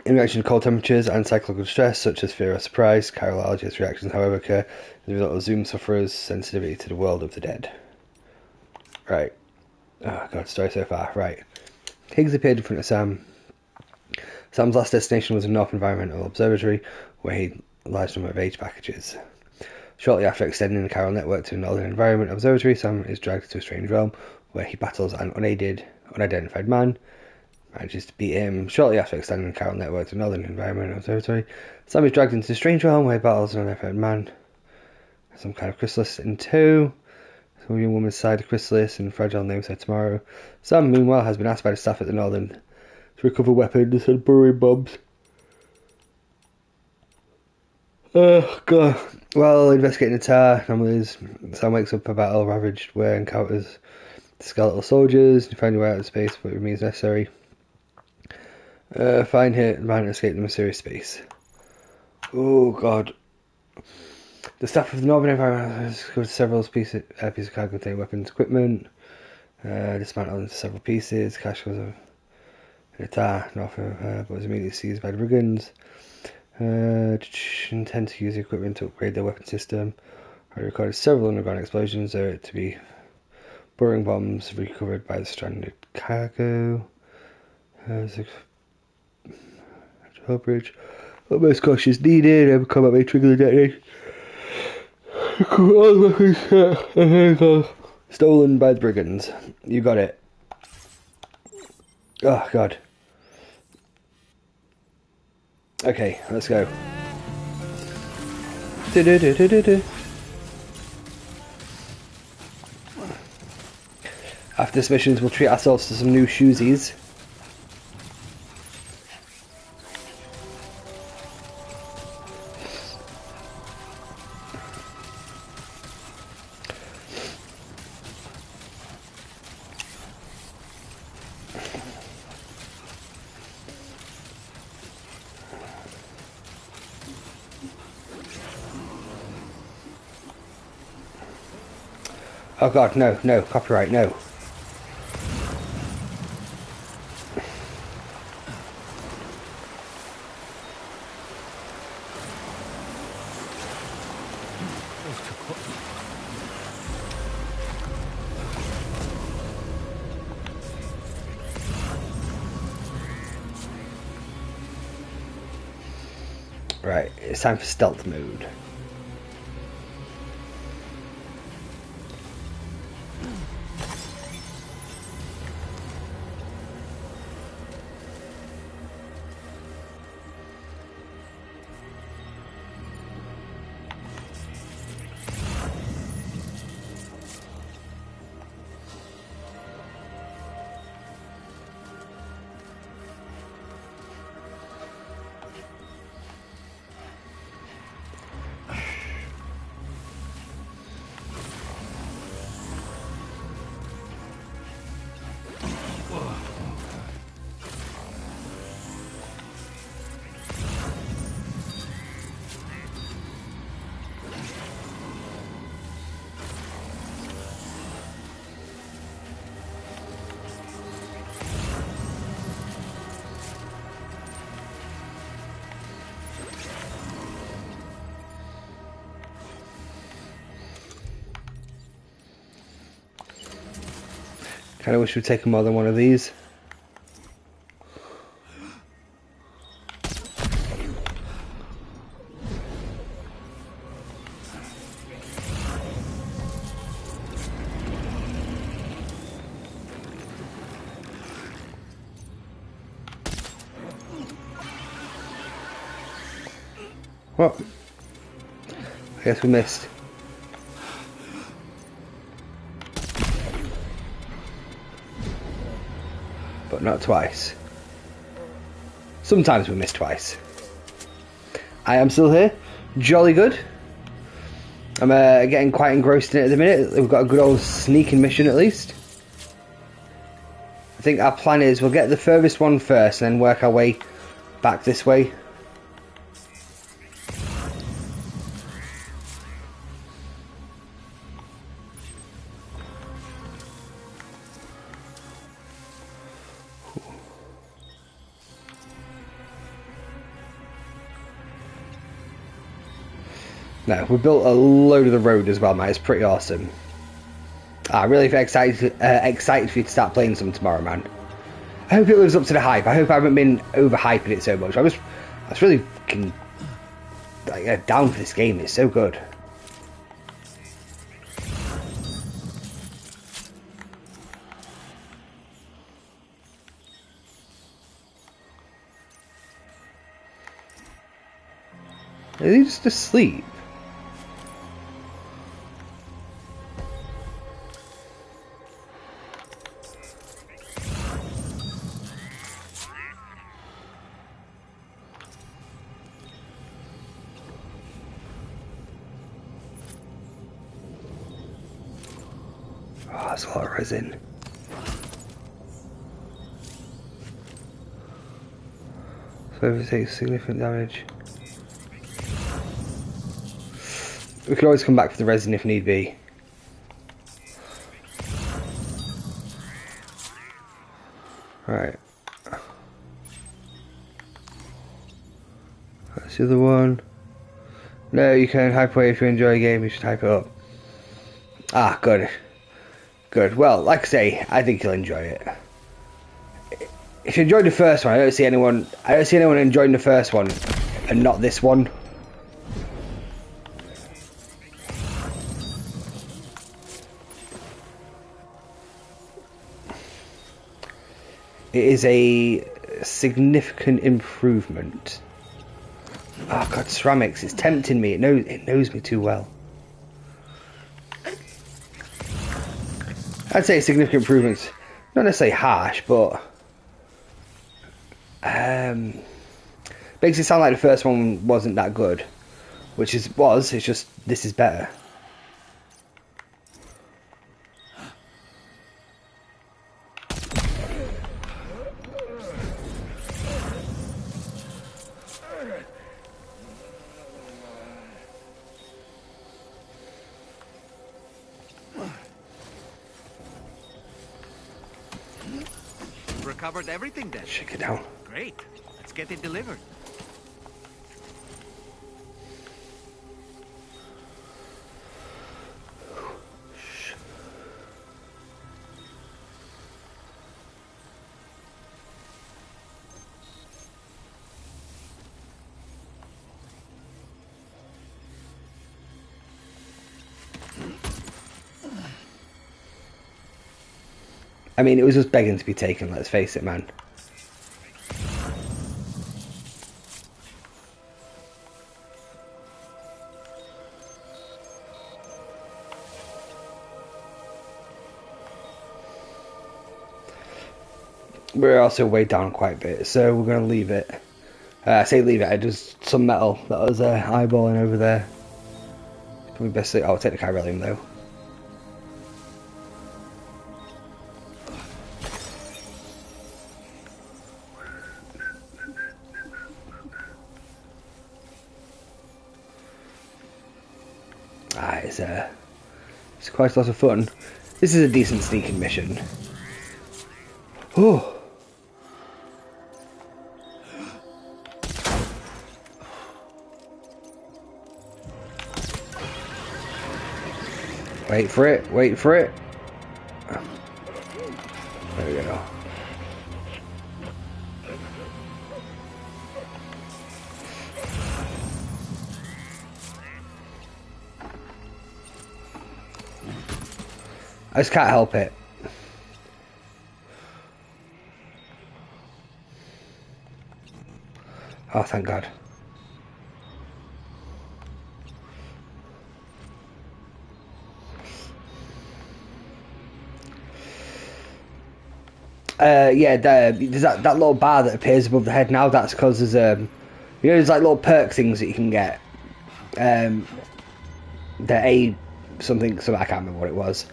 in reaction to cold temperatures and psychological stress, such as fear or surprise. Carol allergies reactions, however, occur as a result of Zoom sufferers' sensitivity to the world of the dead. Right. Oh God, story so far. Right. Higgs appeared in front of Sam. Sam's last destination was a North Environmental Observatory, where he large number of age packages. Shortly after extending the Carol network to a Northern Environment Observatory, Sam is dragged to a strange realm, where he battles an unidentified man, manages to beat him. Shortly after extending the Carol network to Northern Environment Observatory, Sam is dragged into the strange realm, where he battles an unidentified man, some kind of chrysalis in tow. A young woman's side of chrysalis and fragile names her tomorrow. Sam, meanwhile, has been asked by the staff at the Northern to recover weapons and burrowing bombs. Oh God. Well, investigating the tar anomalies, Sam wakes up a battle ravaged where encounters skeletal soldiers. You find your way out of space, but it remains necessary. Find hit man and escape the mysterious space. Oh God. The staff of the Northern Environment has discovered several pieces of cargo containing weapons equipment. Dismantled into several pieces. Cash was in a tar north of but was immediately seized by the brigands. Intend to use the equipment to upgrade their weapon system. I recorded several underground explosions to be burrowing bombs recovered by the stranded cargo. There's a bridge. Utmost caution is needed. Every combat may trigger the detonation. All weapons stolen by the brigands. You got it. Oh God. Okay, let's go. After this mission, we'll treat ourselves to some new shoesies. Oh God, no, no, copyright, no. Right, it's time for stealth mode. Kind of wish we'd taken more than one of these. What? I guess we missed. But not twice. Sometimes we miss twice. I am still here. Jolly good. I'm getting quite engrossed in it at the minute. We've got a good old sneaking mission at least. I think our plan is we'll get the furthest one first and then work our way back this way. No, we built a load of the road as well, man. It's pretty awesome. I'm really excited for you to start playing some tomorrow, man. I hope it lives up to the hype. I hope I haven't been overhyping it so much. I was really fucking down for this game. It's so good. Are they just asleep? Oh, that's a lot of resin. So if it takes significant damage. We could always come back for the resin if need be. Right. That's the other one. No, you can hype away if you enjoy a game, you should hype it up. Ah, good. Good. Well, like I say, I think you'll enjoy it. If you enjoyed the first one, I don't see anyone enjoying the first one and not this one. It is a significant improvement. Oh god, ceramics, it's tempting me. It knows me too well. I'd say significant improvements. Not necessarily harsh, but makes it sound like the first one wasn't that good. Which it's just this is better. Recovered everything then. Shake it down. Great. Let's get it delivered. I mean, it was just begging to be taken, let's face it, man. We're also weighed down quite a bit, so we're going to leave it. I say leave it, there's some metal that was eyeballing over there. Probably best to... I'll take the chiralium though. It's quite a lot of fun. This is a decent sneaking mission. Oh. Wait for it, wait for it. There we go. I just can't help it. Oh, thank God. Yeah, there's that little bar that appears above the head now. That's because there's you know, there's like little perk things that you can get. The something I can't remember what it was.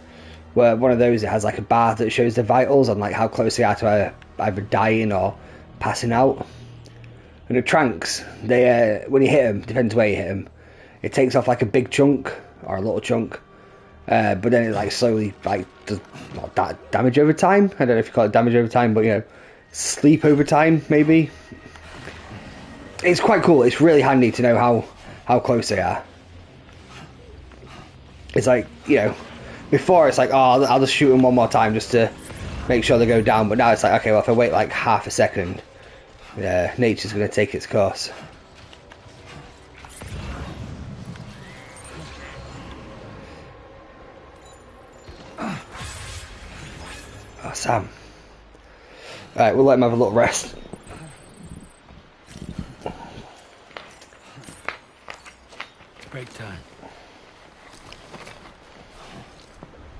Where one of those, it has like a bar that shows the vitals and like how close they are to either dying or passing out. And the tranks, they when you hit them, depends where you hit them, it takes off like a big chunk or a little chunk. But then it like slowly like does not that damage over time. I don't know if you call it damage over time, but you know, sleep over time maybe. It's quite cool. It's really handy to know how close they are. It's like, you know, before it's like, oh, I'll just shoot them one more time just to make sure they go down. But now it's like, okay, well if I wait like half a second, nature's going to take its course. Oh, Sam. Alright, we'll let him have a little rest. Break time.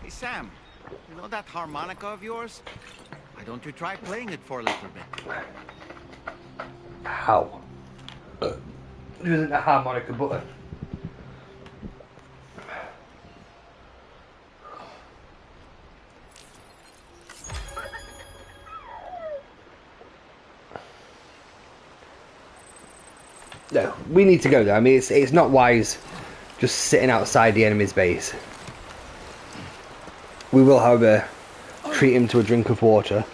Hey, Sam, you know that harmonica of yours? Why don't you try playing it for a little bit? How? There isn't a harmonica button. No, we need to go there. I mean, it's not wise just sitting outside the enemy's base. We will, however, treat him to a drink of water.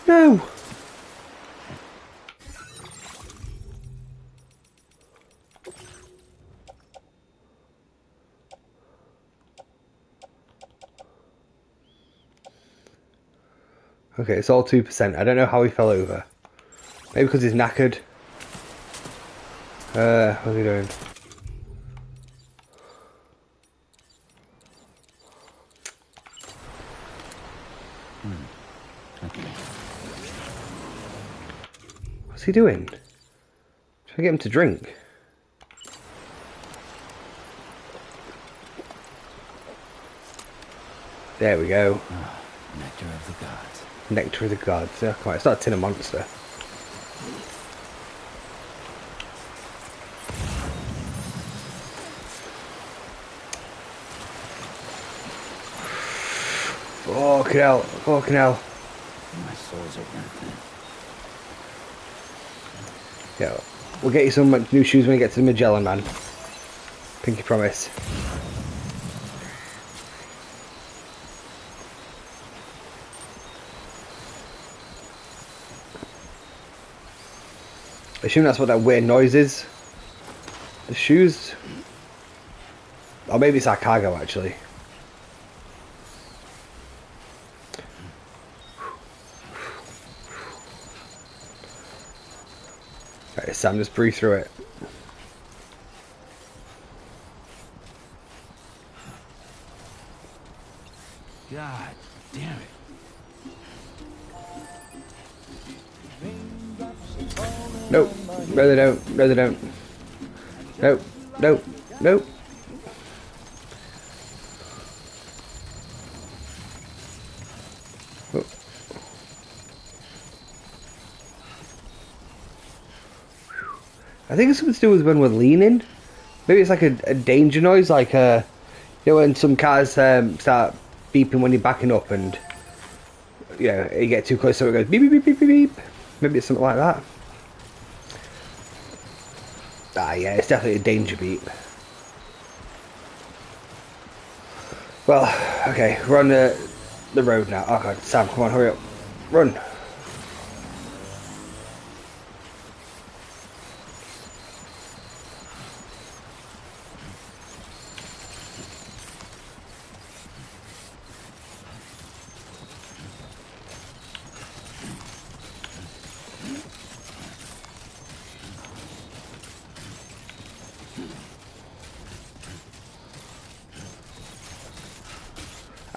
No! Okay, it's all 2%. I don't know how he fell over. Maybe because he's knackered. What's he doing? What's he doing? Trying to get him to drink. There we go. Nectar of the gods. Nectar of the gods. Yeah, come on, it's not a tin of monster. Fucking hell, fucking hell. My soles are burnt thin. Yeah, we'll get you some new shoes when we get to the Magellan, man. Pinky promise. I assume that's what that weird noise is. The shoes? Or maybe it's our cargo, actually. Right, Sam, just breathe through it. God damn it. Nope. No, they don't. No, they don't. Nope. Nope. Nope. Oh. I think it's something to do with when we're leaning. Maybe it's like a danger noise, like you know, when some cars start beeping when you're backing up, and you know, you get too close, so it goes beep beep beep beep beep beep. Maybe it's something like that. Ah, yeah, it's definitely a danger beep. Well, okay, we're on the road now. Oh god, Sam, come on, hurry up, run.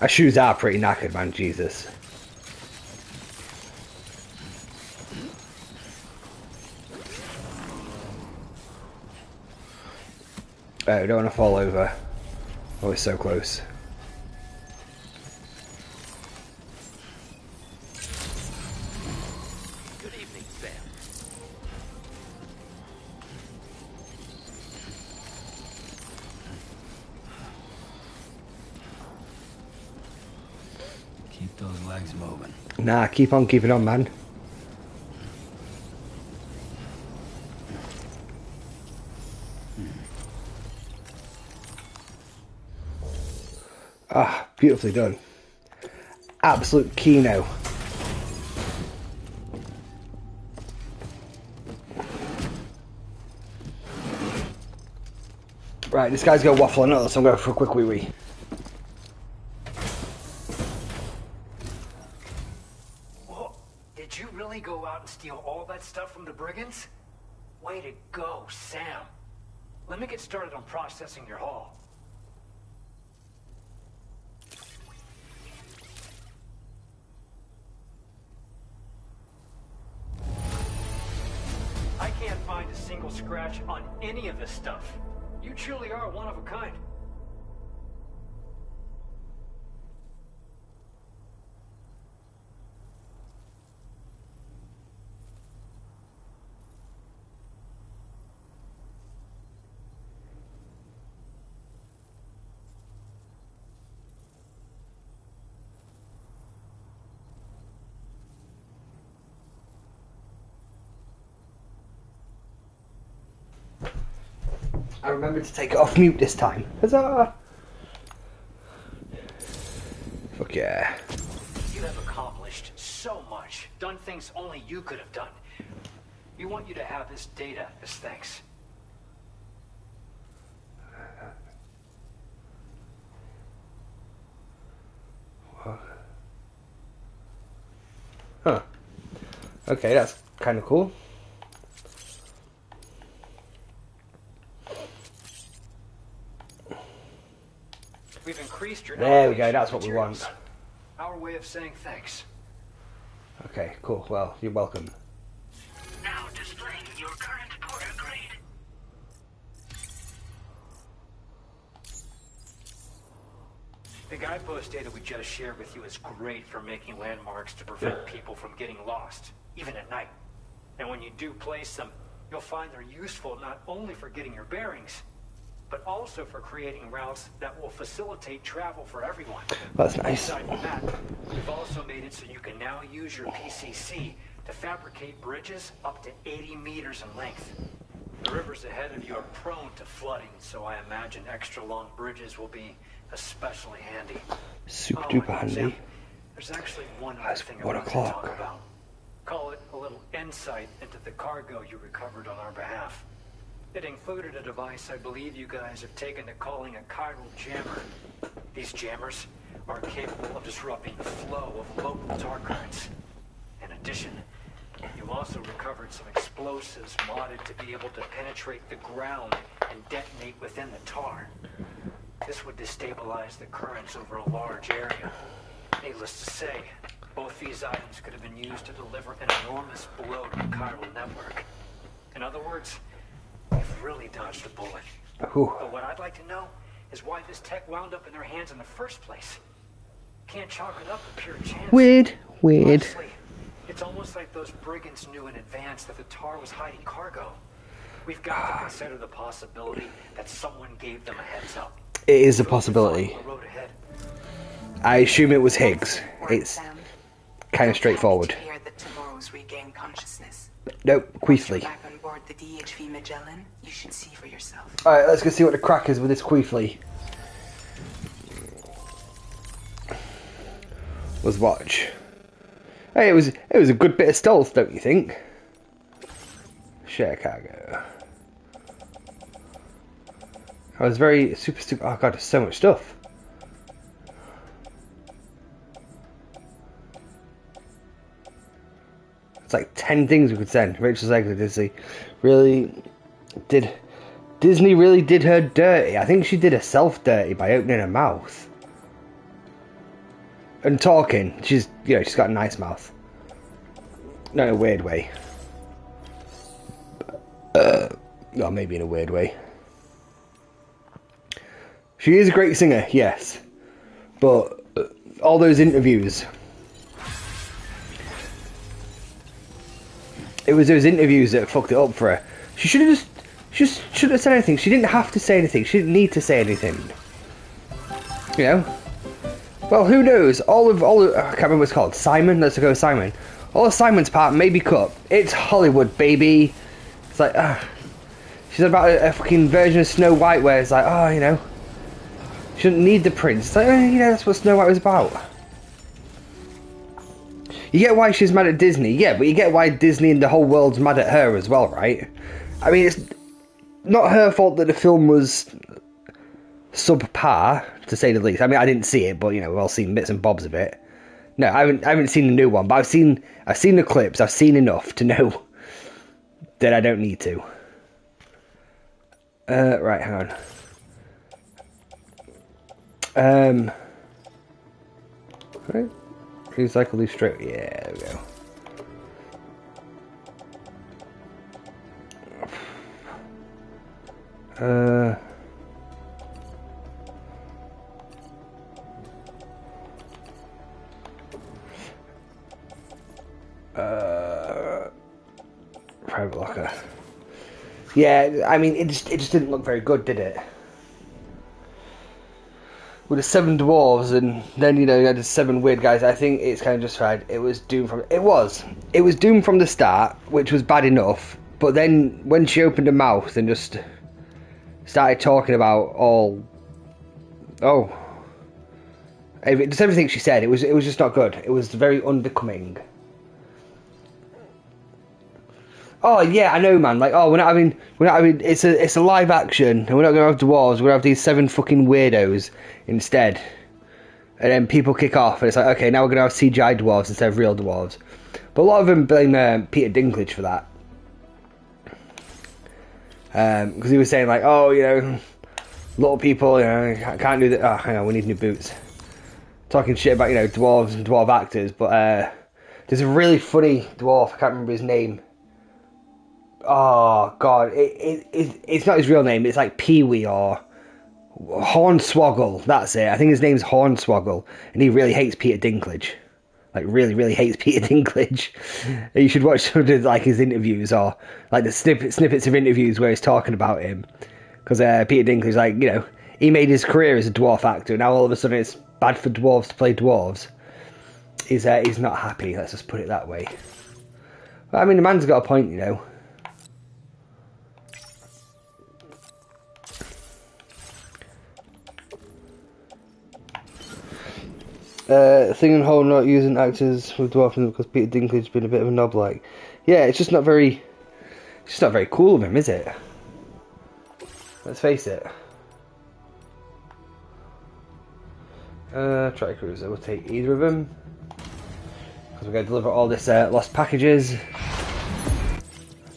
Our shoes are pretty knackered, man. Jesus. Oh, we don't want to fall over. Oh, it's so close. Good evening, Sam. Keep those legs moving. Nah, keep on keeping on, man. Ah, beautifully done. Absolute keno. Right, this guy's going waffling up, so I'm going for a quick wee-wee. Whoa, did you really go out and steal all that stuff from the brigands? Way to go, Sam. Let me get started on processing your haul. I can't find a single scratch on any of this stuff. You truly are one of a kind. I remembered to take it off mute this time. Huzzah! Fuck yeah. You have accomplished so much, done things only you could have done. We want you to have this data as thanks. What? Huh. Okay, that's kind of cool. We've increased your There we go, that's what we materials. want. Our way of saying thanks. Okay, cool. Well, you're welcome. Now displaying your current porter grade. The guidepost data we just shared with you is great for making landmarks to prevent people from getting lost, even at night. And when you do place them, you'll find they're useful not only for getting your bearings, but also for creating routes that will facilitate travel for everyone. That's nice. Besides that, we've also made it so you can now use your PCC to fabricate bridges up to 80 meters in length. The rivers ahead of you are prone to flooding, so I imagine extra long bridges will be especially handy. Super duper handy. Sam, there's actually one other It's thing I 1 want to o'clock. talk about. Call it a little insight into the cargo you recovered on our behalf. It included a device I believe you guys have taken to calling a chiral jammer. These jammers are capable of disrupting the flow of local tar currents. In addition, you also recovered some explosives modded to be able to penetrate the ground and detonate within the tar. This would destabilize the currents over a large area. Needless to say, both these items could have been used to deliver an enormous blow to the chiral network. In other words, you've really dodged a bullet. Ooh. But what I'd like to know is why this tech wound up in their hands in the first place. Can't chalk it up to pure chance. Weird. Honestly, it's almost like those brigands knew in advance that the tar was hiding cargo. We've got to consider the possibility that someone gave them a heads up. It is a possibility. The road ahead. I assume it was Higgs. It's kind of straightforward. Hear that tomorrow's regained consciousness. Nope, Queefly. Back on board the DHV Magellan, you should see for yourself. Alright, let's go see what the crack is with this Queefly. Let's watch. Hey, it was a good bit of stealth, don't you think? Share cargo. I was very super stupid. Oh god, there's so much stuff. It's like 10 things we could send. Rachel's like, Disney really did her dirty. I think she did herself dirty by opening her mouth. and talking. She's, you know, she's got a nice mouth. Not in a weird way. Well, maybe in a weird way. She is a great singer, yes. But all those interviews. It was those interviews that fucked it up for her. She should have just shouldn't have said anything. She didn't have to say anything. She didn't need to say anything. You know? Well, who knows? All of I can't remember what it's called. Simon? Let's go with Simon. All of Simon's part may be cut. It's Hollywood, baby. It's like, she's about a fucking version of Snow White where it's like, oh, you know, she shouldn't need the prince. It's like, you know, that's what Snow White was about. You get why she's mad at Disney, yeah, but you get why Disney and the whole world's mad at her as well, right? I mean, it's not her fault that the film was subpar, to say the least. I mean, I didn't see it, but, you know, we've all seen bits and bobs of it. No, I haven't seen the new one, but I've seen the clips. I've seen enough to know that I don't need to. Right, hang on. Right. Recycle these straight. Yeah, there we go. Private locker. Yeah, I mean, it just didn't look very good, did it? With the 7 dwarves, and then, you know, you had the 7 weird guys. I think it's kind of justified. It was doomed from... It was doomed from the start, which was bad enough. But then, when she opened her mouth and just started talking about all... Oh. Just everything she said, it was just not good. It was very unbecoming. Oh yeah, I know, man. Like, oh, we're not having. It's a live action, and we're not gonna have dwarves. We're gonna have these 7 fucking weirdos instead. And then people kick off, and it's like, okay, now we're gonna have CGI dwarves instead of real dwarves. But a lot of them blame Peter Dinklage for that, because he was saying like, oh, you know, little people, you know, can't do that. Oh, hang on, we need new boots. Talking shit about, you know, dwarves and dwarf actors, but there's a really funny dwarf. I can't remember his name. Oh god, it's not his real name. It's like Pee-wee or Hornswoggle. That's it. I think his name's Hornswoggle, and he really hates Peter Dinklage. Like really hates Peter Dinklage. You should watch some of like his interviews or like the snippets of interviews where he's talking about him, because Peter Dinklage, like, you know, he made his career as a dwarf actor. Now all of a sudden it's bad for dwarves to play dwarves. He's not happy. Let's just put it that way. But, I mean, the man's got a point, you know. Thing and whole not using actors with dwarfing because Peter Dinklage's been a bit of a knob, like. Yeah, it's just not very cool of him, is it? Let's face it. Try cruiser, we'll take either of them, because we're going to deliver all this lost packages.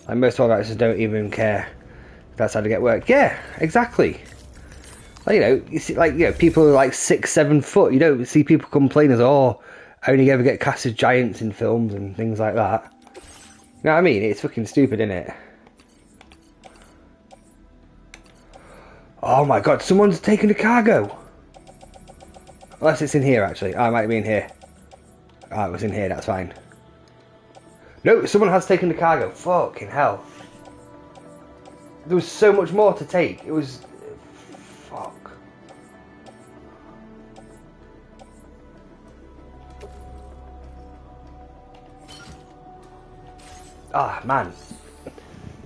Like most of our actors don't even care if that's how to get work. Yeah, exactly. Like, you know, you see, like, you know, people are like 6-7 foot. You don't see people complain as, oh, I only ever get cast as giants in films and things like that. You know what I mean? It's fucking stupid, isn't it? Oh my god, someone's taken the cargo. Unless it's in here, actually. Oh, it might be in here. Oh, it was in here, that's fine. No, someone has taken the cargo. Fucking hell. There was so much more to take. It was... Fuck. Ah, man.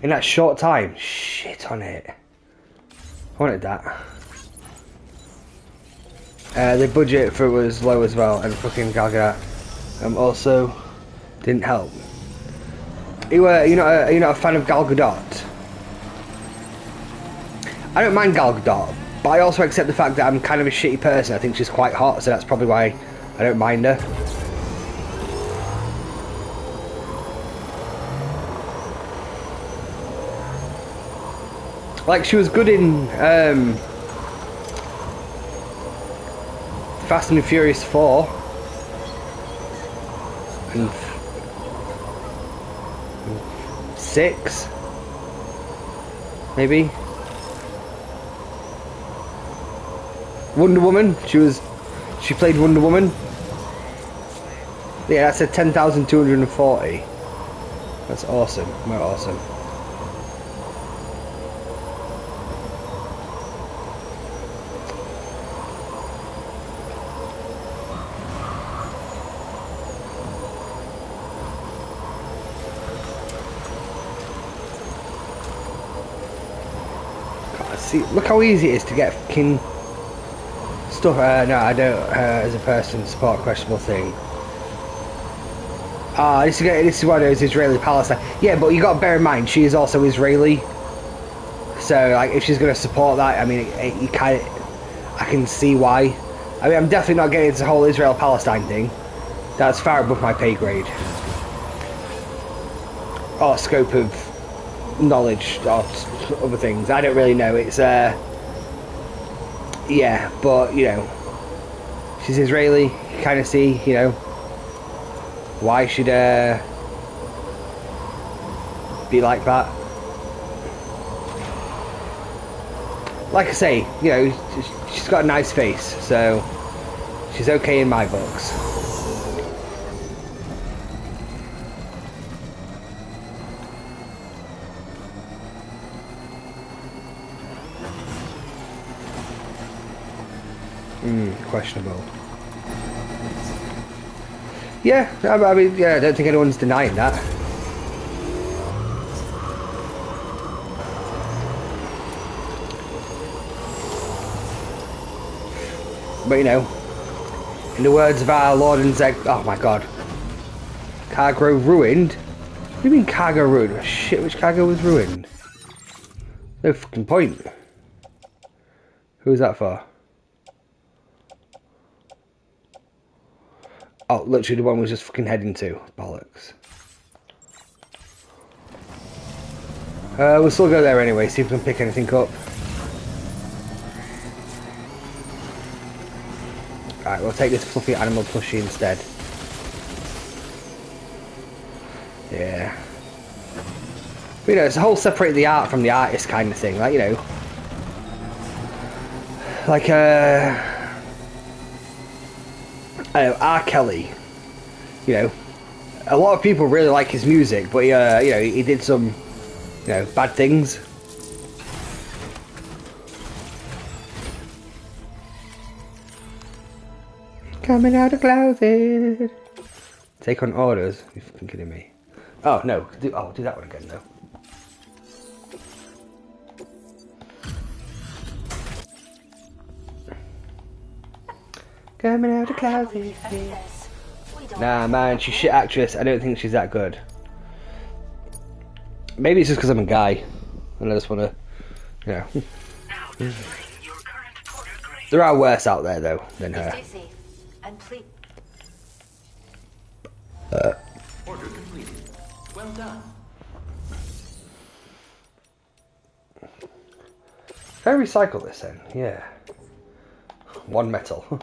In that short time. Shit on it. I wanted that. The budget for it was low as well, and fucking Gal Gadot also didn't help. You're not a fan of Gal Gadot? I don't mind Gal Gadot, but I also accept the fact that I'm kind of a shitty person. I think she's quite hot, so that's probably why I don't mind her. Like, she was good in Fast and Furious 4. and 6, maybe. Wonder Woman. She played Wonder Woman. Yeah, that's a 10,240. That's awesome. More awesome. See, look how easy it is to get fucking stuff. No, I don't. As a person, support a questionable thing. This is what it is. Israeli-Palestine. Yeah, but you got to bear in mind she is also Israeli. So, like, if she's going to support that, I mean, you kind of, I can see why. I mean, I'm definitely not getting into the whole Israel-Palestine thing. That's far above my pay grade. Or scope of knowledge or other things. I don't really know. It's yeah, but you know, she's Israeli. You kind of see, you know, why should be like that. Like I say, you know, she's got a nice face, so she's okay in my books. Questionable. Yeah, I mean, yeah, I don't think anyone's denying that. But you know, in the words of our Lord and Zeg, oh my God, cargo ruined? What do you mean cargo ruined? Shit, which cargo was ruined? No fucking point. Who was that for? Oh, literally the one was just fucking heading to. Bollocks. We'll still go there anyway, see if we can pick anything up. Alright, we'll take this fluffy animal plushie instead. Yeah. But, you know, it's a whole separate the art from the artist kind of thing. Like, you know. Like, I know, R. Kelly, you know, a lot of people really like his music, but you know, he did some, you know, bad things. Coming out of closet. Take on orders. You're fucking kidding me. Oh no, do that one again though. Coming out of closet. Nah, man, she's shit actress. I don't think she's that good. Maybe it's just because I'm a guy, and I just want to, you know. There are worse out there though than her. Order completed. Well done. Can I recycle this then? Yeah. 1 metal.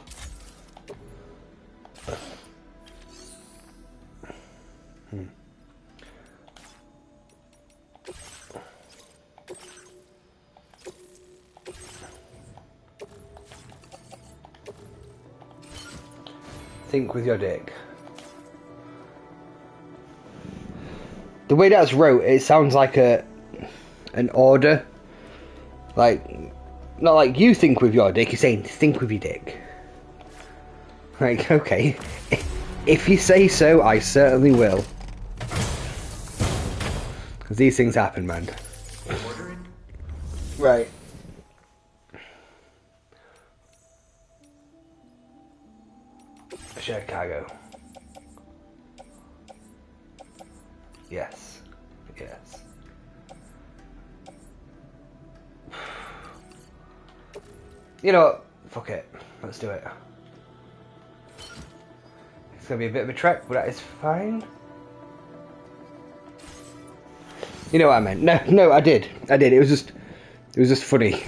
Think with your dick. The way that's wrote, it sounds like an order. Like, not like you think with your dick, you're saying think with your dick. Like, okay. If you say so, I certainly will. Because these things happen, man. Right. Shared cargo. Yes. Yes. You know what? Fuck it. Let's do it. It's gonna be a bit of a trek, but that is fine. You know what I meant? No, I did. It was just funny.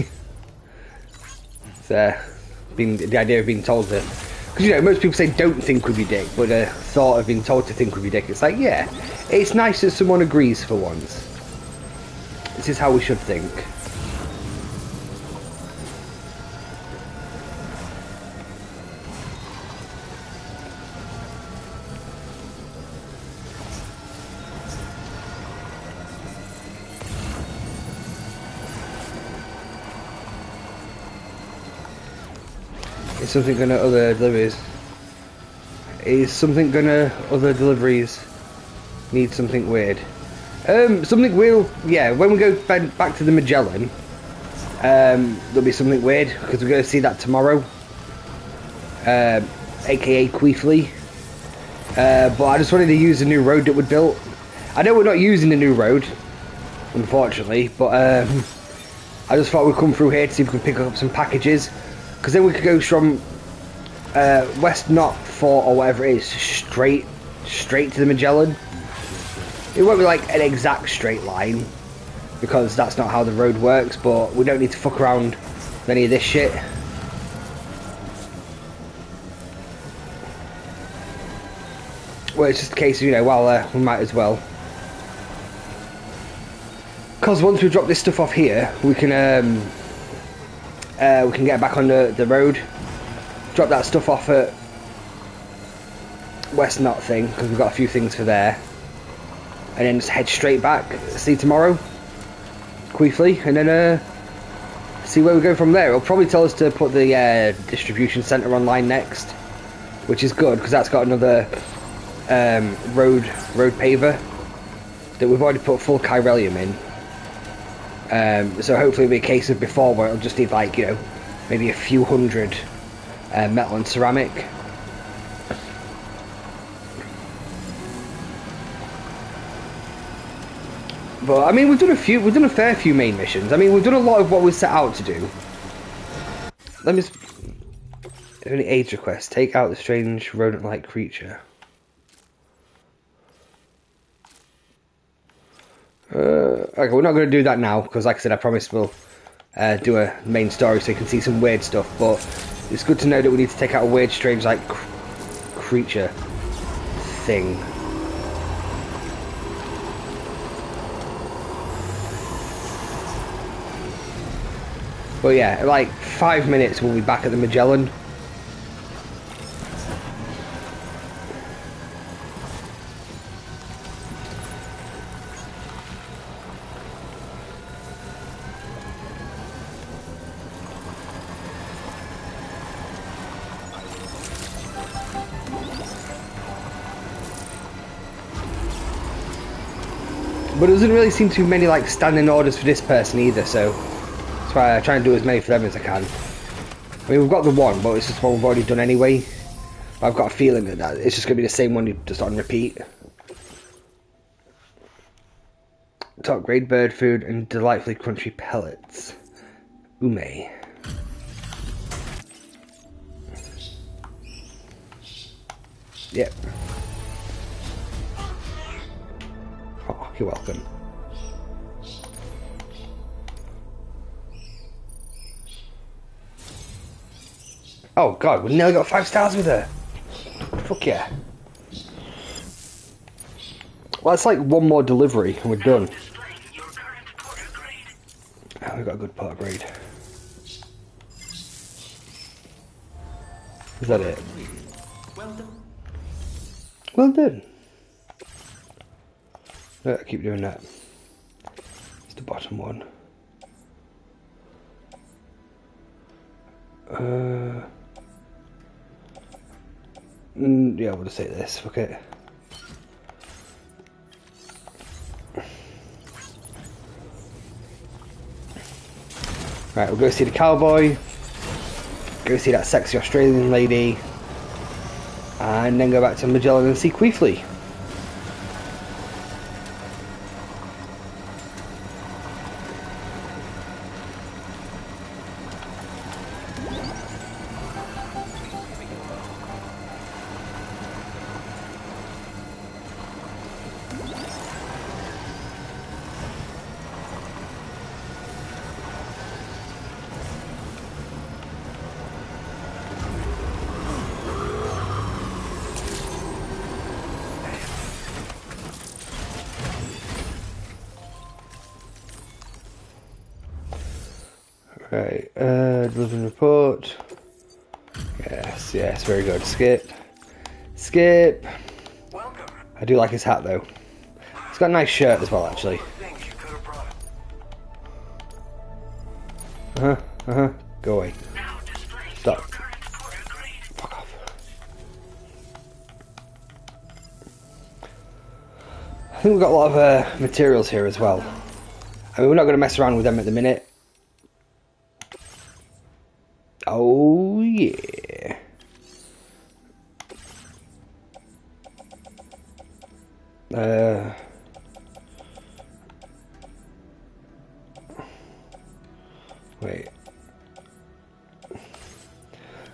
It's the idea of being told that Because, you know, most people say don't think with your dick, but the thought of being told to think with your dick, it's like, yeah, it's nice that someone agrees for once. This is how we should think. Is something gonna other deliveries? Is something gonna other deliveries need something weird? Something weird. Yeah, when we go back to the Magellan, there'll be something weird because we're gonna see that tomorrow, aka Queefly. But I just wanted to use the new road that we built. I know we're not using the new road, unfortunately, but I just thought we'd come through here to see if we can pick up some packages. Because then we could go from West Knot Fort or whatever it is straight to the Magellan. It won't be like an exact straight line because that's not how the road works, but we don't need to fuck around with any of this shit. Well, it's just a case of, you know, well, we might as well. Because once we drop this stuff off here, we can get back on the road, drop that stuff off at West Knot thing, because we've got a few things for there, and then just head straight back, see tomorrow, Queefly, and then see where we go from there. It'll probably tell us to put the distribution centre online next, which is good, because that's got another road paver that we've already put full chiralium in. So hopefully it'll be a case of before where it'll just need, like, you know, maybe a few hundred metal and ceramic. But I mean, we've done a fair few main missions. I mean, we've done a lot of what we set out to do. Let me only age request. Take out the strange rodent-like creature. Okay, we're not going to do that now because, like I said, I promised we'll do a main story so you can see some weird stuff. But it's good to know that we need to take out a weird, strange, like creature thing. But yeah, in like 5 minutes we'll be back at the Magellan. But there doesn't really seem too many like standing orders for this person either, so that's why I try and do as many for them as I can. I mean, we've got the one, but it's just one we've already done anyway. But I've got a feeling that it's just going to be the same one, just on repeat. Top grade bird food and delightfully crunchy pellets. Ume. Yep. Oh, you're welcome. Oh god, we nearly got 5 stars with her. Fuck yeah. Well, it's like one more delivery and we're done. Oh, we've got a good port grade. Is that it? Well done. Well done. I keep doing that. It's the bottom one. Yeah, we'll just say this. Fuck it. Right, we'll go see the cowboy. Go see that sexy Australian lady. And then go back to Magellan and see Queefly. Right, delivering report. Yes, yes, very good. Skip. Skip! Welcome. I do like his hat though. He's got a nice shirt as well, actually. Go away. Stop. Fuck off. I think we've got a lot of materials here as well. I mean, we're not going to mess around with them at the minute. Oh, yeah. Wait.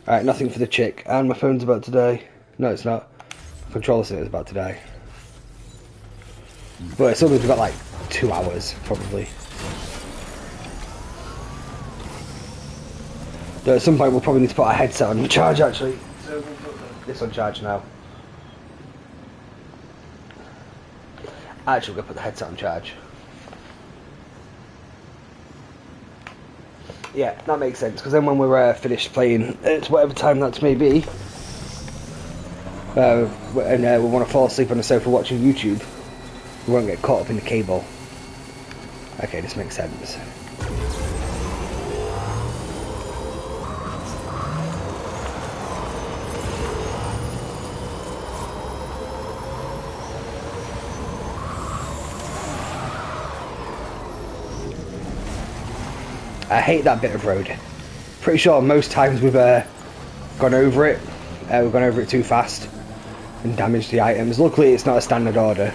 Alright, nothing for the chick. And my phone's about to die. No, it's not. My controller said it was about to die. But it's only got like 2 hours, probably. Though at some point we'll probably need to put our headset on charge, actually. So we'll put this on charge now. Actually, we're going to put the headset on charge. Yeah, that makes sense, because then when we're finished playing, it's whatever time that may be, and we want to fall asleep on the sofa watching YouTube, we won't get caught up in the cable. Okay, this makes sense. I hate that bit of road. Pretty sure most times we've gone over it. We've gone over it too fast and damaged the items. Luckily it's not a standard order.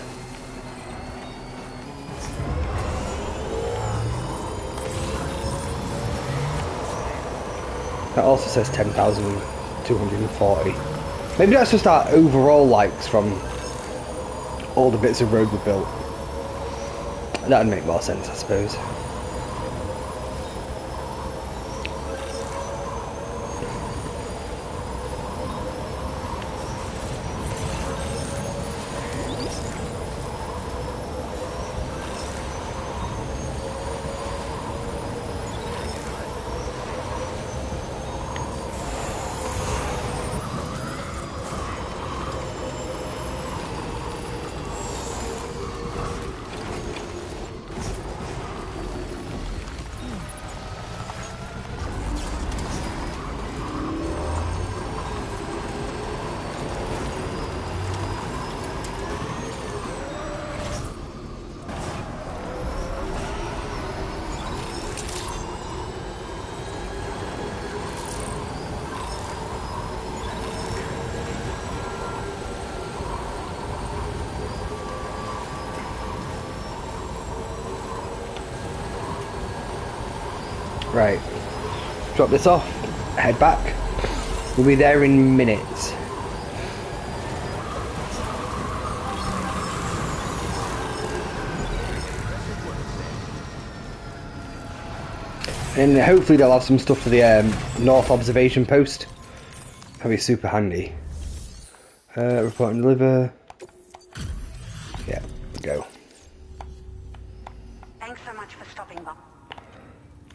That also says 10,240. Maybe that's just our overall likes from all the bits of road we built. That would make more sense, I suppose. Right, drop this off, head back, we'll be there in minutes. And hopefully they'll have some stuff for the North Observation Post. That'll be super handy. Report and deliver. Yeah, go. Thanks so much for stopping by.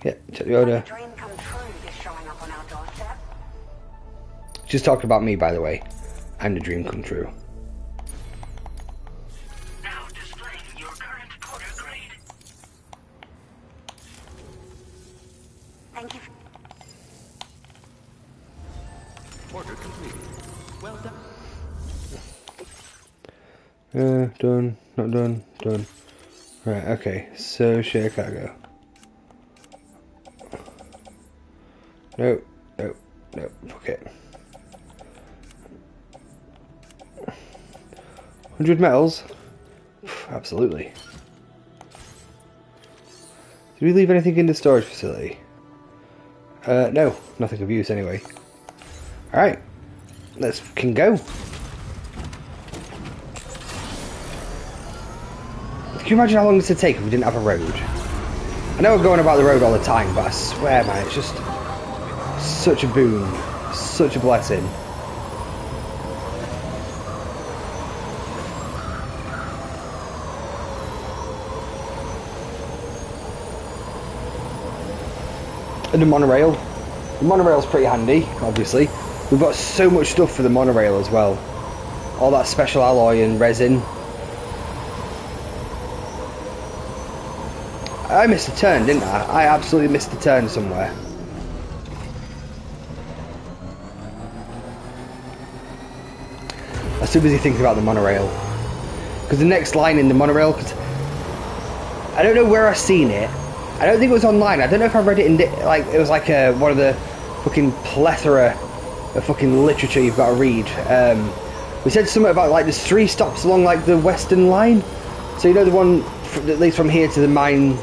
Yeah, check the order. Dream come true, this showing up on our doorstep. Just talked about me, by the way, and a dream come true. Now displaying your current porter grade. Thank you. Order completed. Well done. Done, not done, done. Right, okay, so share cargo. Nope, nope, nope, fuck it. 100 metals? Absolutely. Did we leave anything in the storage facility? No, nothing of use anyway. Alright, let's can go. Can you imagine how long this would take if we didn't have a road? I know we're going about the road all the time, but I swear, man, it's just such a boon, such a blessing. And the monorail. The monorail's pretty handy, obviously. We've got so much stuff for the monorail as well. All that special alloy and resin. I missed a turn, didn't I? I absolutely missed a turn somewhere. I was too busy thinking about the monorail. Because the next line in the monorail, because I don't know where I've seen it. I don't think it was online. I don't know if I read it in like it was like one of the fucking plethora of fucking literature you've got to read. We said something about like there's 3 stops along like the western line. So you know the one that leads from here to the mine,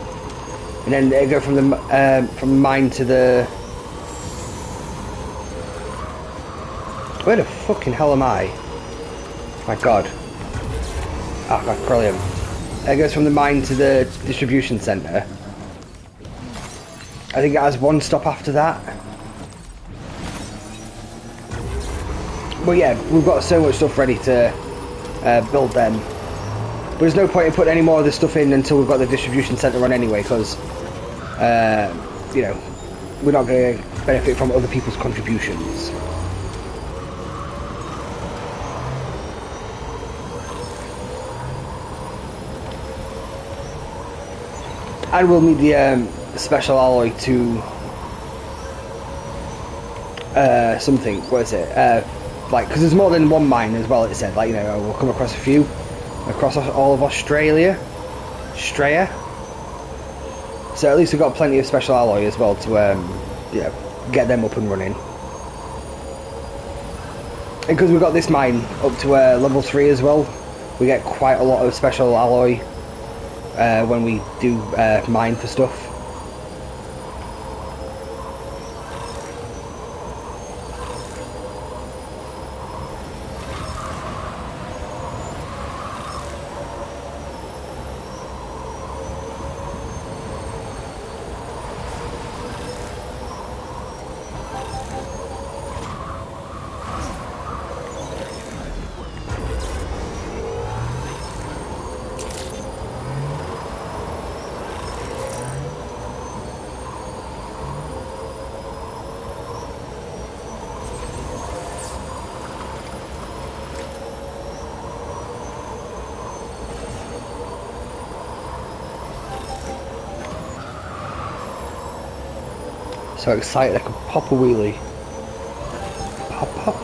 and then they go from the mine to the. Where the fucking hell am I? My God. Oh God, brilliant. It goes from the mine to the distribution centre. I think it has 1 stop after that. Well, yeah, we've got so much stuff ready to build them. But there's no point in putting any more of this stuff in until we've got the distribution centre on anyway, because, you know, we're not going to benefit from other people's contributions. And we'll need the special alloy to something. What is it? Like, because there's more than 1 mine as well. It said, like, you know, we'll come across a few across all of Australia. So at least we've got plenty of special alloy as well to yeah, get them up and running. And because we've got this mine up to level 3 as well, we get quite a lot of special alloy when we do mine for stuff. So excited I could pop a wheelie. Pop, pop.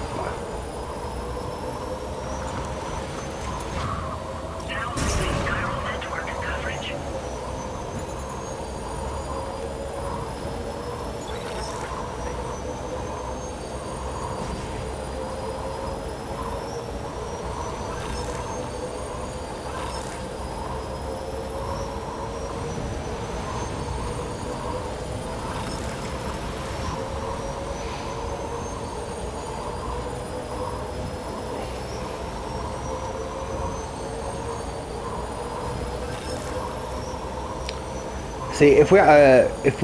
See, if we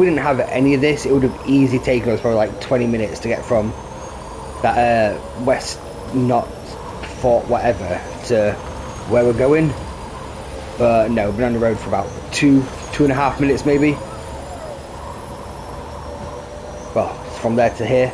didn't have any of this, it would have easily taken us probably like 20 minutes to get from that west not fort whatever to where we're going. But no, we've been on the road for about 2.5 minutes maybe. Well, from there to here.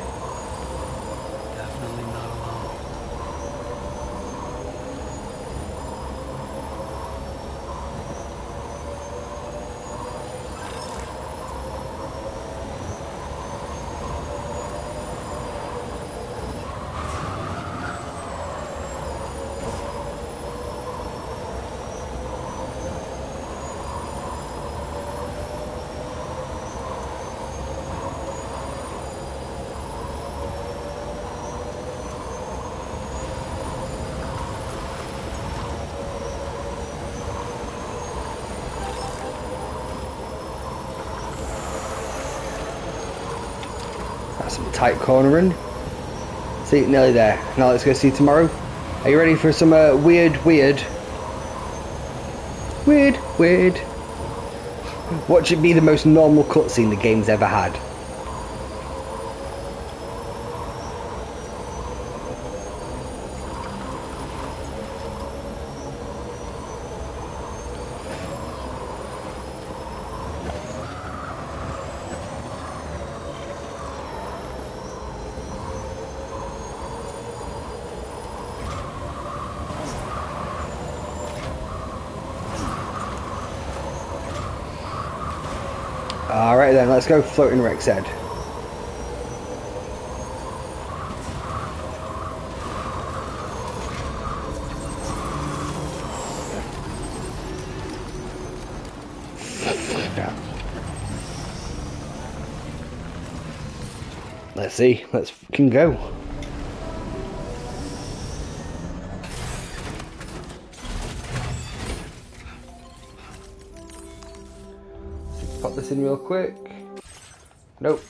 Some tight cornering. See, nearly there. Now let's go see tomorrow. Are you ready for some weird? What should be the most normal cutscene the game's ever had? Right then, let's go floating Rex Head. Let's see. Let's fucking go. Pop this in real quick. Nope.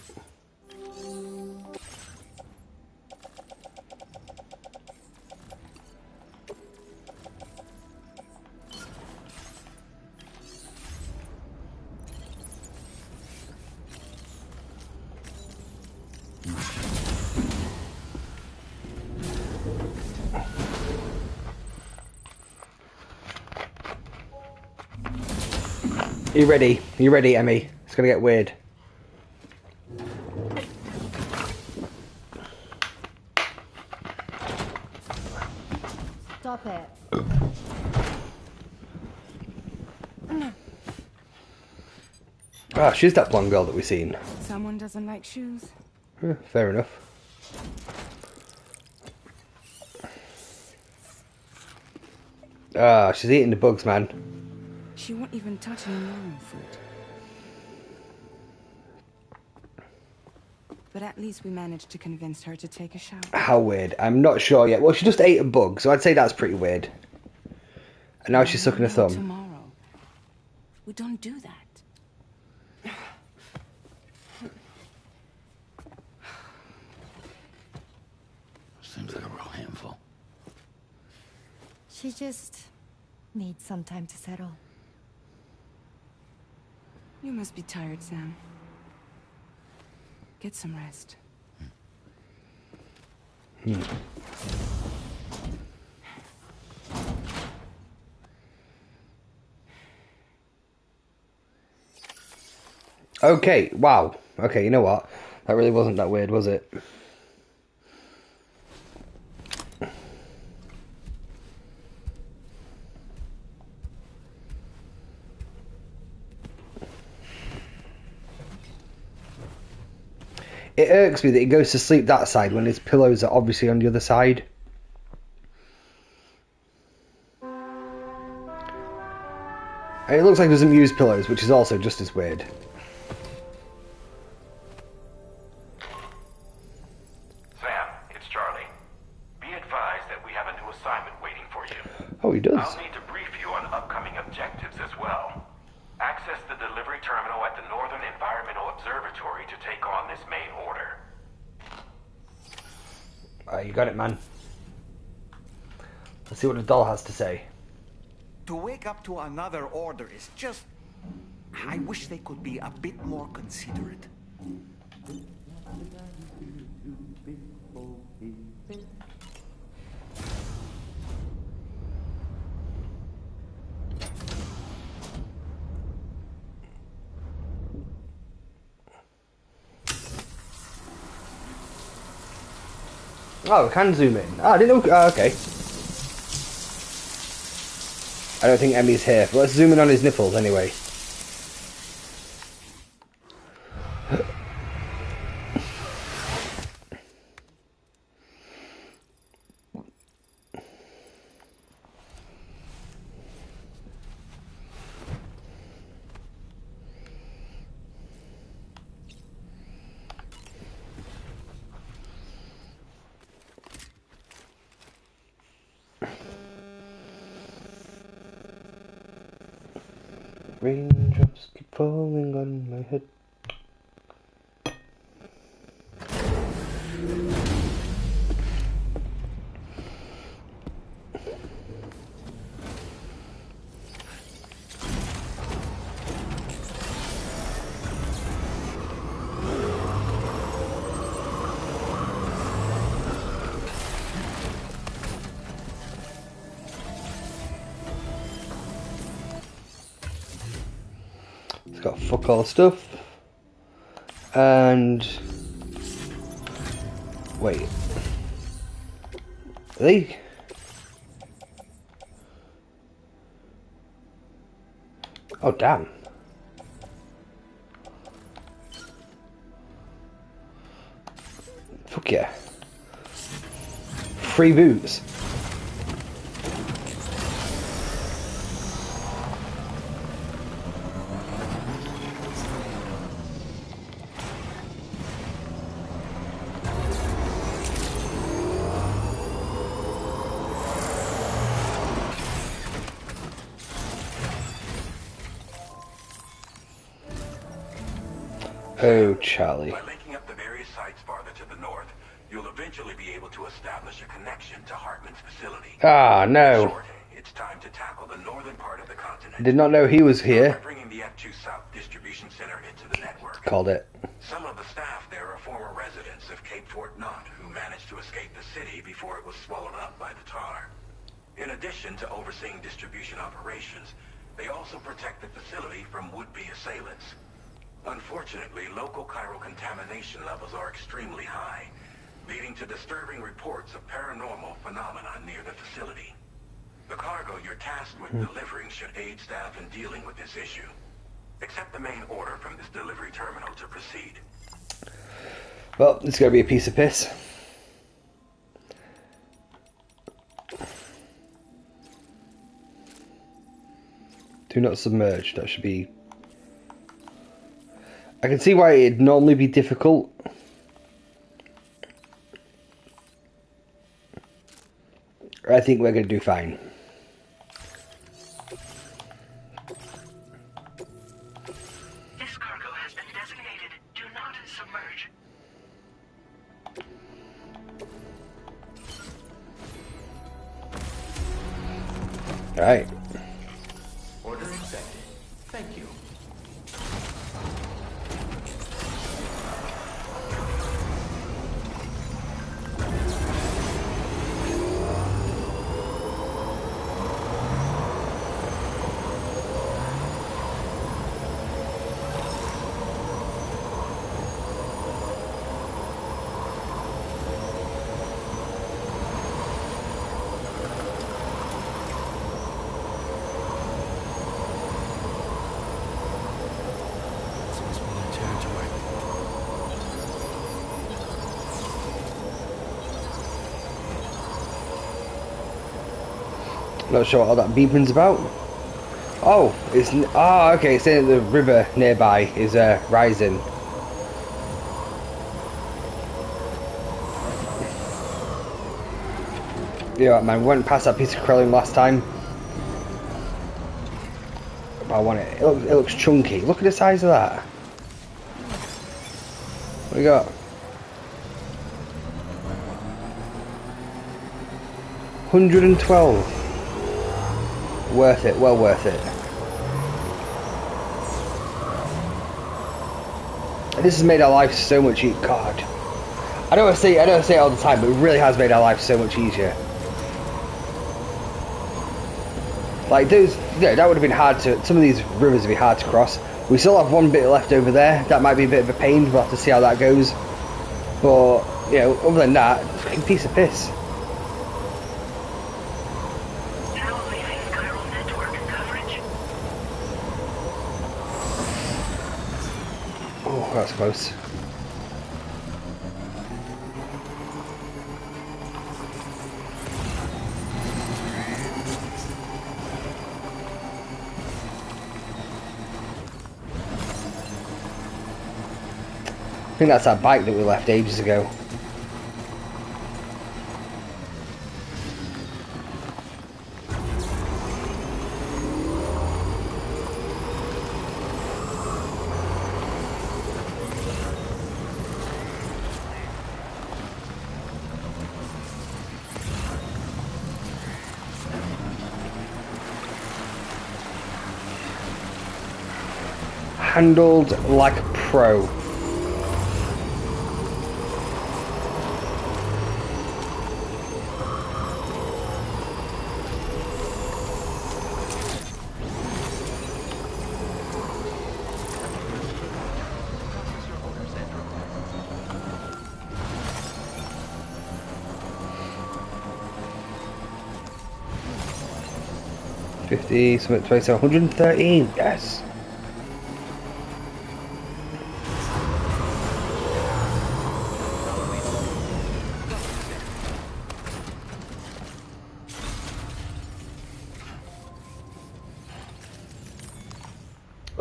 You ready? You ready, Emmy? It's gonna get weird. Stop it. Ah, she's that blonde girl that we've seen. Someone doesn't like shoes. Fair enough. Ah, she's eating the bugs, man. She won't even touch any normal food. But at least we managed to convince her to take a shower. How weird? I'm not sure yet. Well, she just ate a bug, so I'd say that's pretty weird. And now she's sucking her thumb. Tomorrow. We don't do that. Seems like a real handful. She just needs some time to settle. You must be tired, Sam. Get some rest. Okay, wow. Okay, you know what? That really wasn't that weird, was it? It irks me that he goes to sleep that side when his pillows are obviously on the other side. And it looks like he doesn't use pillows, which is also just as weird. Sam, it's Charlie. Be advised that we have a new assignment waiting for you. Oh, he does. I'll need to brief you on upcoming objectives as well. Access the delivery terminal at the Northern Environmental Observatory to take on this main order. You got it, man. Let's see what the doll has to say. To wake up to another order is just... I wish they could be a bit more considerate. Oh, we can zoom in. Oh, I didn't know... Oh, okay. I don't think Emmy's here, but let's zoom in on his nipples anyway. Raindrops keep falling on my head. Got fuck all stuff. And wait. Are they? Oh damn. Fuck yeah. Free boots. Oh, Charlie. By linking up the various sites farther to the north, you'll eventually be able to establish a connection to Hartman's facility. Ah, no. In short, it's time to tackle the northern part of the continent. Did not know he was here. By bringing the F2 South distribution center into the network. Called it. Some of the staff there are former residents of Cape Fort Knot who managed to escape the city before it was swallowed up by the tar. In addition to overseeing distribution operations, they also protect the facility from would-be assailants. Unfortunately, local chiral contamination levels are extremely high, leading to disturbing reports of paranormal phenomena near the facility. The cargo you're tasked with delivering should aid staff in dealing with this issue. Accept the main order from this delivery terminal to proceed. Well, it's going to be a piece of piss. Do not submerge. That should be... I can see why it'd normally be difficult. I think we're going to do fine. This cargo has been designated. Do not submerge. Alright. Order accepted. Thank you. Not sure what all that beeping's about. Oh, it's okay. It's saying the river nearby is rising. Yeah, man, we went past that piece of Krellium last time. But I want it. It looks chunky. Look at the size of that. What we got? 112. Worth it, well worth it. This has made our life so much easier. God, I don't say it all the time, but it really has made our life so much easier. Like those, yeah, that would have been hard to. Some of these rivers would be hard to cross. We still have one bit left over there. That might be a bit of a pain. We'll have to see how that goes. But you know, other than that, fucking piece of piss. That's close. I think that's that bike that we left ages ago. Handled like a pro. $50, something 27, 113, yes.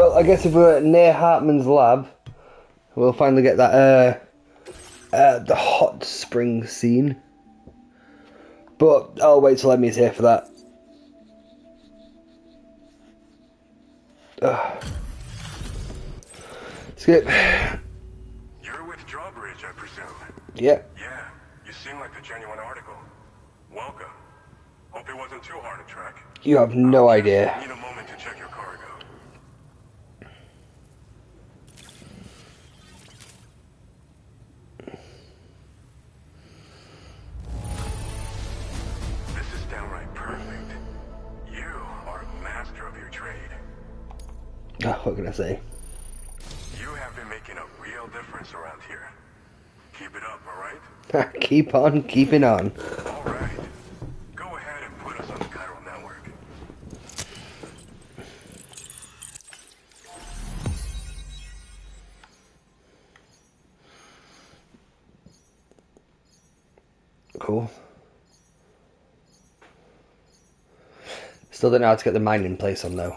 Well, I guess if we're near Hartman's lab, we'll finally get that the hot spring scene. But I'll wait till Emmy's here for that. Skip. You're with Drawbridge, I presume? Yeah. Yeah, you seem like the genuine article. Welcome. Hope it wasn't too hard to track. You have no idea. Need a moment to check your cargo. This is downright perfect. You are a master of your trade. What can I say? You have been making a real difference around here. Keep it up, alright? Keep on keeping on. Alright. Go ahead and put us on the chiral network. Cool. Still don't know how to get the mining place on though.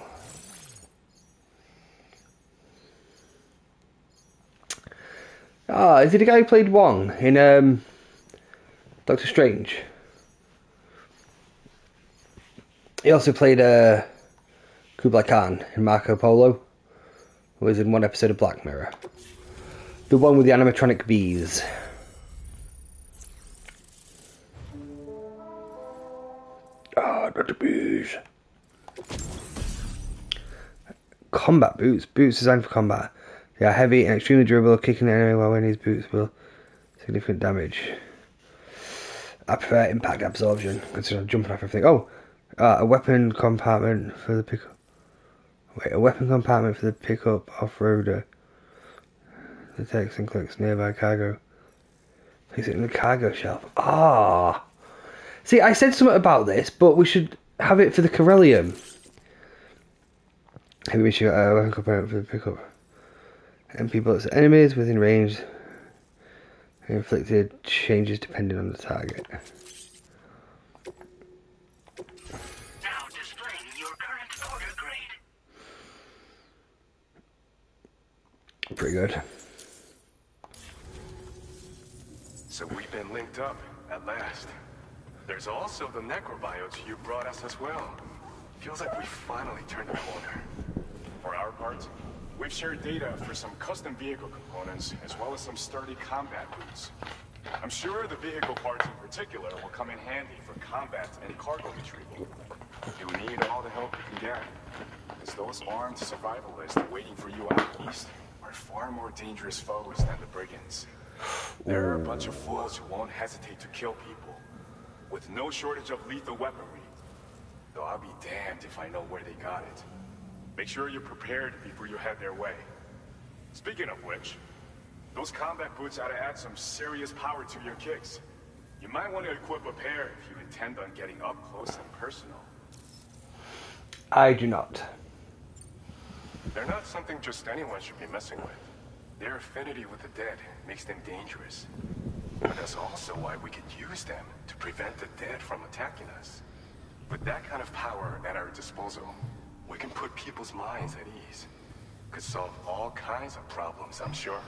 Ah, is he the guy who played Wong in Doctor Strange? He also played Kublai Khan in Marco Polo, who was in one episode of Black Mirror. The one with the animatronic bees. Ah, not the bees. Combat boots. Boots designed for combat. They are heavy and extremely durable, kicking the enemy while wearing these boots will significant damage. I prefer impact absorption, considering I'm jumping off everything. Oh! A weapon compartment for the pickup. Wait, a weapon compartment for the pickup off-roader. Detects and collects nearby cargo. Place it in the cargo shelf. Ah! See, I said something about this, but we should have it for the Corellium. Maybe we should a weapon compartment for the pickup. MP bullets at enemies within range. Inflicted changes depending on the target. Now displaying your current order grade. Pretty good. So we've been linked up, at last. There's also the necrobiotes you brought us as well. Feels like we finally turned the corner. For our part, we've shared data for some custom vehicle components, as well as some sturdy combat boots. I'm sure the vehicle parts in particular will come in handy for combat and cargo retrieval. You'll need all the help you can get, because those armed survivalists waiting for you out east are far more dangerous foes than the brigands. They're a bunch of fools who won't hesitate to kill people, with no shortage of lethal weaponry. Though I'll be damned if I know where they got it. Make sure you're prepared before you head their way. Speaking of which, those combat boots ought to add some serious power to your kicks. You might want to equip a pair if you intend on getting up close and personal. I do not. They're not something just anyone should be messing with. Their affinity with the dead makes them dangerous. But that's also why we could use them to prevent the dead from attacking us. With that kind of power at our disposal, we can put people's minds at ease. Could solve all kinds of problems, I'm sure.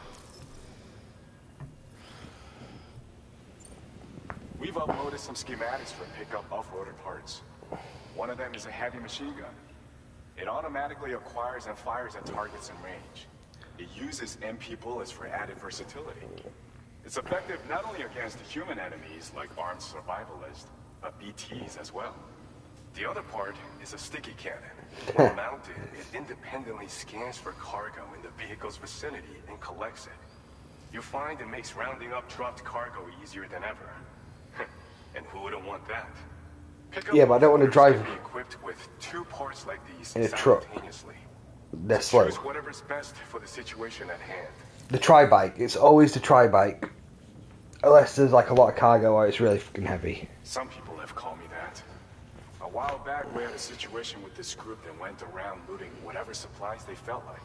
We've uploaded some schematics for pickup off-roader parts. One of them is a heavy machine gun. It automatically acquires and fires at targets in range. It uses MP bullets for added versatility. It's effective not only against human enemies like armed survivalists, but BTs as well. The other part is a sticky cannon. When mounted, it independently scans for cargo in the vehicle's vicinity and collects it. You'll find it makes rounding up dropped cargo easier than ever. And who wouldn't want that? Yeah, but I don't want to drive be equipped with two parts like these in a truck. They're slow. Choose whatever's best for the situation at hand. The tri-bike. It's always the tri-bike. Unless there's like a lot of cargo or it's really fucking heavy. Some people have called me that. A while back, we had a situation with this group that went around looting whatever supplies they felt like.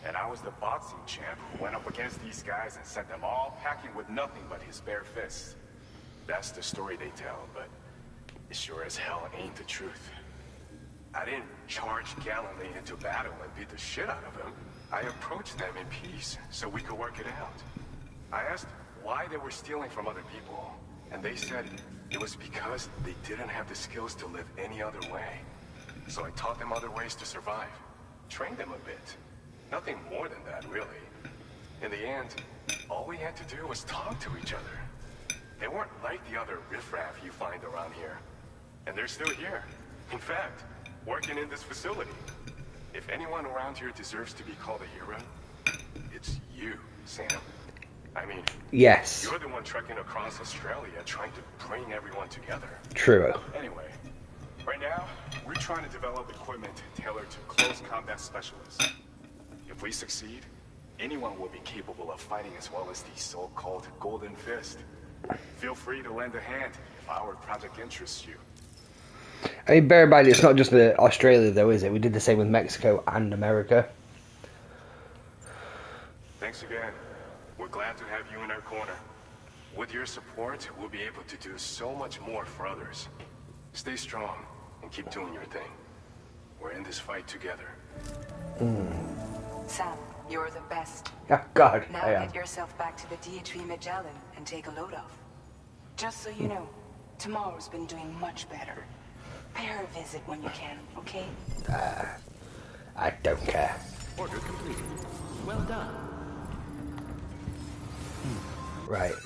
And I was the boxing champ who went up against these guys and sent them all packing with nothing but his bare fists. That's the story they tell, but it sure as hell ain't the truth. I didn't charge Galilee into battle and beat the shit out of him. I approached them in peace so we could work it out. I asked why they were stealing from other people, and they said it was because they didn't have the skills to live any other way. So I taught them other ways to survive, trained them a bit. Nothing more than that, really. In the end, all we had to do was talk to each other. They weren't like the other riffraff you find around here. And they're still here. In fact, working in this facility. If anyone around here deserves to be called a hero, it's you, Sam. I mean, yes. You're the one trekking across Australia trying to bring everyone together. True. Anyway, right now, we're trying to develop equipment tailored to close combat specialists. If we succeed, anyone will be capable of fighting as well as the so-called Golden Fist. Feel free to lend a hand if our project interests you. I mean, bear in mind, it's not just Australia, though, is it? We did the same with Mexico and America. Thanks again. We're glad to have you in our corner. With your support, we'll be able to do so much more for others. Stay strong and keep doing your thing. We're in this fight together. Sam, you're the best. Oh, God, Now I am. get yourself back to the DHV Magellan and take a load off. Just so you know, tomorrow's been doing much better. Pay her a visit when you can, okay? I don't care. Order completed. Well done. Right.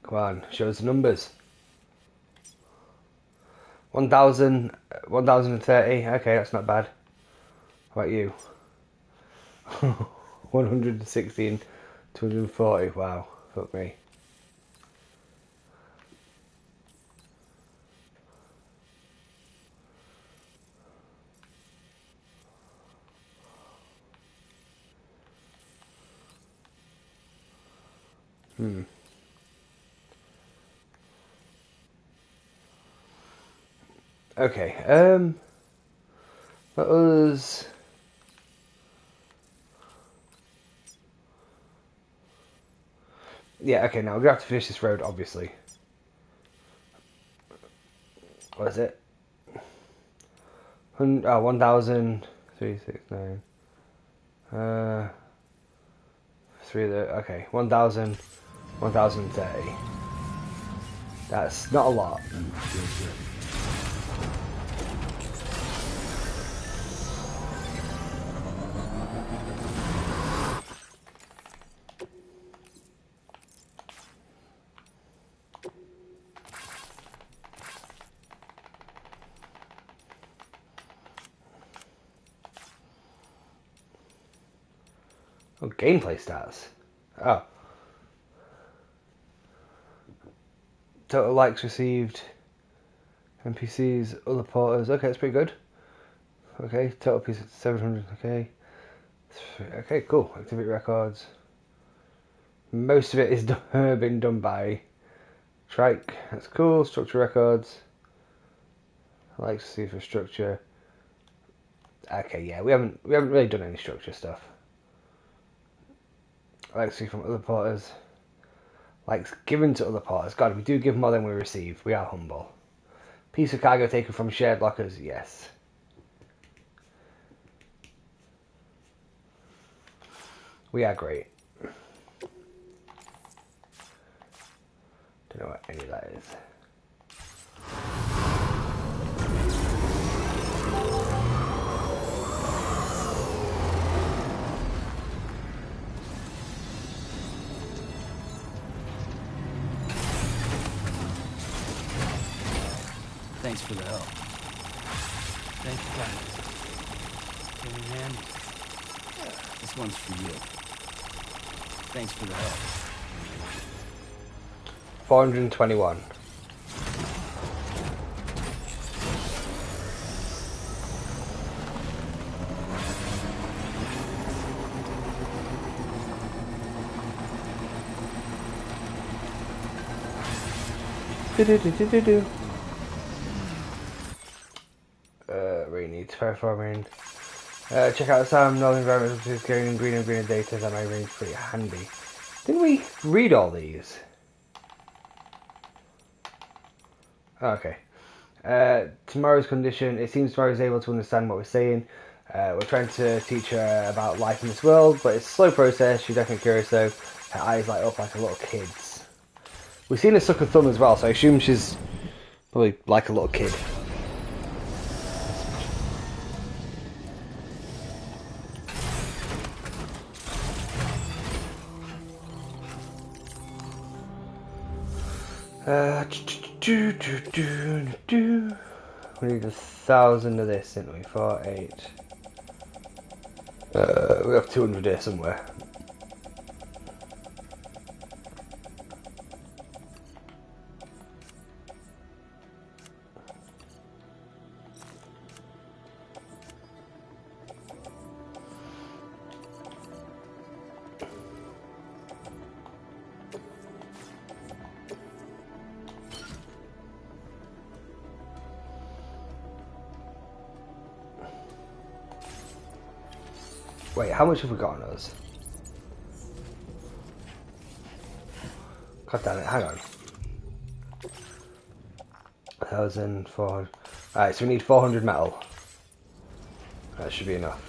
Come on, show us the numbers. 1,030. Okay, that's not bad. How about you? 116, 240. Wow, fuck me. Okay, let us... Yeah, okay, now we're going to have to finish this road, obviously. What is it? 1,369. 1,000, 1,030. That's not a lot. Oh, gameplay stats. Oh. Total likes received. NPCs, other porters. Okay, that's pretty good. Okay, total piece 700. Okay. Okay, cool. Activity records. Most of it is been done by Trike. That's cool. Structure records. Likes received for structure. Okay, yeah, we haven't really done any structure stuff. Likes from other porters. Likes given to other porters. God, we do give more than we receive. We are humble. Piece of cargo taken from shared lockers. Yes. We are great. Don't know what any of that is. Thanks for the help. Thanks, guys. Give me a hand. This one's for you. Thanks for the help. 421. Do-do-do-do-do-do. Really needs terraforming. Check out some northern environment, which is getting green and greener data that might range pretty handy. Didn't we read all these? Okay. Tomorrow's condition, it seems tomorrow's able to understand what we're saying. We're trying to teach her about life in this world, but it's a slow process. She's definitely curious though. Her eyes light up like a little kid's. We've seen her suck her thumb as well, so I assume she's probably like a little kid. 'We need 1,000 of this, didn't we? 4, 8. We have 200 here somewhere. Wait, how much have we got on us? God damn it, hang on. 1,400. Alright, so we need 400 metal. That should be enough.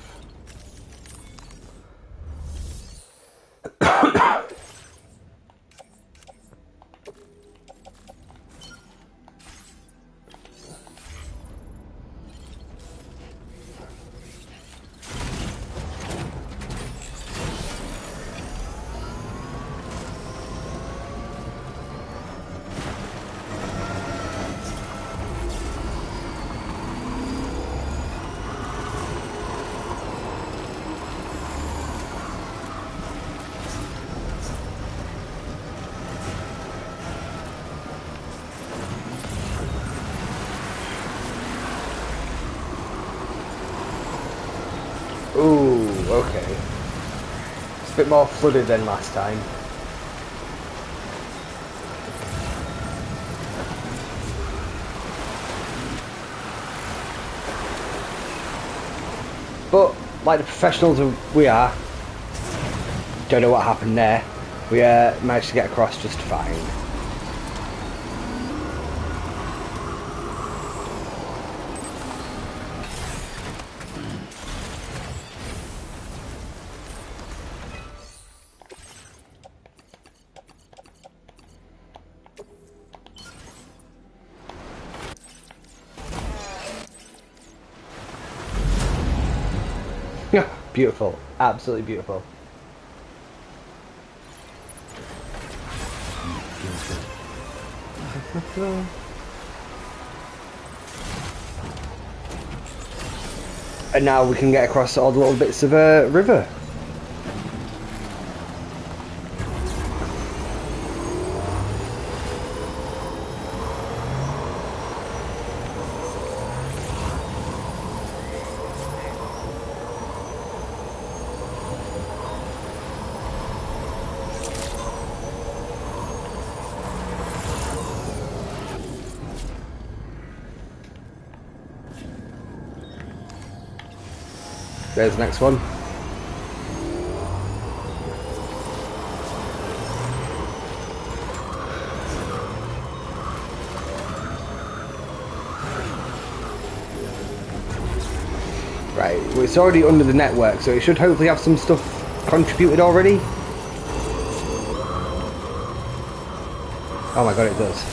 Ooh, okay. It's a bit more flooded than last time. But, like the professionals we are, don't know what happened there. We managed to get across just fine. Beautiful, absolutely beautiful. And now we can get across all the little bits of a river. There's the next one. Right, well, it's already under the network, so it should hopefully have some stuff contributed already. Oh my god, it does.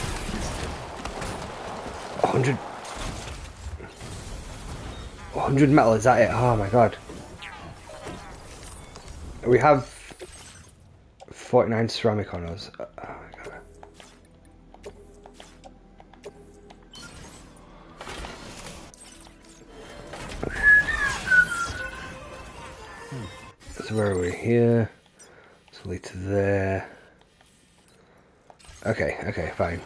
100 metal, is that it? Oh my god. We have 49 ceramic on us. Oh my god. So where are we? Here. So lead to there. Okay, okay, fine.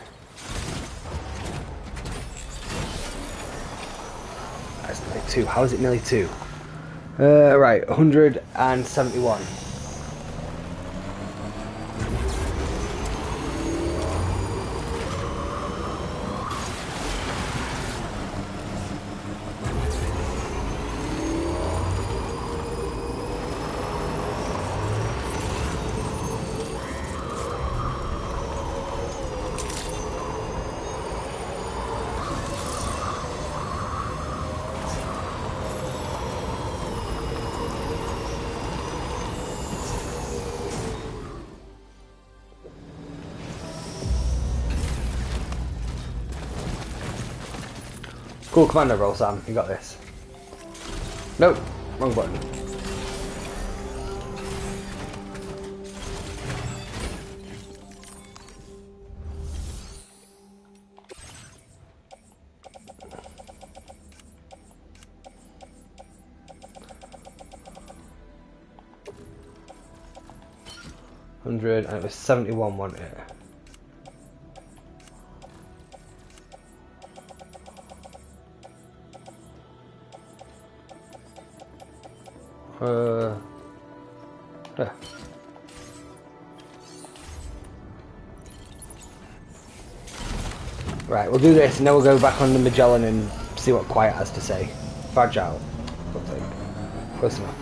That's nearly 2. How is it nearly 2? Right, 171. Cool commando roll, Sam. You got this. Nope. Wrong button. And it was 71, wasn't it? Yeah. Right, we'll do this and then we'll go back on the Magellan and see what Quiet has to say. Fragile. Close enough.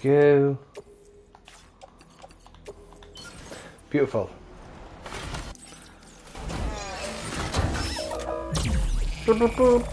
Go. Beautiful. Boop, boop, boop.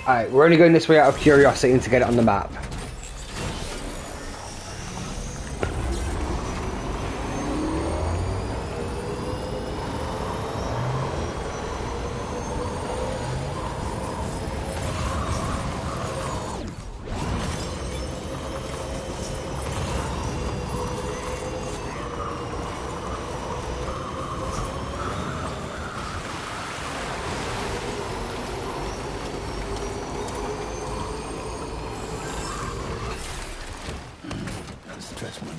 Alright, we're only going this way out of curiosity and to get it on the map.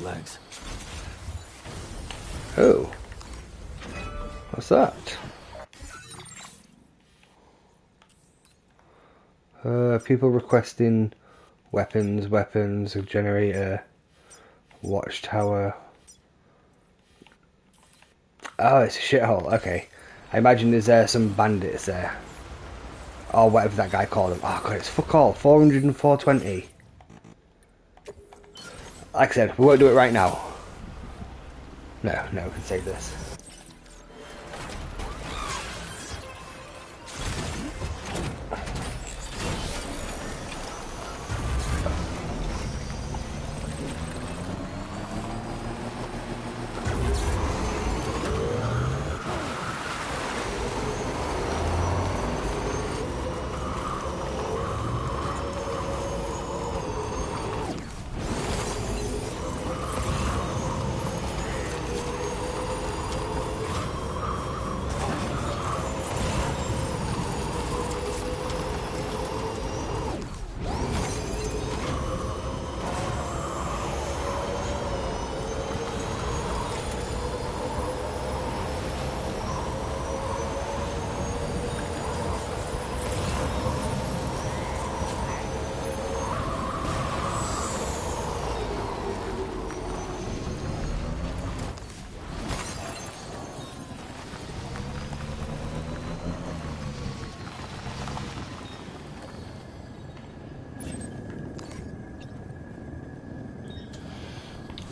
Legs. Oh. What's that? People requesting weapons, a generator, watchtower. Oh, it's a shithole. Okay. I imagine there's some bandits there. Or whatever that guy called them. Oh god, it's fuck all. 400 and 420. Like I said, we won't do it right now. No, we can save this.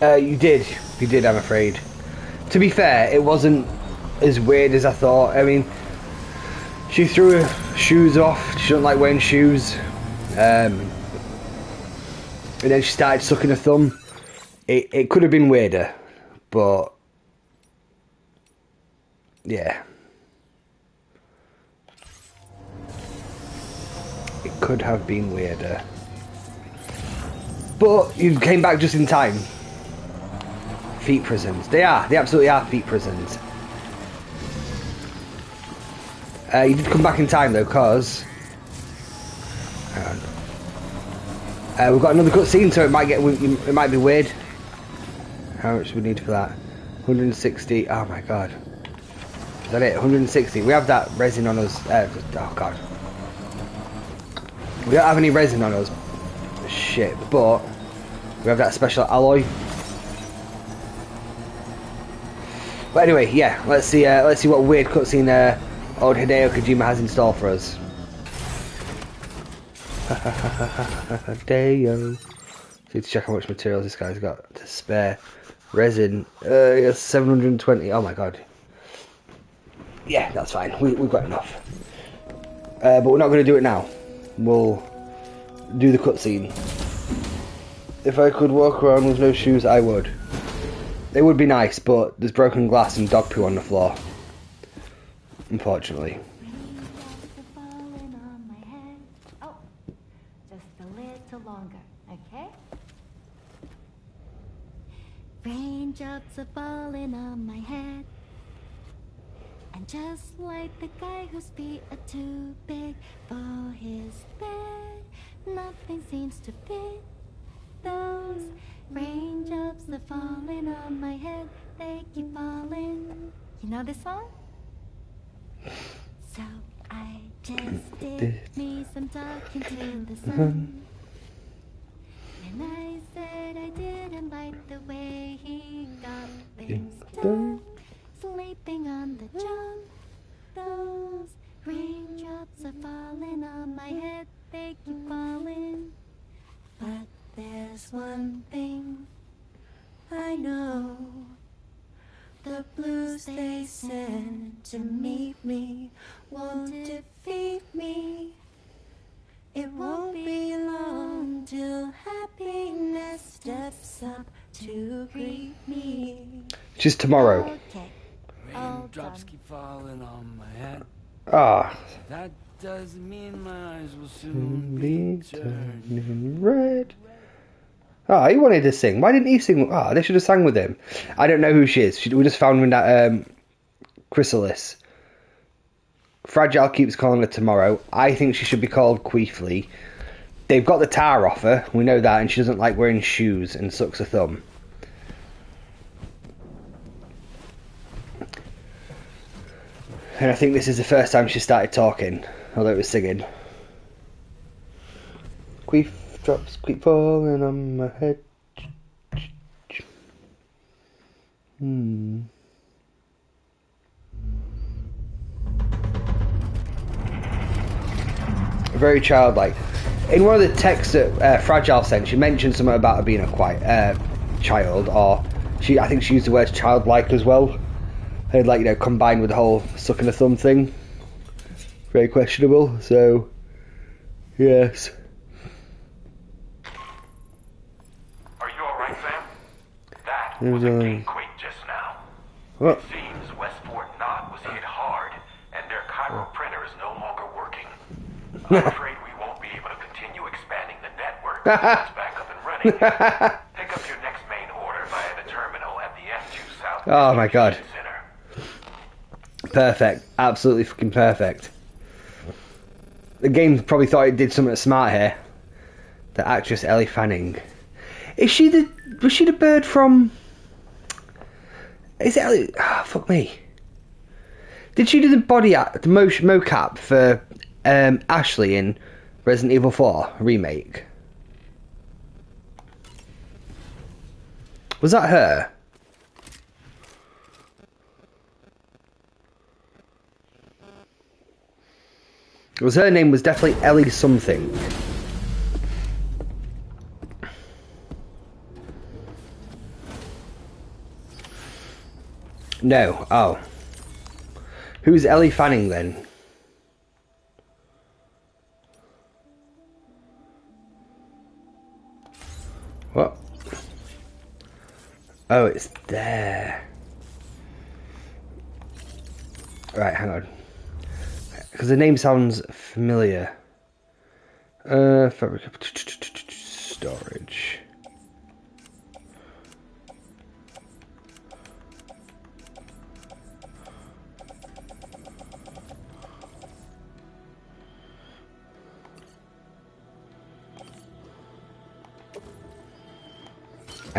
You did, I'm afraid. To be fair, it wasn't as weird as I thought. I mean, she threw her shoes off, she doesn't like wearing shoes. And then she started sucking her thumb. It could have been weirder, but yeah. It could have been weirder. But you came back just in time. Feet prisons. They absolutely are feet prisons. You did come back in time though, cause hang on. We've got another cutscene, so it might be weird. How much do we need for that? 160. Oh my god. Is that it? 160. We have that resin on us. Oh god. We don't have any resin on us. Shit, but we have that special alloy. But anyway, yeah. Let's see what weird cutscene old Hideo Kojima has in store for us. Hideo. Need to check how much materials this guy's got to spare. Resin. 720. Oh my god. Yeah, that's fine. We've got enough. But we're not going to do it now. We'll do the cutscene. If I could walk around with no shoes, I would. It would be nice, but there's broken glass and dog poo on the floor. Unfortunately. Oh, just a little longer, okay? Raindrops are falling on my head. And just like the guy whose feet are too big for his bed, nothing seems to fit. Those raindrops are falling on my head, they keep falling. You know this song? So I just did me some talking to the sun. And I said I didn't like the way he got things done. Sleeping on the job, those raindrops are falling on my head, they keep falling. But there's one thing I know, the blues they send to meet me won't defeat me. It won't be long till happiness steps up to greet me. Just tomorrow. Okay. Raindrops keep falling on my head. Ah. That doesn't mean my eyes will soon be turning red. Ah, he wanted to sing. Why didn't he sing? Ah, they should have sang with him. I don't know who she is. We just found her in that chrysalis. Fragile keeps calling her Tomorrow. I think she should be called Queefly. They've got the tar off her. We know that, and she doesn't like wearing shoes and sucks her thumb. And I think this is the first time she started talking, although it was singing. Queef drops keep falling on my head. Very childlike. In one of the texts that Fragile sent, she mentioned something about her being a quiet child, or I think she used the word childlike as well. And like, you know, combined with the whole sucking a thumb thing. Very questionable, so yes. Are you alright, Sam? That was a gatequake just now. What? It seems Westport Knot was hit hard, and their Cairo printer is no longer working. I'm afraid we won't be able to continue expanding the network until it's back up and running. Pick up your next main order via the terminal at the F2 South. Oh my god. Perfect. Absolutely fucking perfect. The game probably thought it did something smart here. The actress Ellie Fanning. Was she the bird from... Is it Ellie? Oh, fuck me. Did she do the the mocap for Ashley in Resident Evil 4 remake? Was that her? Because her name was definitely Ellie something. No. Oh. Who's Ellie Fanning then? What? Oh, it's there. Right, hang on. Because the name sounds familiar. Fabric storage.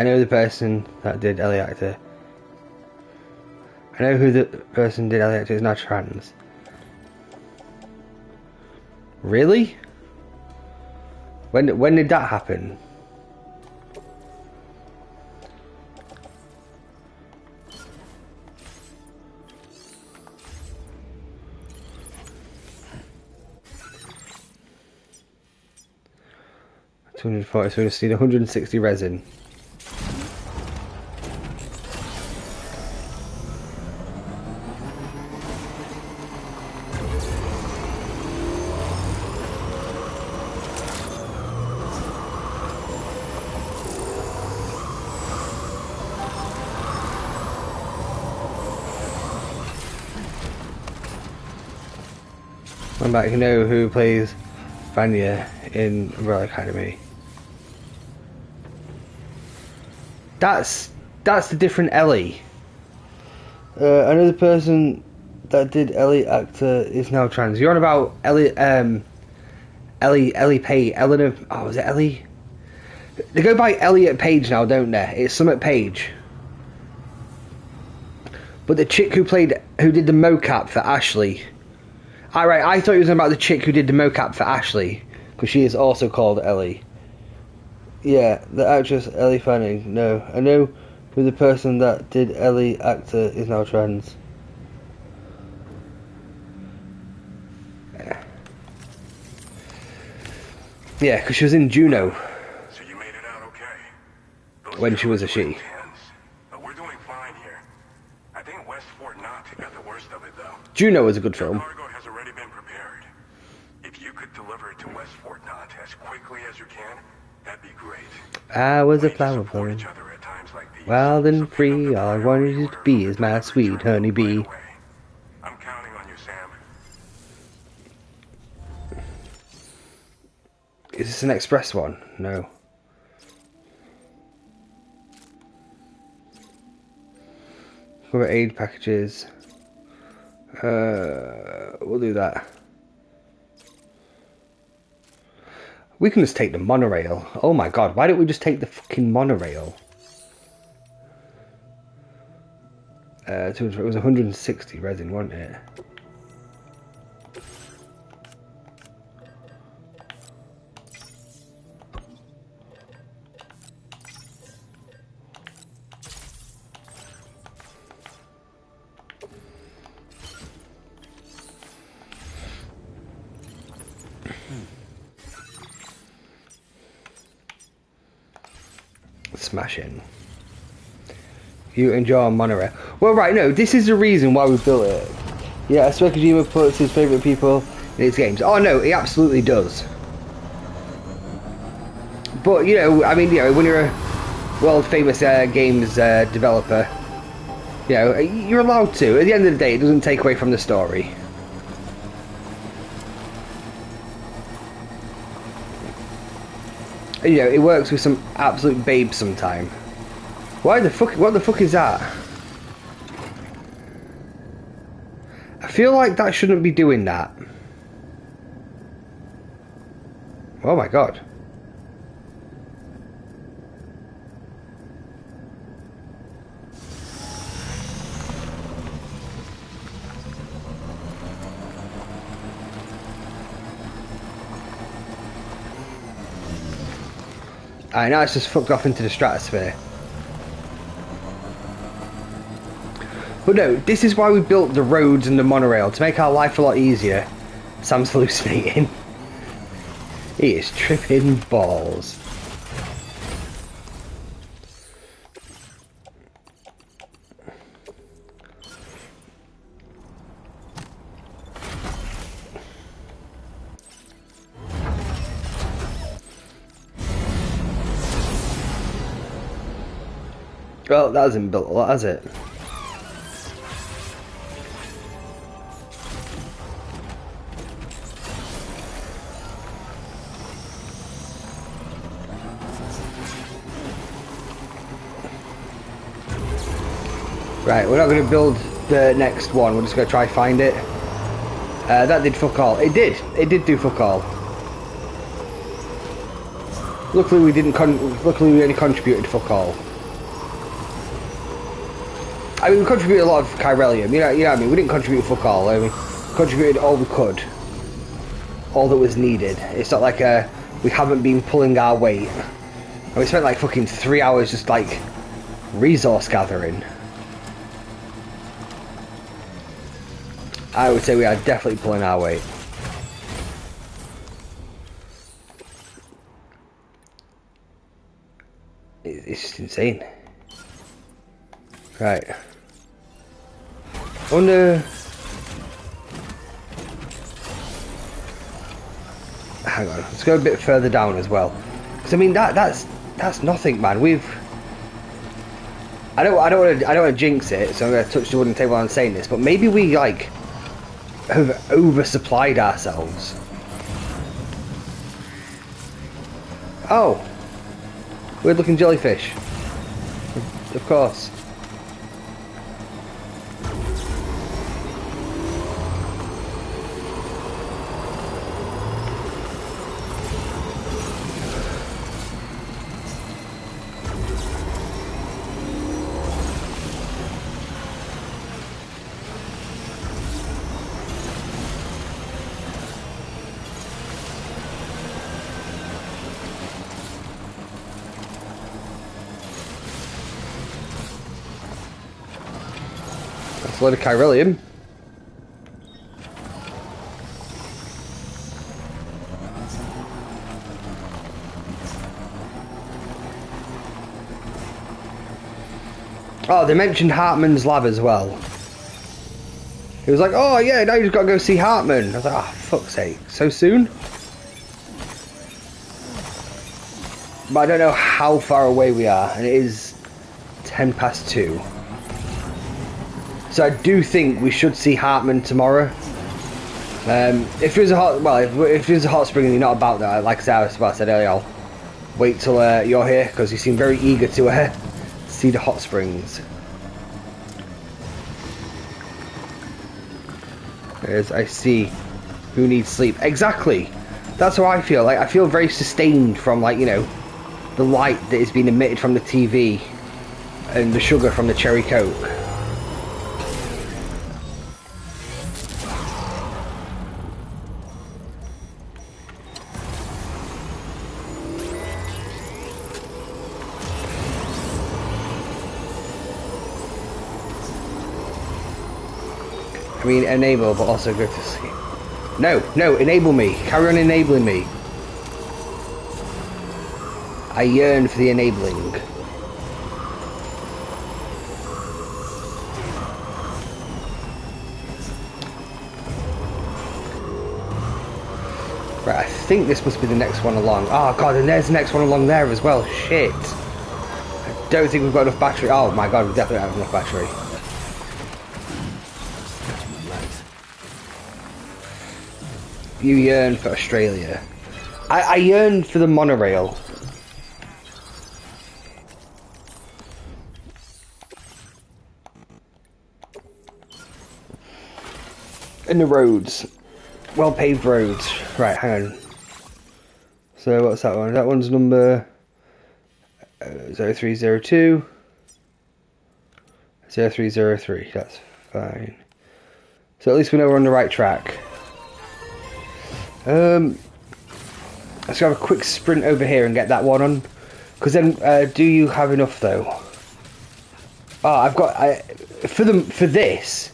I know the person that did Ellie Actor. I know who the person did Ellie Actor is now trans. Really? When did that happen? $240, so we just need 160 resin. I'm back. You know who plays Vanya in Umbrella Academy? That's the different Ellie. Another person that did Ellie Actor is now trans. You're on about Ellie Page, Eleanor. Oh, was it Ellie? They go by Elliot Page now, don't they? It's Summit Page. But the chick who did the mocap for Ashley. Alright, I thought it was about the chick who did the mocap for Ashley, because she is also called Ellie. Yeah, the actress Ellie Fanning. No, I know who the person that did Ellie Actor is now trans. Yeah, because she was in Juno. So you made it out okay? When she was a she. But we're doing fine here. I think West Fort Knox got the worst of it though. Juno was a good film. Cargo has already been prepared. If you could deliver it to West Fort Knox as quickly as you can, that'd be great. I was a flower girl, wild and free. All I wanted you to be is my sweet honeybee. I'm counting on you, Sam. Is this an express one? No. Cover aid packages. We'll do that. We can just take the monorail. Oh my god, why don't we just take the fucking monorail? It was 160 resin, wasn't it? Smashing. You enjoy a monorail. Well, right, no, this is the reason why we built it. Yeah, I swear Kojima puts his favourite people in his games. Oh no, he absolutely does. But, you know, I mean, you know, when you're a world famous games developer, you know, you're allowed to. At the end of the day, it doesn't take away from the story. You know, it works with some absolute babes sometime. What the fuck is that? I feel like that shouldn't be doing that. Oh my god. Alright, now it's just fucked off into the stratosphere. But no, this is why we built the roads and the monorail, to make our life a lot easier. Sam's hallucinating. He is tripping balls. Well, that hasn't built a lot, has it? Right, we're not going to build the next one, we're just going to try find it. That did fuck all. It did do fuck all. Luckily we only contributed fuck all. I mean, we contributed a lot of chiralium, you know what I mean? We didn't contribute fuck all, I mean, we contributed all we could. All that was needed. It's not like we haven't been pulling our weight. And we spent like fucking 3 hours just like resource gathering. I would say we are definitely pulling our weight. It's just insane. Right. I wonder... Hang on, let's go a bit further down as well. Because I mean that's nothing, man. I don't want to jinx it, so I'm going to touch the wooden table while I'm saying this. But maybe we like have oversupplied ourselves. Oh, weird looking jellyfish. Of course. A load of chiralium. Oh, they mentioned Hartman's lab as well. He was like, oh yeah, now you've got to go see Hartman. I was like, oh, fuck's sake, so soon? But I don't know how far away we are, and it is 2:10. So I do think we should see Hartman tomorrow. If there's a hot spring and you're not about that, like I said earlier, I'll wait till you're here, because you seem very eager to see the hot springs. As I see who needs sleep. Exactly. That's how I feel. Like I feel very sustained from, like, you know, the light that is being emitted from the TV and the sugar from the cherry coke. I mean, enable, but also go to sleep. No, enable me. Carry on enabling me. I yearn for the enabling. Right, I think this must be the next one along. Oh god, and there's the next one along there as well. Shit. I don't think we've got enough battery. Oh my god, we definitely have enough battery. You yearn for Australia. I yearn for the monorail. And the roads. Well paved roads. Right, hang on. So what's that one? That one's number 0302. 0303. That's fine. So at least we know we're on the right track. Let's have a quick sprint over here and get that one on. Because then, do you have enough though? Oh, I've got for this.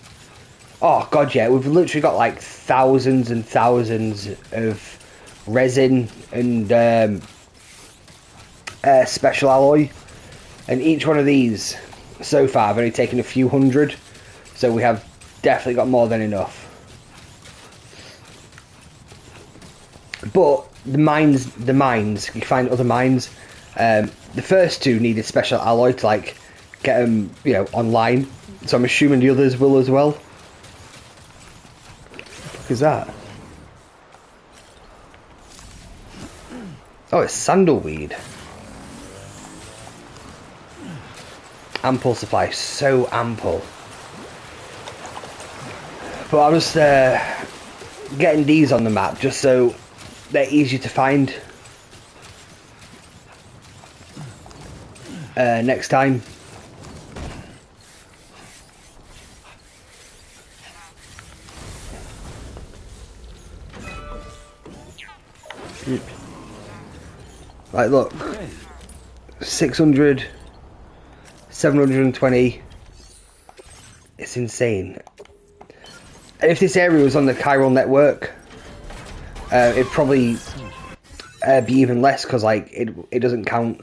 Oh god, yeah, we've literally got like thousands and thousands of resin and special alloy, and each one of these so far I've only taken a few hundred, so we have definitely got more than enough. But the mines, you find other mines. The first two needed special alloy to like get them, you know, online. So I'm assuming the others will as well. What the fuck is that? Oh, it's sandalweed. Ample supply, so ample. But I'm just getting these on the map just so they're easy to find next time. Like, look. 600, 720. It's insane. And if this area was on the chiral network, it'd probably be even less, because like it doesn't count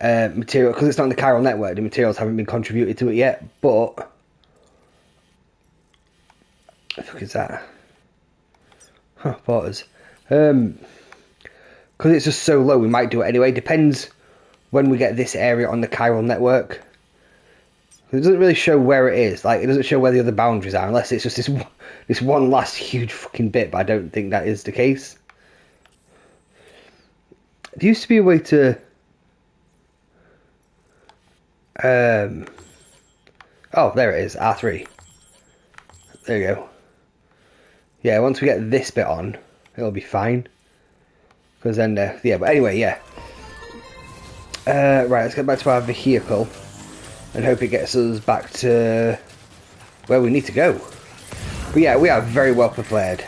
material, because it's not on the chiral network. The materials haven't been contributed to it yet. But what the fuck is that? Huh, porters. Because it's just so low, we might do it anyway. Depends when we get this area on the chiral network. It doesn't really show where it is. Like, it doesn't show where the other boundaries are, unless it's just this one last huge fucking bit. But I don't think that is the case. There used to be a way to oh, there it is, R3. There you go. Yeah, once we get this bit on, it'll be fine. Because then, yeah, but anyway, yeah. Right, let's get back to our vehicle. And hope it gets us back to where we need to go. But yeah, we are very well prepared.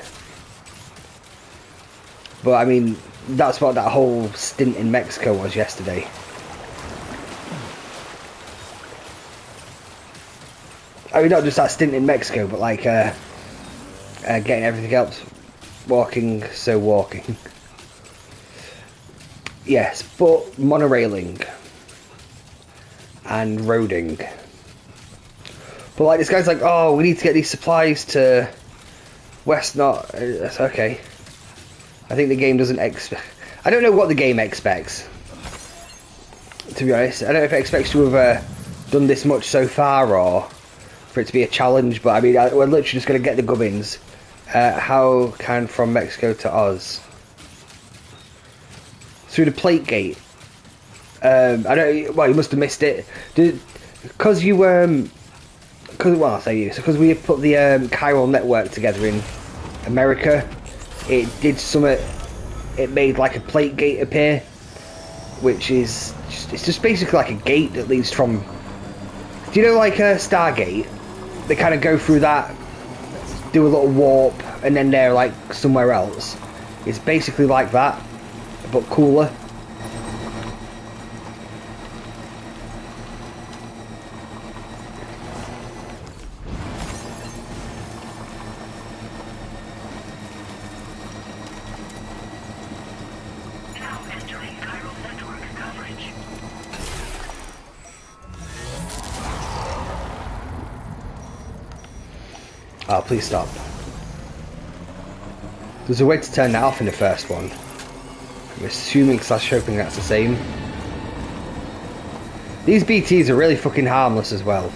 But I mean, that's what that whole stint in Mexico was yesterday. I mean, not just that stint in Mexico, but like getting everything else walking. Yes, but monorailing and roading. But like, this guy's like, oh, we need to get these supplies to West Not. That's okay. I think the game doesn't expect. I don't know what the game expects, to be honest. I don't know if it expects to have done this much so far, or for it to be a challenge. But I mean, we're literally just going to get the gubbins. How can from Mexico to Oz? Through the plate gate. I don't. Well, you must have missed it. Because you because, well, I'll say you. So because we put the chiral network together in America, it did something. It made like a plate gate appear, which is it's just basically like a gate that leads from. Do you know, like a Stargate? They kind of go through that, do a little warp, and then they're like somewhere else. It's basically like that, but cooler. Oh, please stop. There's a way to turn that off in the first one. I'm assuming / hoping that's the same. These BTs are really fucking harmless as well.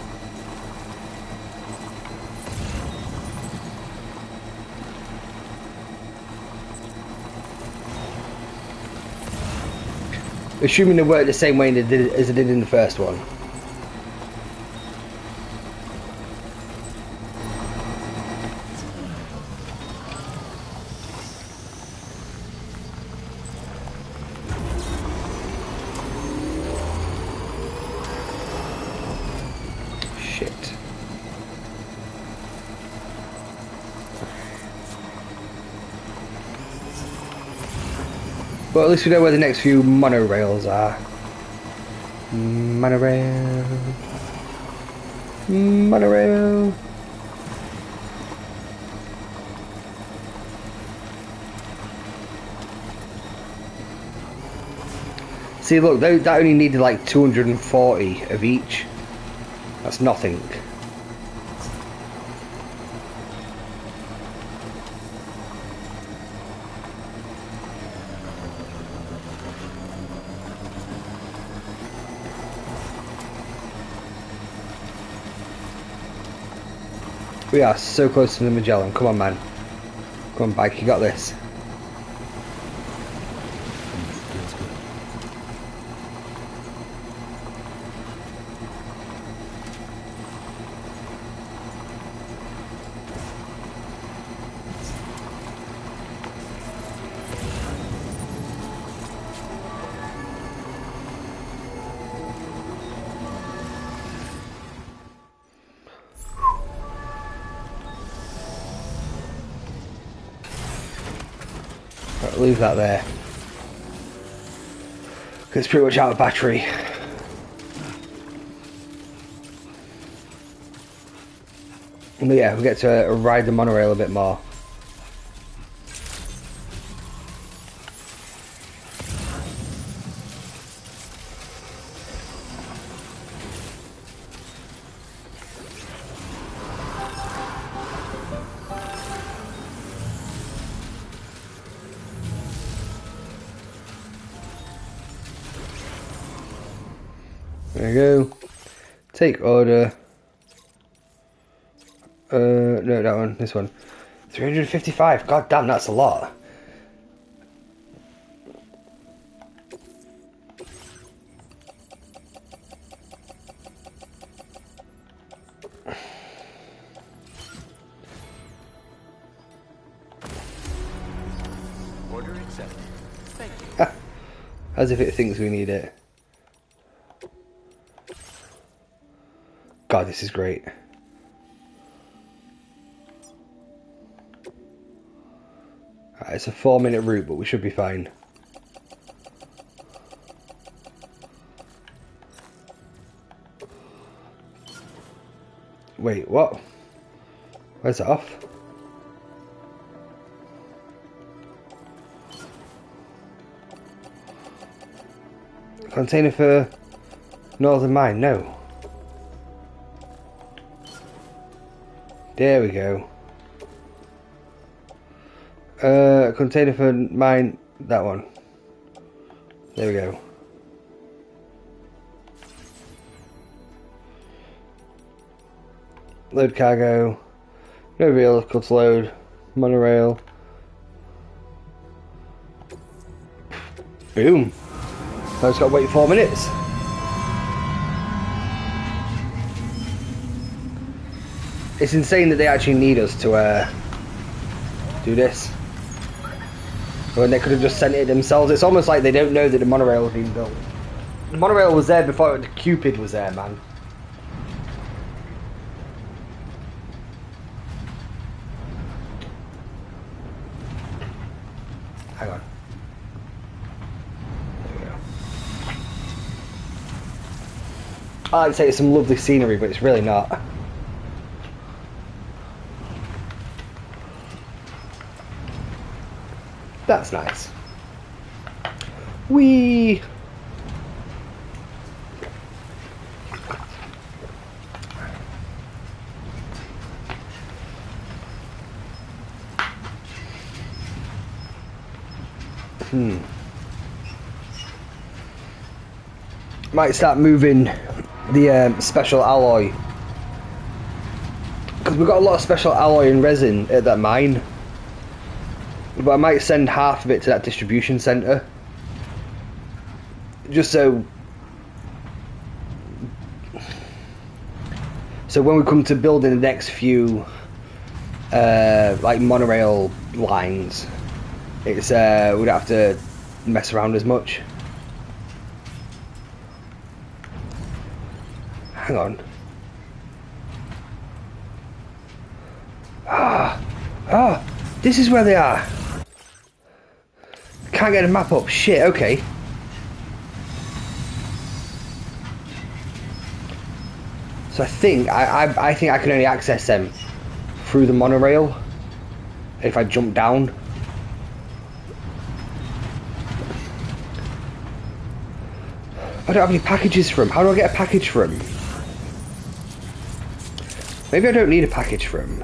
Assuming they work the same way as they did in the first one. But at least we know where the next few monorails are. Monorail. Monorail. See, look, that only needed like 240 of each. That's nothing. We are so close to the Magellan. Come on, man. Come on, bike. You got this. leave that there. It's pretty much out of battery. But yeah, we get to ride the monorail a bit more. There we go. Take order. No, that one. This one. 355. God damn, that's a lot. Order accepted. Thank you. As if it thinks we need it. God, this is great. Right, it's a 4-minute route, but we should be fine. Wait, what? Where's that off? Container for Northern Mine, no. There we go. Container for mine, that one. There we go. Load cargo. No vehicle to load. Monorail. Boom. Now it's got to wait 4 minutes. It's insane that they actually need us to do this. When they could have just sent it themselves. It's almost like they don't know that the monorail was being built. The monorail was there before the Cupid was there, man. Hang on. There we go. I like to say it's some lovely scenery, but it's really not. That's nice. Whee! Might start moving the special alloy. Because we've got a lot of special alloy and resin at that mine. But I might send half of it to that distribution centre. Just so when we come to building the next few like monorail lines, it's we don't have to mess around as much. Hang on. This is where they are. Can't get a map up. Shit, okay. So I think I think I can only access them through the monorail if I jump down. I don't have any packages for them. How do I get a package for them? Maybe I don't need a package for them.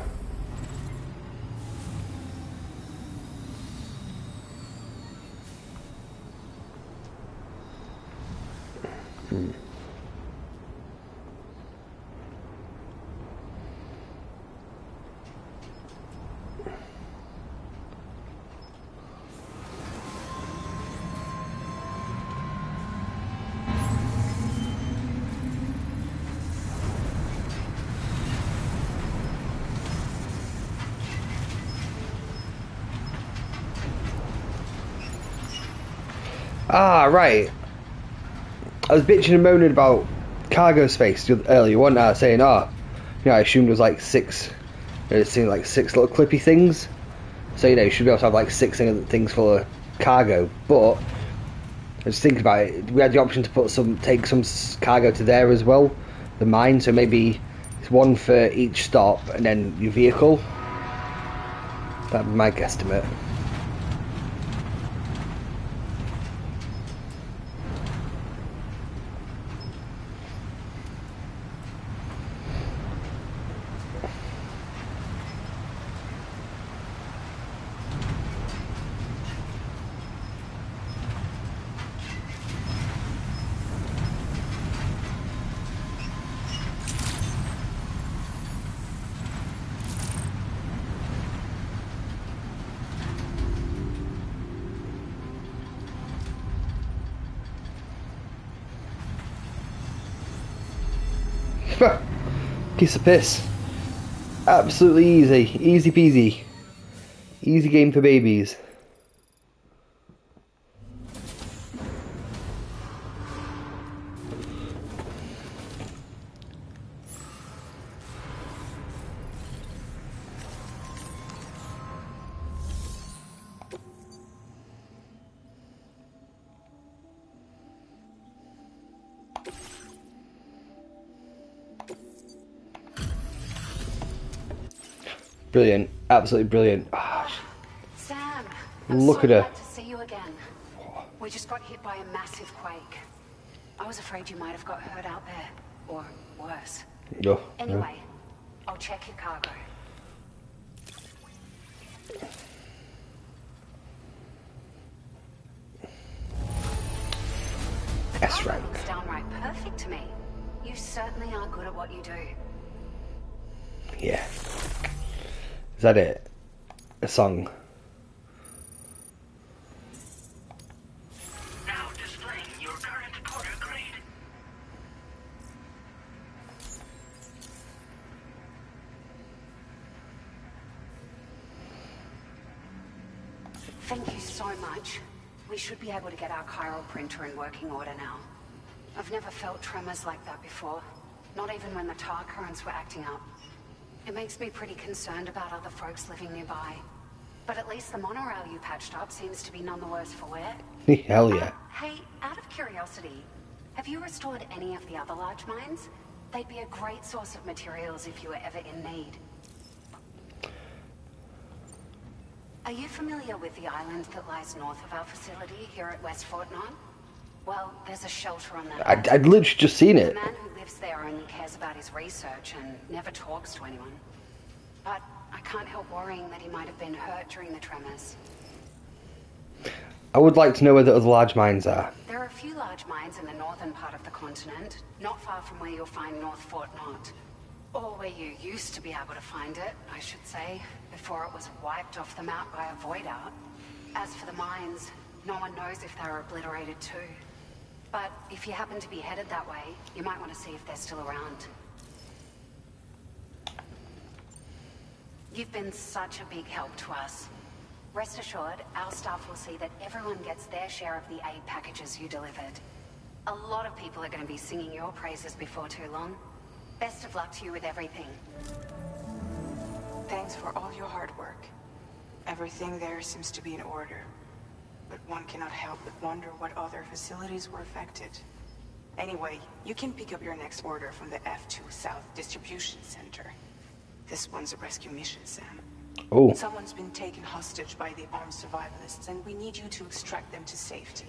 Ah, right. I was bitching and moaning about cargo space earlier, wasn't I? Saying, I assumed it was like six. It seemed like 6 little clippy things. So you should be able to have like 6 things full of cargo, but just think about it. We had the option to take some cargo to there as well, the mine. So maybe it's one for each stop, and then your vehicle. That'd be my guesstimate. Piece of piss. Absolutely easy. Easy peasy. Easy game for babies. Brilliant. Absolutely brilliant. Sam, Look at her. glad to see you again. We just got hit by a massive quake. I was afraid you might have got hurt out there, or worse. No. Anyway, I'll check your cargo. That's Cargo right. looks downright perfect to me. You certainly are good at what you do. Yeah. Is that it? A song? Now displaying your current porter grade. Thank you so much. We should be able to get our chiral printer in working order now. I've never felt tremors like that before. Not even when the tar currents were acting up. It makes me pretty concerned about other folks living nearby. But at least the monorail you patched up seems to be none the worse for wear. Hell yeah. Hey, out of curiosity, have you restored any of the other large mines? They'd be a great source of materials if you were ever in need. Are you familiar with the island that lies north of our facility here at West Fort Knox? Well, there's a shelter on that. I'd literally just seen it. The man who lives there only cares about his research and never talks to anyone. But I can't help worrying that he might have been hurt during the tremors. I would like to know where the other large mines are. There are a few large mines in the northern part of the continent, not far from where you'll find North Fort Knox. Or where you used to be able to find it, I should say, before it was wiped off the map by a void out. As for the mines, no one knows if they were obliterated too. But if you happen to be headed that way, you might want to see if they're still around. You've been such a big help to us. Rest assured, our staff will see that everyone gets their share of the aid packages you delivered. A lot of people are going to be singing your praises before too long. Best of luck to you with everything. Thanks for all your hard work. Everything there seems to be in order. But one cannot help but wonder what other facilities were affected. Anyway, you can pick up your next order from the F2 South Distribution Center. This one's a rescue mission, Sam. Oh. Someone's been taken hostage by the armed survivalists, and we need you to extract them to safety.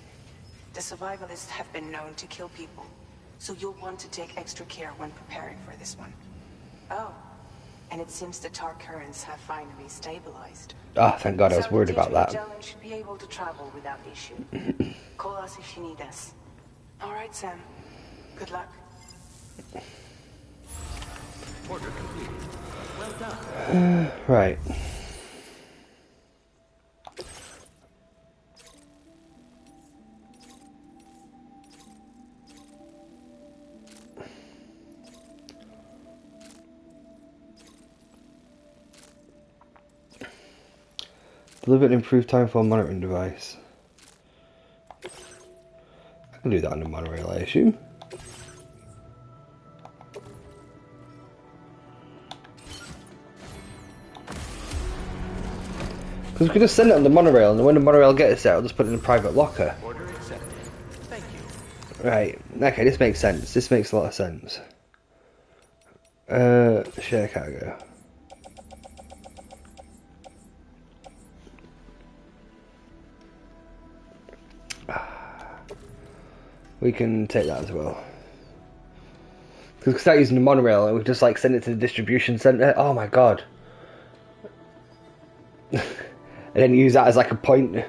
The survivalists have been known to kill people, so you'll want to take extra care when preparing for this one. Oh, and it seems the tar currents have finally stabilized. Ah, thank God, I was worried about that. Magellan should be able to travel without issue. Call us if you need us. All right, Sam. Good luck. Order completed. Well done. Right. Deliver an improved time for monitoring device. I can do that on the monorail, I assume. Because we could just send it on the monorail, and when the monorail gets there, I'll just put it in a private locker. Order accepted. Thank you. Right. Okay, this makes sense. This makes a lot of sense. Share cargo. We can take that as well. Because we can start using the monorail and we just like send it to the distribution centre. Oh my god. And then use that as like a point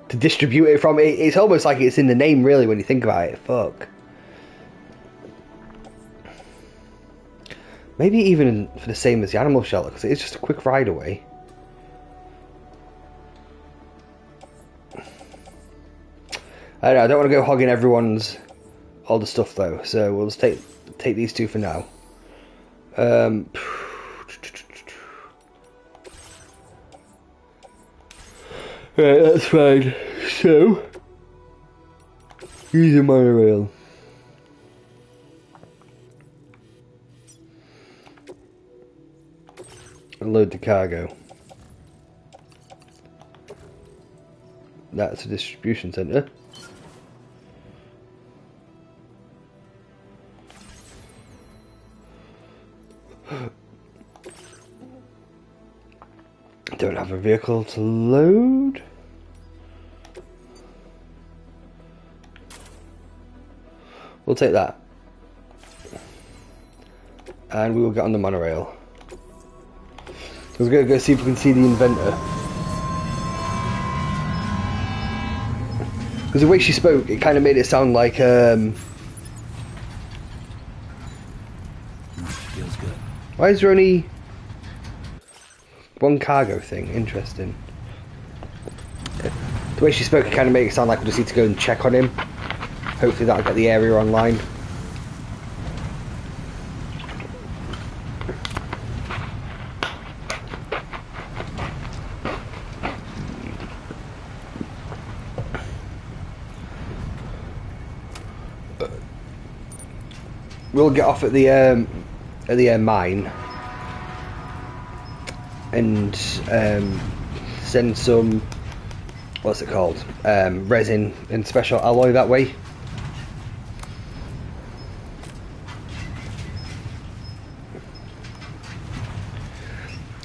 to distribute it from. It's almost like it's in the name really when you think about it. Fuck. Maybe even for the same as the animal shelter, because it's just a quick ride away. I don't know, I don't want to go hogging everyone's all the stuff though, so we'll just take these two for now. Right, that's fine. So, use a monorail. And load the cargo. That's a distribution centre. Don't have a vehicle to load. We'll take that. And we will get on the monorail. We're going to go see if we can see the inventor. Because the way she spoke, it kind of made it sound like Feels good. why is there only one cargo thing? Interesting. The way she spoke, it kind of made it sound like we just need to go and check on him. Hopefully that'll get the area online. We'll get off at the mine and send some, what's it called, resin and special alloy that way.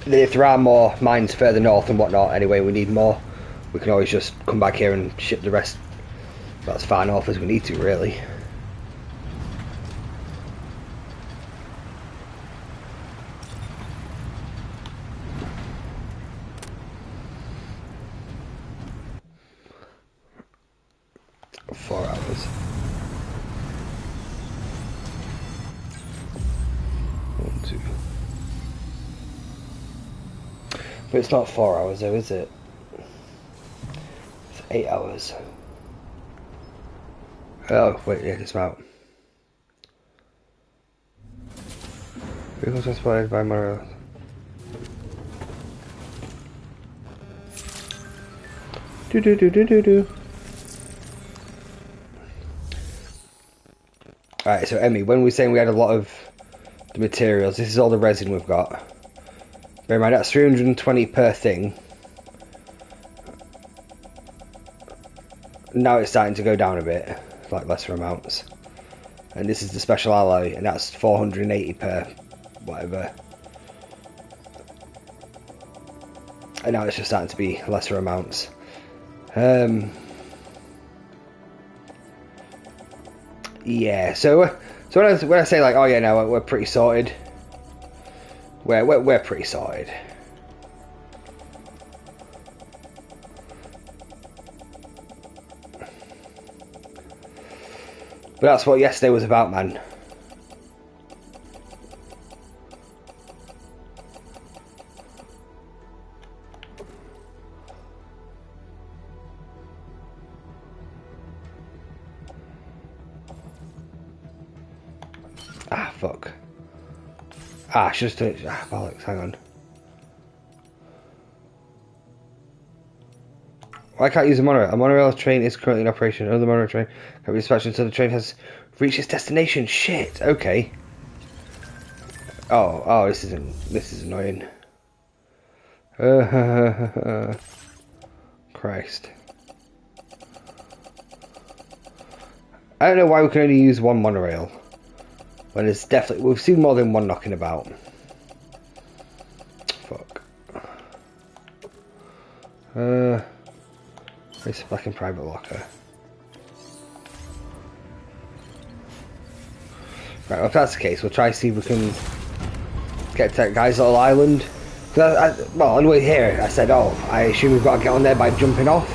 And if there are more mines further north and whatnot, anyway, we need more, we can always just come back here and ship the rest about as far north as we need to, really. But it's not 4 hours though, is it? It's 8 hours. Oh, wait, yeah, it's out. Vehicles inspired by monorail. Do. Alright, so Emmy, when we were saying we had a lot of the materials, this is all the resin we've got. Bear in mind, that's 320 per thing. Now it's starting to go down a bit, like lesser amounts. And this is the special alloy, and that's 480 per whatever. And now it's just starting to be lesser amounts. Yeah, so when I say like, oh yeah, no, we're pretty sorted. We're pretty sorted. But that's what yesterday was about, man. Ah, fuck. Ah, I should have done it. Ah, bollocks, hang on. Why can't I use a monorail? A monorail train is currently in operation. Another monorail train can be dispatched until the train has reached its destination. Shit, okay. Oh, this is annoying. Christ. I don't know why we can only use one monorail. When it's definitely... We've seen more than one knocking about. Fuck. It's back in private locker. Right, well, if that's the case, we'll try to see if we can get to that guy's little island. Well, on the way here, I said, oh, I assume we've got to get on there by jumping off.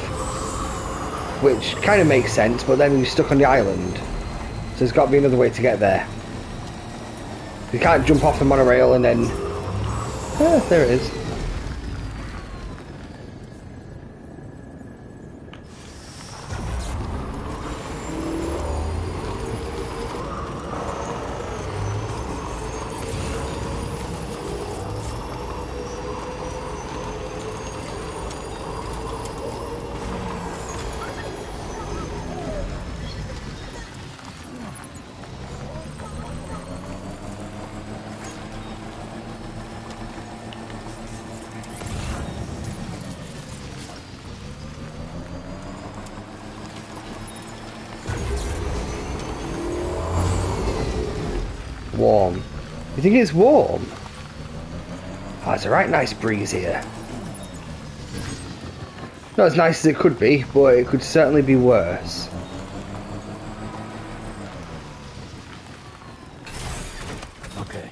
Which kind of makes sense, but then we're stuck on the island. So there's got to be another way to get there. You can't jump off the monorail and then... there it is. Warm. You think it's warm? Oh, it's a right nice breeze here. Not as nice as it could be, but it could certainly be worse. Okay.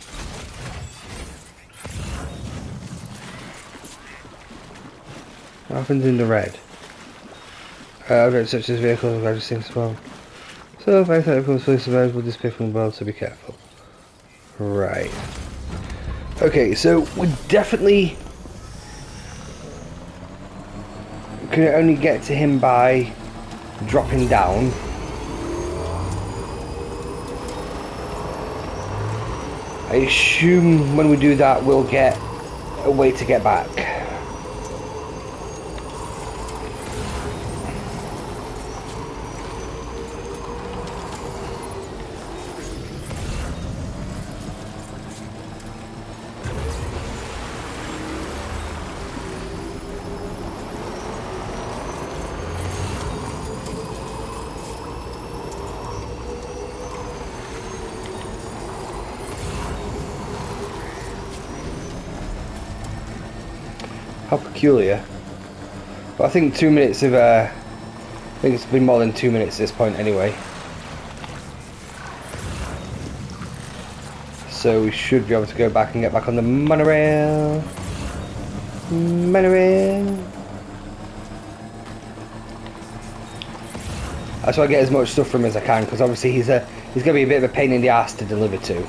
What happens in the red? Objects such as vehicles and things as well. So if I thought it was fully survivable, despicable world, so be careful. Right. Okay, so we definitely can only get to him by dropping down. I assume when we do that we'll get a way to get back. How peculiar. But I think 2 minutes of I think it's been more than 2 minutes at this point anyway. So we should be able to go back and get back on the monorail. Monorail. That's why I get as much stuff from him as I can, because obviously he's going to be a bit of a pain in the ass to deliver to.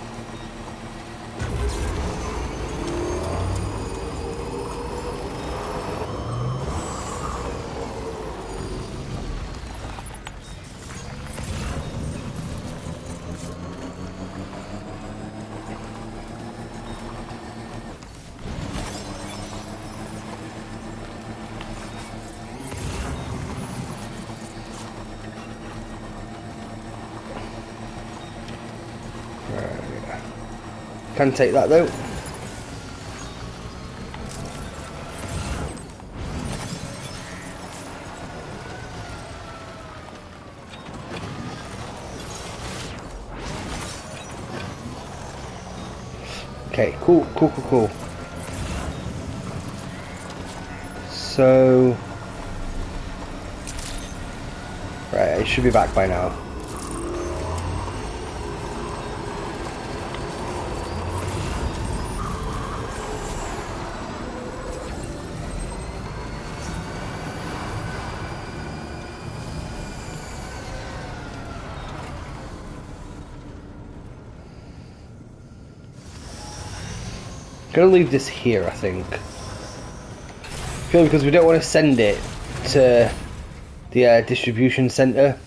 Can take that though. Okay, cool. So, right, I should be back by now. Gonna leave this here, I think. Purely because we don't want to send it to the distribution centre,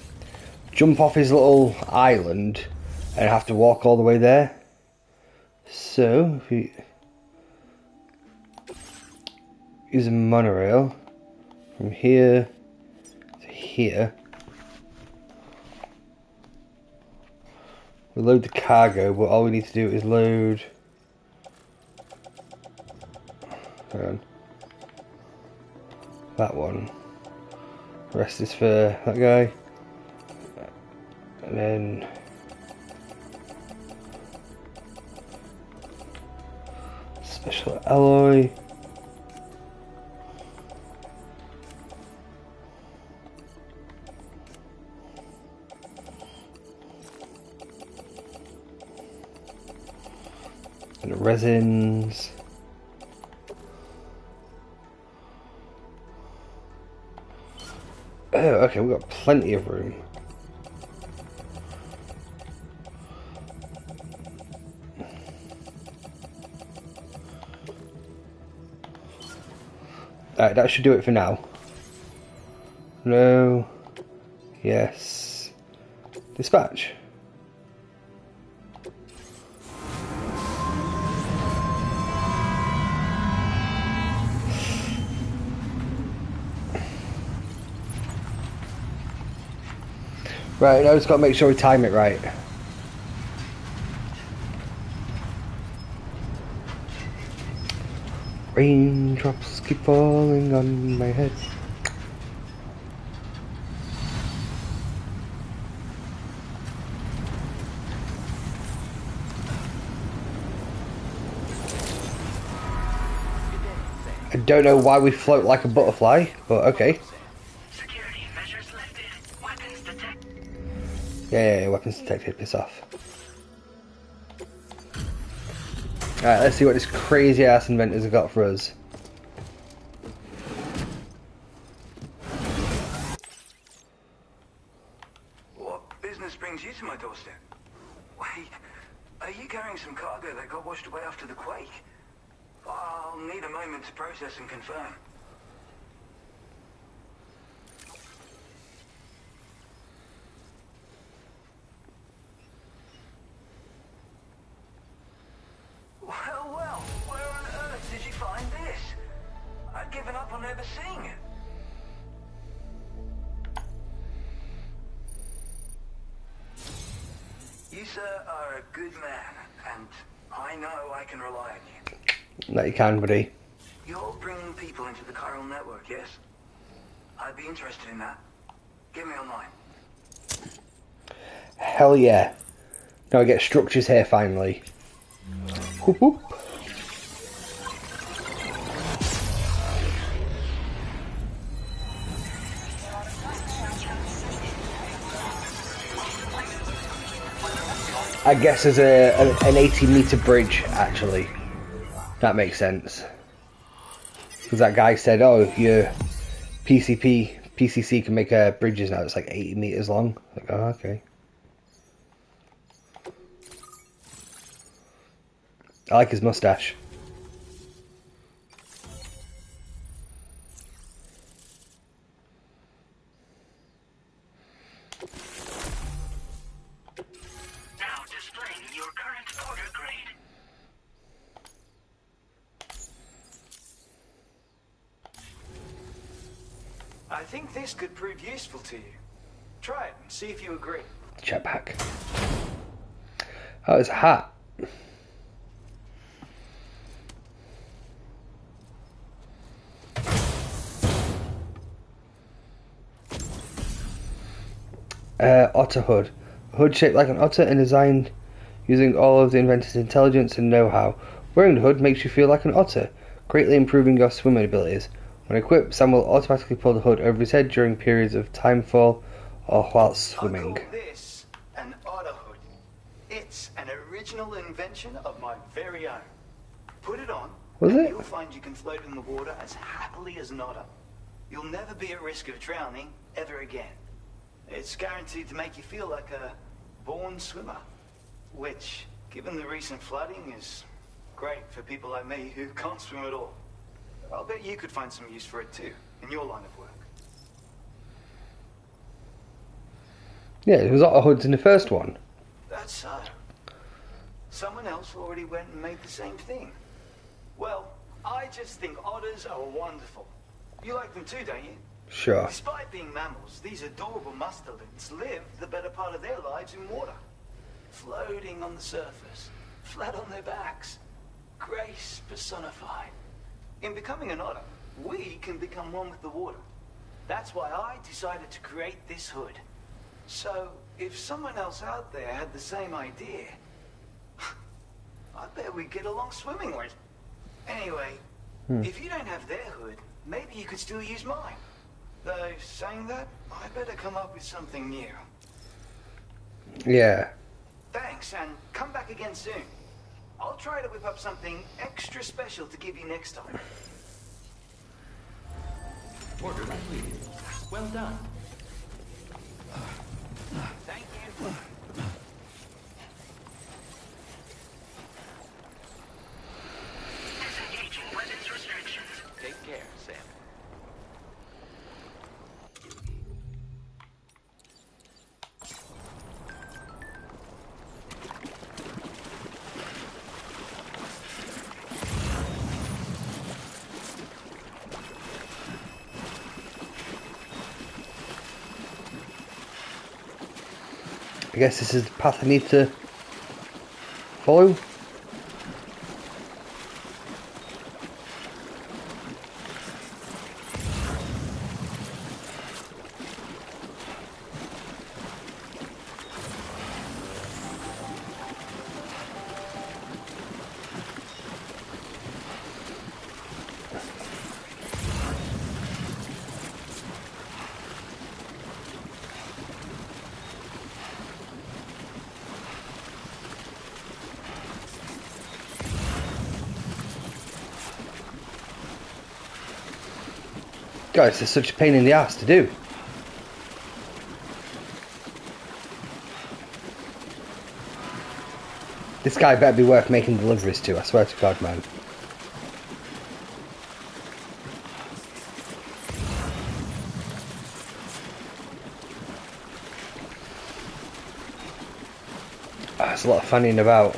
jump off his little island, and have to walk all the way there. So, if we use a monorail from here to here, we load the cargo, but all we need to do is load. Hang on. That one. The rest is for that guy. And then special alloy. And resins. Oh, okay, we've got plenty of room. Alright, that should do it for now. No. Yes. Dispatch. Right, now just got to make sure we time it right. Raindrops keep falling on my head. I don't know why we float like a butterfly, but okay. Yeah, weapons detected, piss off. Alright, let's see what this crazy ass inventors have got for us. What business brings you to my doorstep? Wait, are you carrying some cargo that got washed away after the quake? I'll need a moment to process and confirm. Well, where on earth did you find this? I'd given up on ever seeing it. You, sir, are a good man, and I know I can rely on you. That you can, buddy. You're bringing people into the chiral network, yes? I'd be interested in that. Get me online. Hell yeah. Now I get structures here finally. Whoop whoop. I guess there's an 80-meter bridge, actually. That makes sense. Because that guy said, oh, your PCC can make bridges now. It's like 80 meters long. Like, oh, okay. I like his mustache. Now displaying your current order grade. I think this could prove useful to you. Try it and see if you agree. Jetpack. Oh, it's a hat. Otter hood. A hood shaped like an otter and designed using all of the inventor's intelligence and know-how. Wearing the hood makes you feel like an otter, greatly improving your swimming abilities. When equipped, Sam will automatically pull the hood over his head during periods of timefall or whilst swimming. I call this an otter hood. It's an original invention of my very own. Put it on, and you'll find you can float in the water as happily as an otter. You'll never be at risk of drowning ever again. It's guaranteed to make you feel like a born swimmer, which, given the recent flooding, is great for people like me who can't swim at all. I'll bet you could find some use for it too, in your line of work. Yeah, there was otter hoods in the first one. That's so. Someone else already went and made the same thing. Well, I just think otters are wonderful. You like them too, don't you? Sure. Despite being mammals, these adorable mustelids live the better part of their lives in water. Floating on the surface, flat on their backs. Grace personified. In becoming an otter, we can become one with the water. That's why I decided to create this hood. So, if someone else out there had the same idea, I bet we'd get along swimmingly. Anyway, if you don't have their hood, maybe you could still use mine. Though, saying that, I better come up with something new. Yeah. Thanks, and come back again soon. I'll try to whip up something extra special to give you next time. Order completed. Well done. Thank you. Disengaging weapons restrictions. Take care, Sam. I guess this is the path I need to follow. Guys, it's such a pain in the ass to do. This guy better be worth making deliveries to, I swear to God, man. There's a lot of fanning about.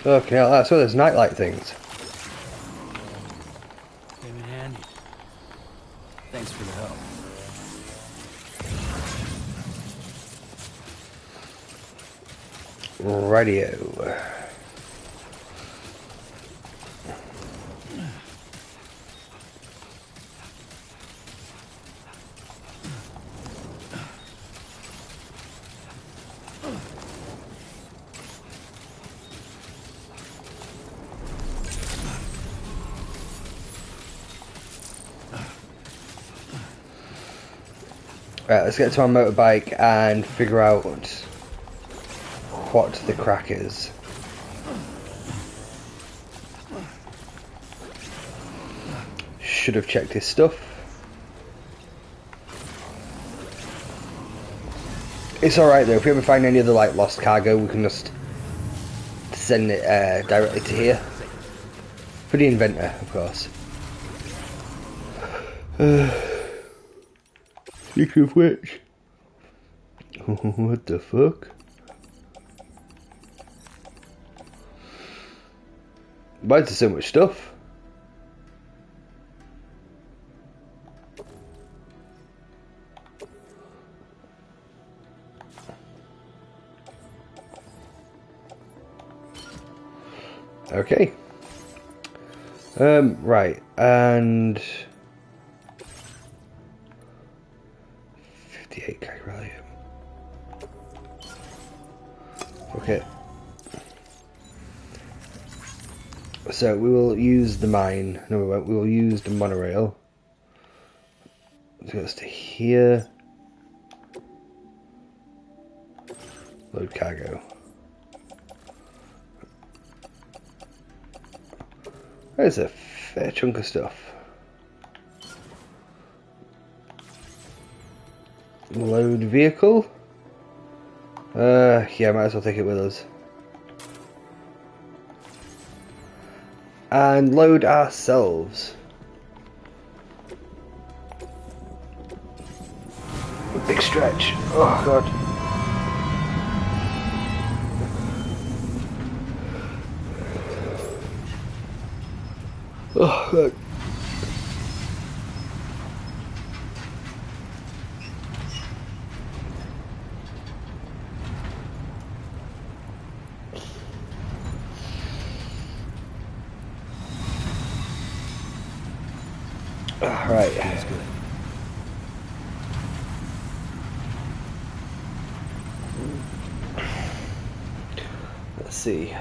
Okay, that's where there's nightlight things. Came in handy. Thanks for the help. Radio. Right, let's get to our motorbike and figure out what the crack is. Should have checked his stuff. It's alright though, if we ever find any other like lost cargo we can just send it directly to here. For the inventor, of course. Speaking of which, what the fuck? Why is there so much stuff? Okay. Right, and 58 Cagralium. Okay. So we will use the mine. No, we won't. We will use the monorail. It goes to here. Load cargo. There's a fair chunk of stuff. Load vehicle. Yeah, might as well take it with us. And load ourselves. Big stretch. Oh god. Oh god. Right. Feels good. Let's see.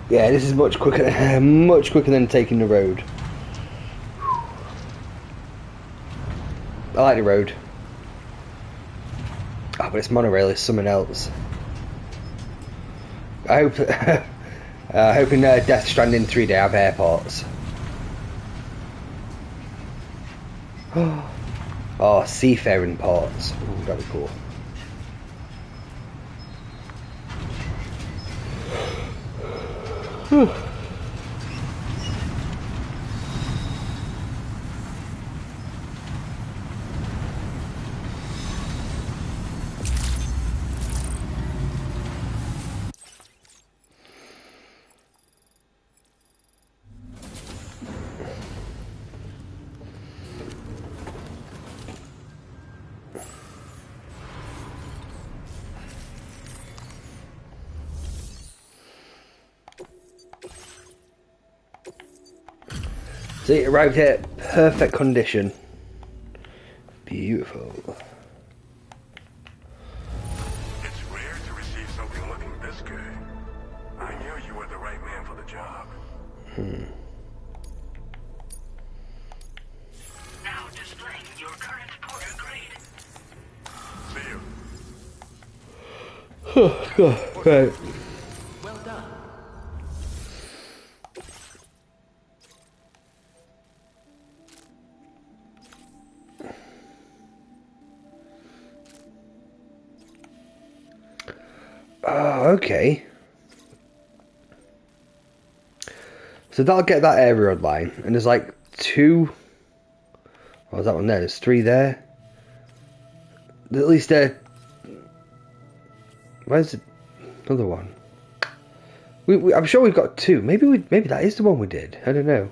Yeah, this is much quicker than taking the road. I like the road. Ah, but it's monorail is something else. I hope hoping Death Stranding 3D have airports. Oh, seafaring ports. Ooh, that'd be cool. So it arrived here, perfect condition. Beautiful. It's rare to receive something looking this good. I knew you were the right man for the job. Now displaying your current porter grade. See you. Right. Well done. Oh, okay. So that'll get that air road line, and there's like two. What was that one there? There's three there. At least there. Where's the other one? I'm sure we've got two. Maybe that is the one we did. I don't know.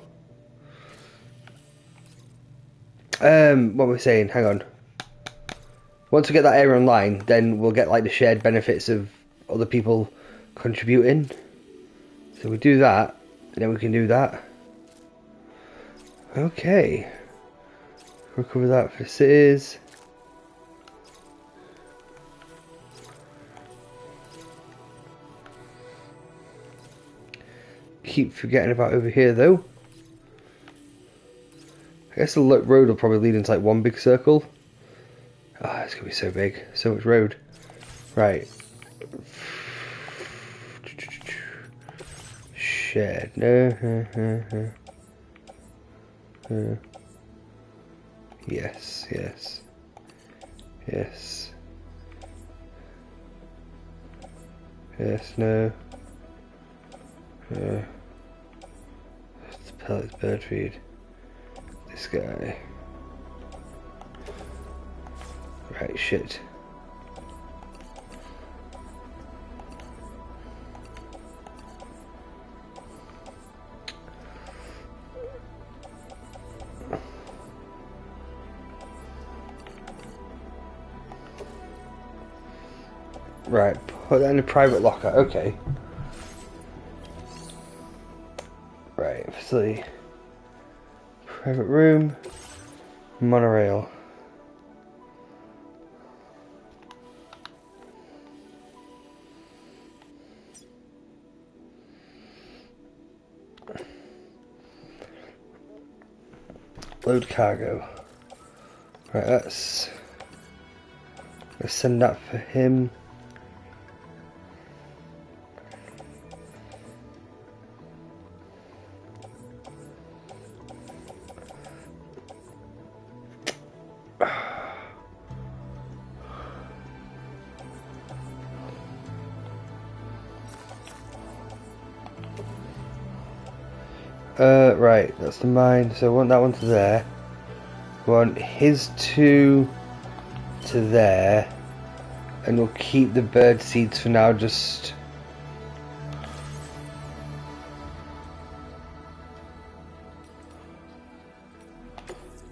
What we're saying? Hang on. Once we get that area online, then we'll get like the shared benefits of other people contributing. So we do that, and then we can do that. Okay. We'll cover that for cities. Keep forgetting about over here though. I guess the road will probably lead into like one big circle. Ah, it's gonna be so big, so much road. Right. Shed. No. Yes. Yes. No. It's pellets, bird feed. This guy. Right, shit. Right, put that in a private locker, okay. Right, facility. Private room. Monorail. Load cargo. Right, let's send that for him. Right, that's the mine, so I want that one to there. I want his two to there, and we'll keep the bird seeds for now, just...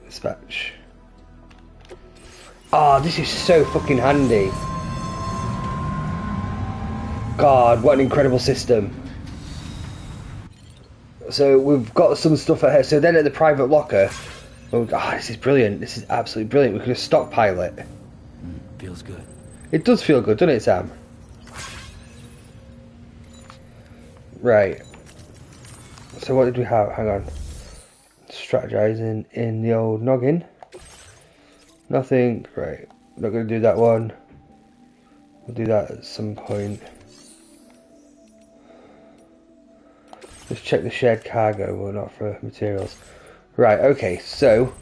Dispatch. Oh, this is so fucking handy. God, what an incredible system. So we've got some stuff at here. So then at the private locker, oh, this is brilliant. This is absolutely brilliant. We could just stockpile it. Feels good. It does feel good, doesn't it, Sam? Right. So what did we have? Hang on. Strategizing in the old noggin. Nothing. Right. Not going to do that one. We'll do that at some point. Just check the shared cargo, well, not for materials. Right, okay, so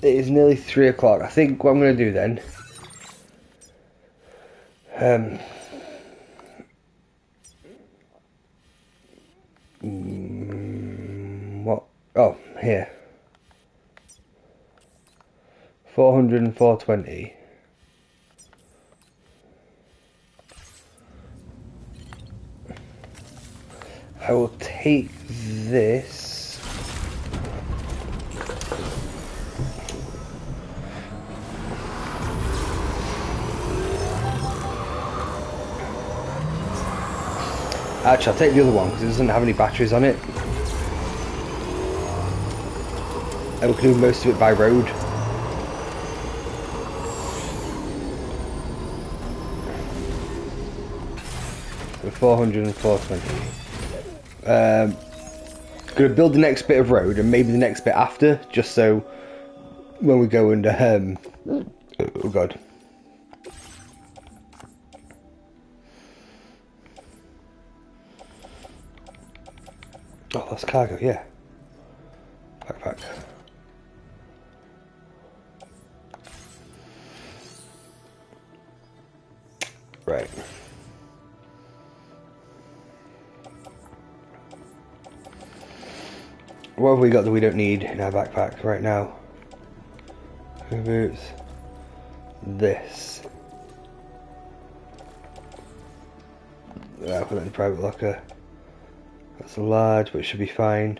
it is nearly 3 o'clock. I think what I'm going to do then, what? Oh, here. 400 and 420. I will take this. Actually, I'll take the other one because it doesn't have any batteries on it. And we can do most of it by road. So 400 and 420. Gonna build the next bit of road and maybe the next bit after, just so when we go under oh god. Oh, that's cargo, yeah. Backpack. Right. What have we got that we don't need in our backpack right now? Boots. This. I'll put it in the private locker. That's a large, but it should be fine.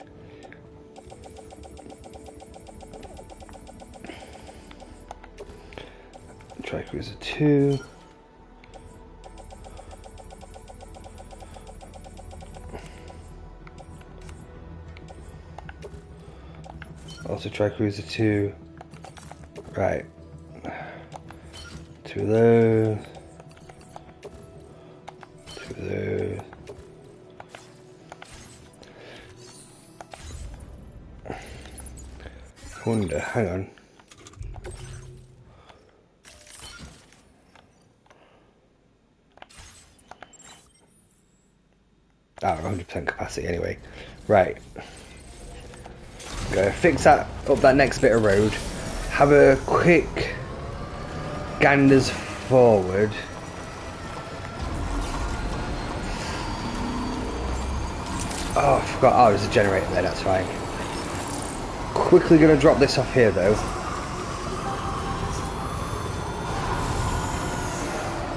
Tricruiser 2. Also Tricruiser 2. Right. 2 of those. 2 of those. I wonder, hang on. Oh, 100% capacity anyway. Right. Go fix that up that next bit of road. Have a quick ganders forward. Oh, I forgot. Oh, there's a generator there, that's fine. Quickly gonna drop this off here though.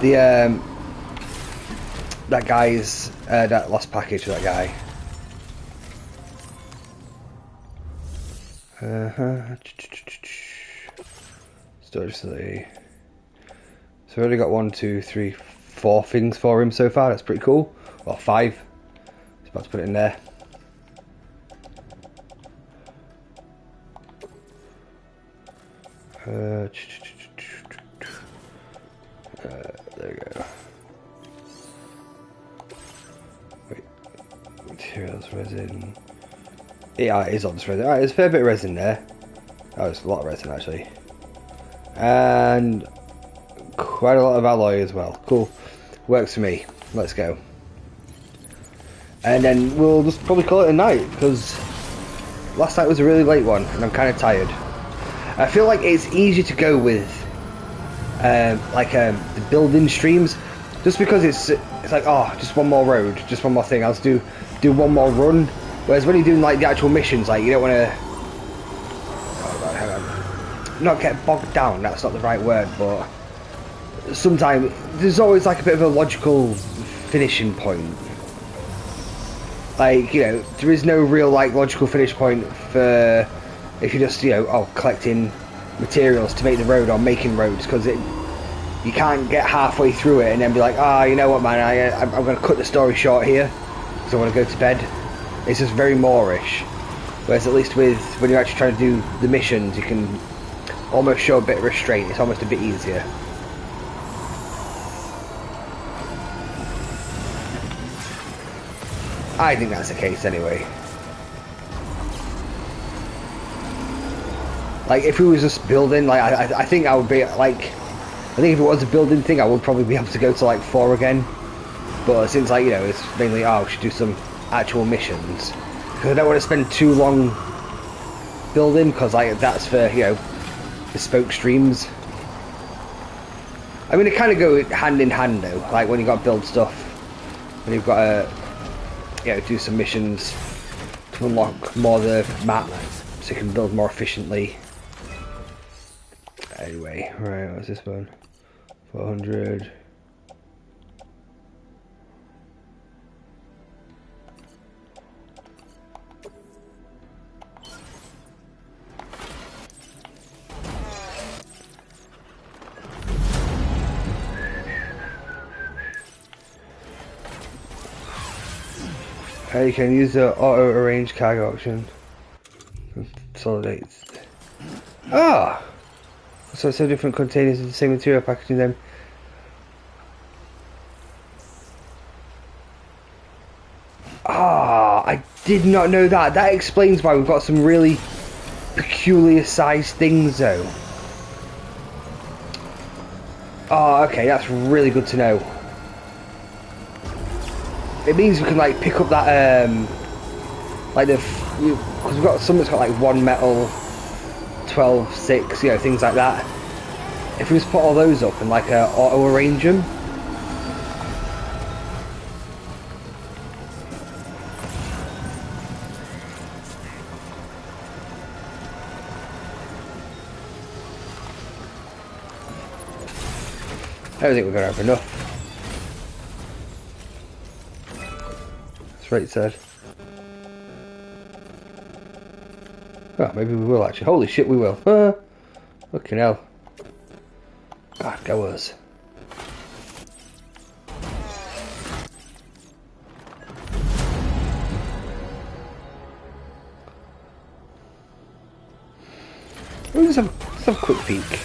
The that guy's that lost package with that guy. Storage facility. So we've already got 1, 2, 3, 4 things for him so far. That's pretty cool. Well, 5. Just about to put it in there. There we go. Wait, materials, resin. Yeah, it is on this resin. Alright, there's a fair bit of resin there. Oh, there's a lot of resin actually. And quite a lot of alloy as well. Cool. Works for me. Let's go. And then we'll just probably call it a night, because last night was a really late one and I'm kind of tired. I feel like it's easier to go with the building streams, just because it's like, oh, just one more road, just one more thing, I'll just do one more run. Whereas when you're doing like the actual missions, like you don't want to, oh God, hang on, not get bogged down, that's not the right word, but sometimes there's always like a bit of a logical finishing point. Like, you know, there is no real like logical finish point for if you're just, you know, collecting materials to make the road or making roads, because you can't get halfway through it and then be like, you know what, man, I'm going to cut the story short here because I want to go to bed. It's just very Moorish. Whereas at least with when you're actually trying to do the missions, you can almost show a bit of restraint. It's almost a bit easier. I think that's the case anyway. Like, if we was just building, like, I think I would be, like, I think if it was a building thing, I would probably be able to go to, like, 4 again. But since, like, you know, it's mainly, we should do some actual missions. Because I don't want to spend too long building, because, like, that's for, you know, bespoke streams. I mean, it kind of go hand in hand, though. Like, when you got to build stuff, when you've got to, you know, do some missions to unlock more of the map, so you can build more efficiently. Anyway, right, what's this one? 400. You can use the auto arrange cargo option. Consolidates. So different containers of the same material, packaging them. I did not know that. That explains why we've got some really peculiar sized things though. Okay, that's really good to know. It means we can like pick up that like because we've got some that's got like 1 metal, 12, 6, you know, things like that. If we just put all those up and like auto arrange them. I don't think we're going to have enough. That's right, it said. Oh, maybe we will actually. Holy shit, we will. Fucking hell. God, go us. Let's have a quick peek.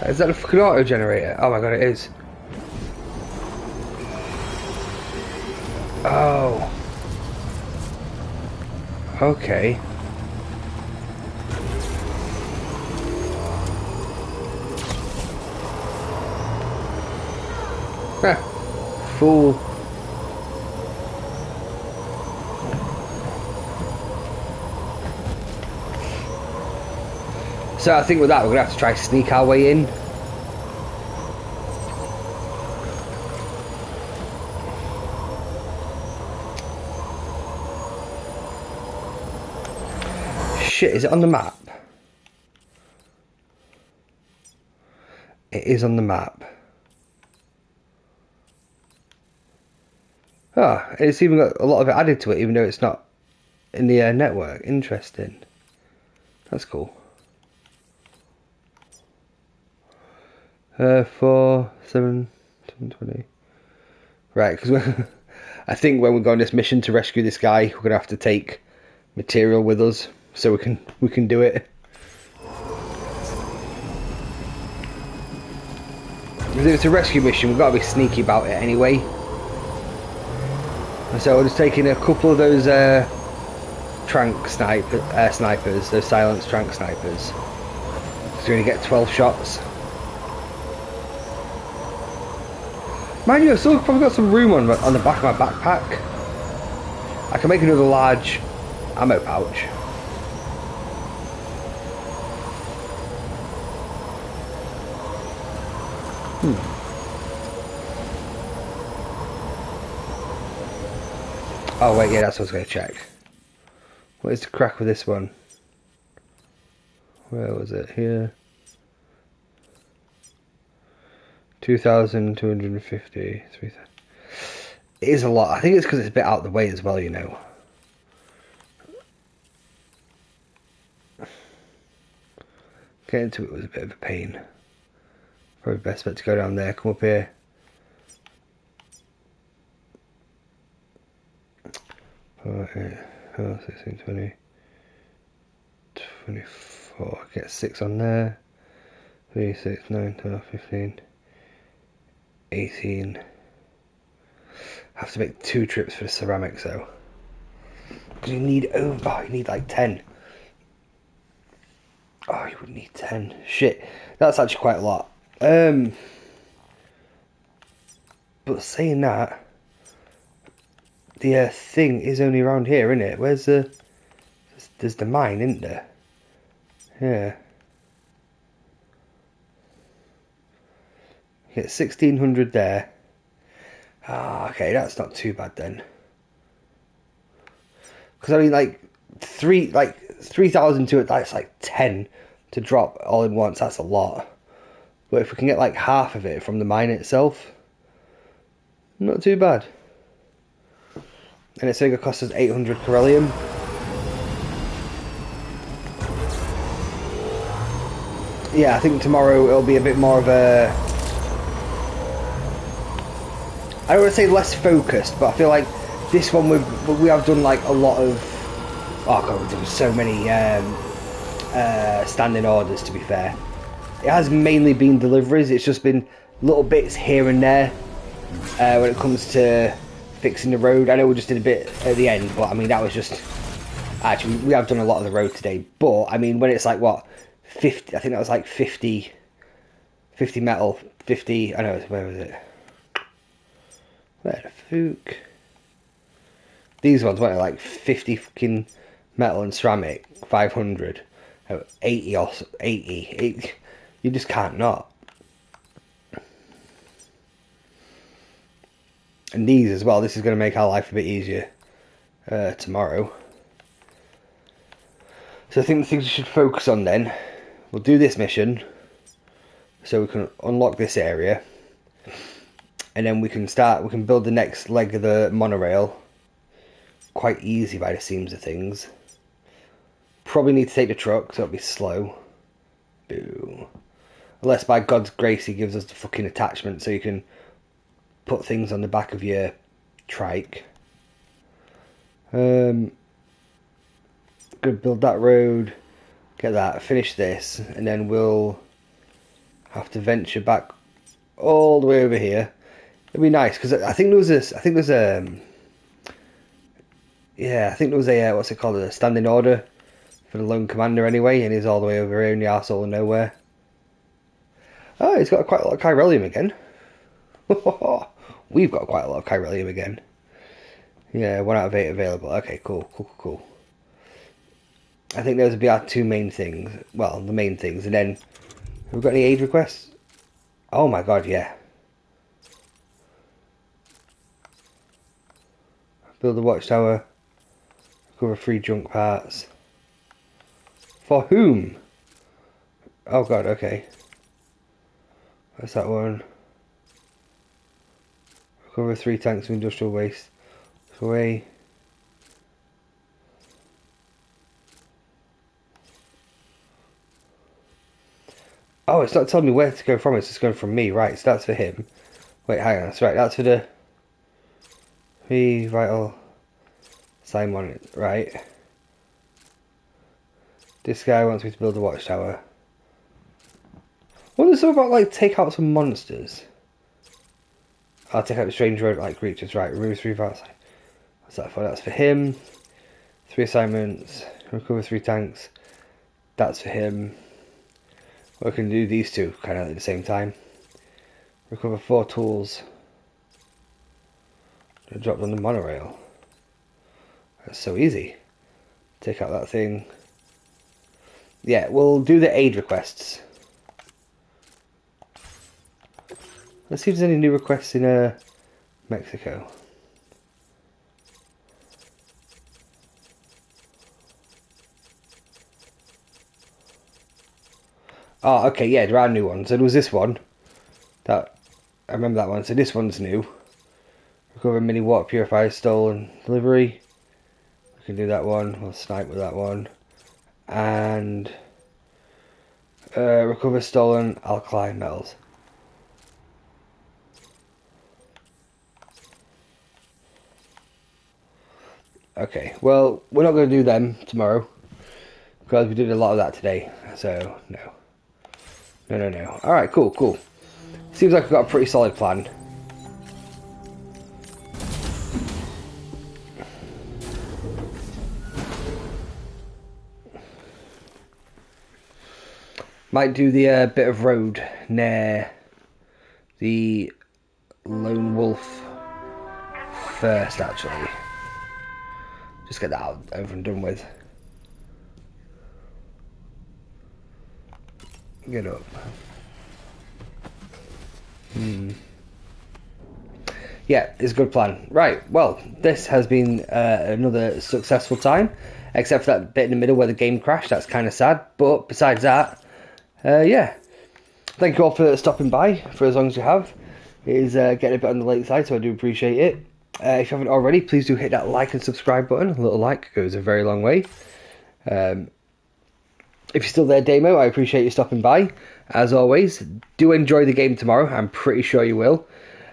Is that a fucking auto generator? Oh my god, it is. Oh. Okay. Fool. So I think with that we're going to have to try to sneak our way in. shit, is it on the map? It is on the map. Ah, it's even got a lot of it added to it, even though it's not in the network. Interesting. That's cool. 4, 7, 20. Right, because I think when we go on this mission to rescue this guy, we're gonna have to take material with us so we can do it. Because if it's a rescue mission, we've got to be sneaky about it anyway. And so we're just taking a couple of those snipers, those silenced trank snipers. So we're going to get 12 shots. Mind you, I've still probably got some room on the back of my backpack. I can make another large ammo pouch. Oh wait, yeah, that's what I was going to check. What is the crack with this one? Where was it? Here. 2,250. 3,000. It is a lot. I think it's because it's a bit out of the way as well, you know. Getting to it was a bit of a pain. Probably best bet to go down there, come up here. Oh, 16, 20, 24, get 6 on there. 3, 6, 9, 12, 15, 18. I have to make 2 trips for the ceramics though. Because you need you need like 10. Oh, you would need 10. Shit, that's actually quite a lot. But saying that, the thing is only around here, isn't it? Where's the... There's the mine, isn't there? Yeah. Get 1,600 there. Ah, okay, that's not too bad then. Because I mean, like 3,000 to it. That's like 10 to drop all in once. That's a lot. But if we can get like half of it from the mine itself, not too bad. And it's going to cost us 800 Corellium. Yeah, I think tomorrow it'll be a bit more of a... I don't want to say less focused, but I feel like this one we have done like a lot of... Oh god, we've done so many standing orders, to be fair. It has mainly been deliveries, it's just been little bits here and there when it comes to fixing the road. I know we just did a bit at the end, but I mean that was just... Actually, we have done a lot of the road today, but I mean when it's like what, 50, I think that was like 50 metal, 50, I know, where was it? Where the fuck? These ones weren't like 50 fucking metal and ceramic, 500, 80 or 80. You just can't not. And these as well, this is going to make our life a bit easier tomorrow. So I think the things we should focus on then, we'll do this mission so we can unlock this area, and then we can build the next leg of the monorail quite easy by the seams of things. Probably need to take the truck, so it'll be slow. Boo. Unless by God's grace he gives us the fucking attachment so you can put things on the back of your trike. Gonna build that road, get that, finish this, and then we'll have to venture back all the way over here. It'd be nice because I think there was this. I think there's a. Yeah, I think there was a what's it called, a standing order for the lone commander anyway, and he's all the way over here in the arsehole of nowhere. Oh, he's got quite a lot of chiralium again. We've got quite a lot of chiralium again. Yeah, 1 out of 8 available. Okay, cool. I think those would be our 2 main things. Well, the main things, and then have we got any aid requests? Oh my god, yeah. Build a watchtower. Recover 3 junk parts. For whom? Oh god, okay. What's that one? Recover 3 tanks of industrial waste. Away. Oh, it's not telling me where to go from, it's just going from me. Right, so that's for him. Wait, hang on, that's right, that's for the... vital... Simon, right. This guy wants me to build a watchtower. What is it about, like, take out some monsters? I'll take out the strange road-like creatures, right, remove 3 vital... What's that for? That's for him. 3 assignments, recover 3 tanks. That's for him. I can do these two kind of at the same time. Recover 4 tools. I dropped on the monorail. That's so easy. Take out that thing. Yeah, we'll do the aid requests. Let's see if there's any new requests in Mexico. Oh, okay, yeah, there are new ones. So there was this one. I remember that one. So this one's new. Recover mini water purifier stolen delivery. We can do that one. We'll snipe with that one. And recover stolen alkaline metals. Okay, well, we're not going to do them tomorrow because we did a lot of that today. So no. No. Alright, cool. Seems like I've got a pretty solid plan. Might do the bit of road near the Lone Wolf first, actually. Just get that over and done with. Get up. Yeah, it's a good plan. Right, well, this has been another successful time, except for that bit in the middle where the game crashed. That's kind of sad, but besides that, yeah. Thank you all for stopping by for as long as you have. It is getting a bit on the late side, so I do appreciate it. If you haven't already, please do hit that like and subscribe button. A little like goes a very long way. If you're still there, Damo, I appreciate you stopping by. As always, do enjoy the game tomorrow. I'm pretty sure you will.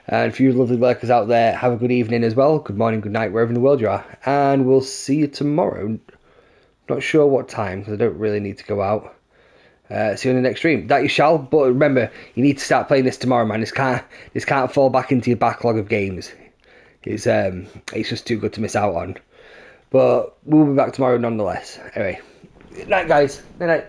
And for you lovely lurkers out there, have a good evening as well. Good morning, good night, wherever in the world you are. And we'll see you tomorrow. Not sure what time, because I don't really need to go out. See you in the next stream. That you shall, but remember, you need to start playing this tomorrow, man. This can't fall back into your backlog of games. It's just too good to miss out on. But we'll be back tomorrow nonetheless. Anyway, good night, guys. Good night.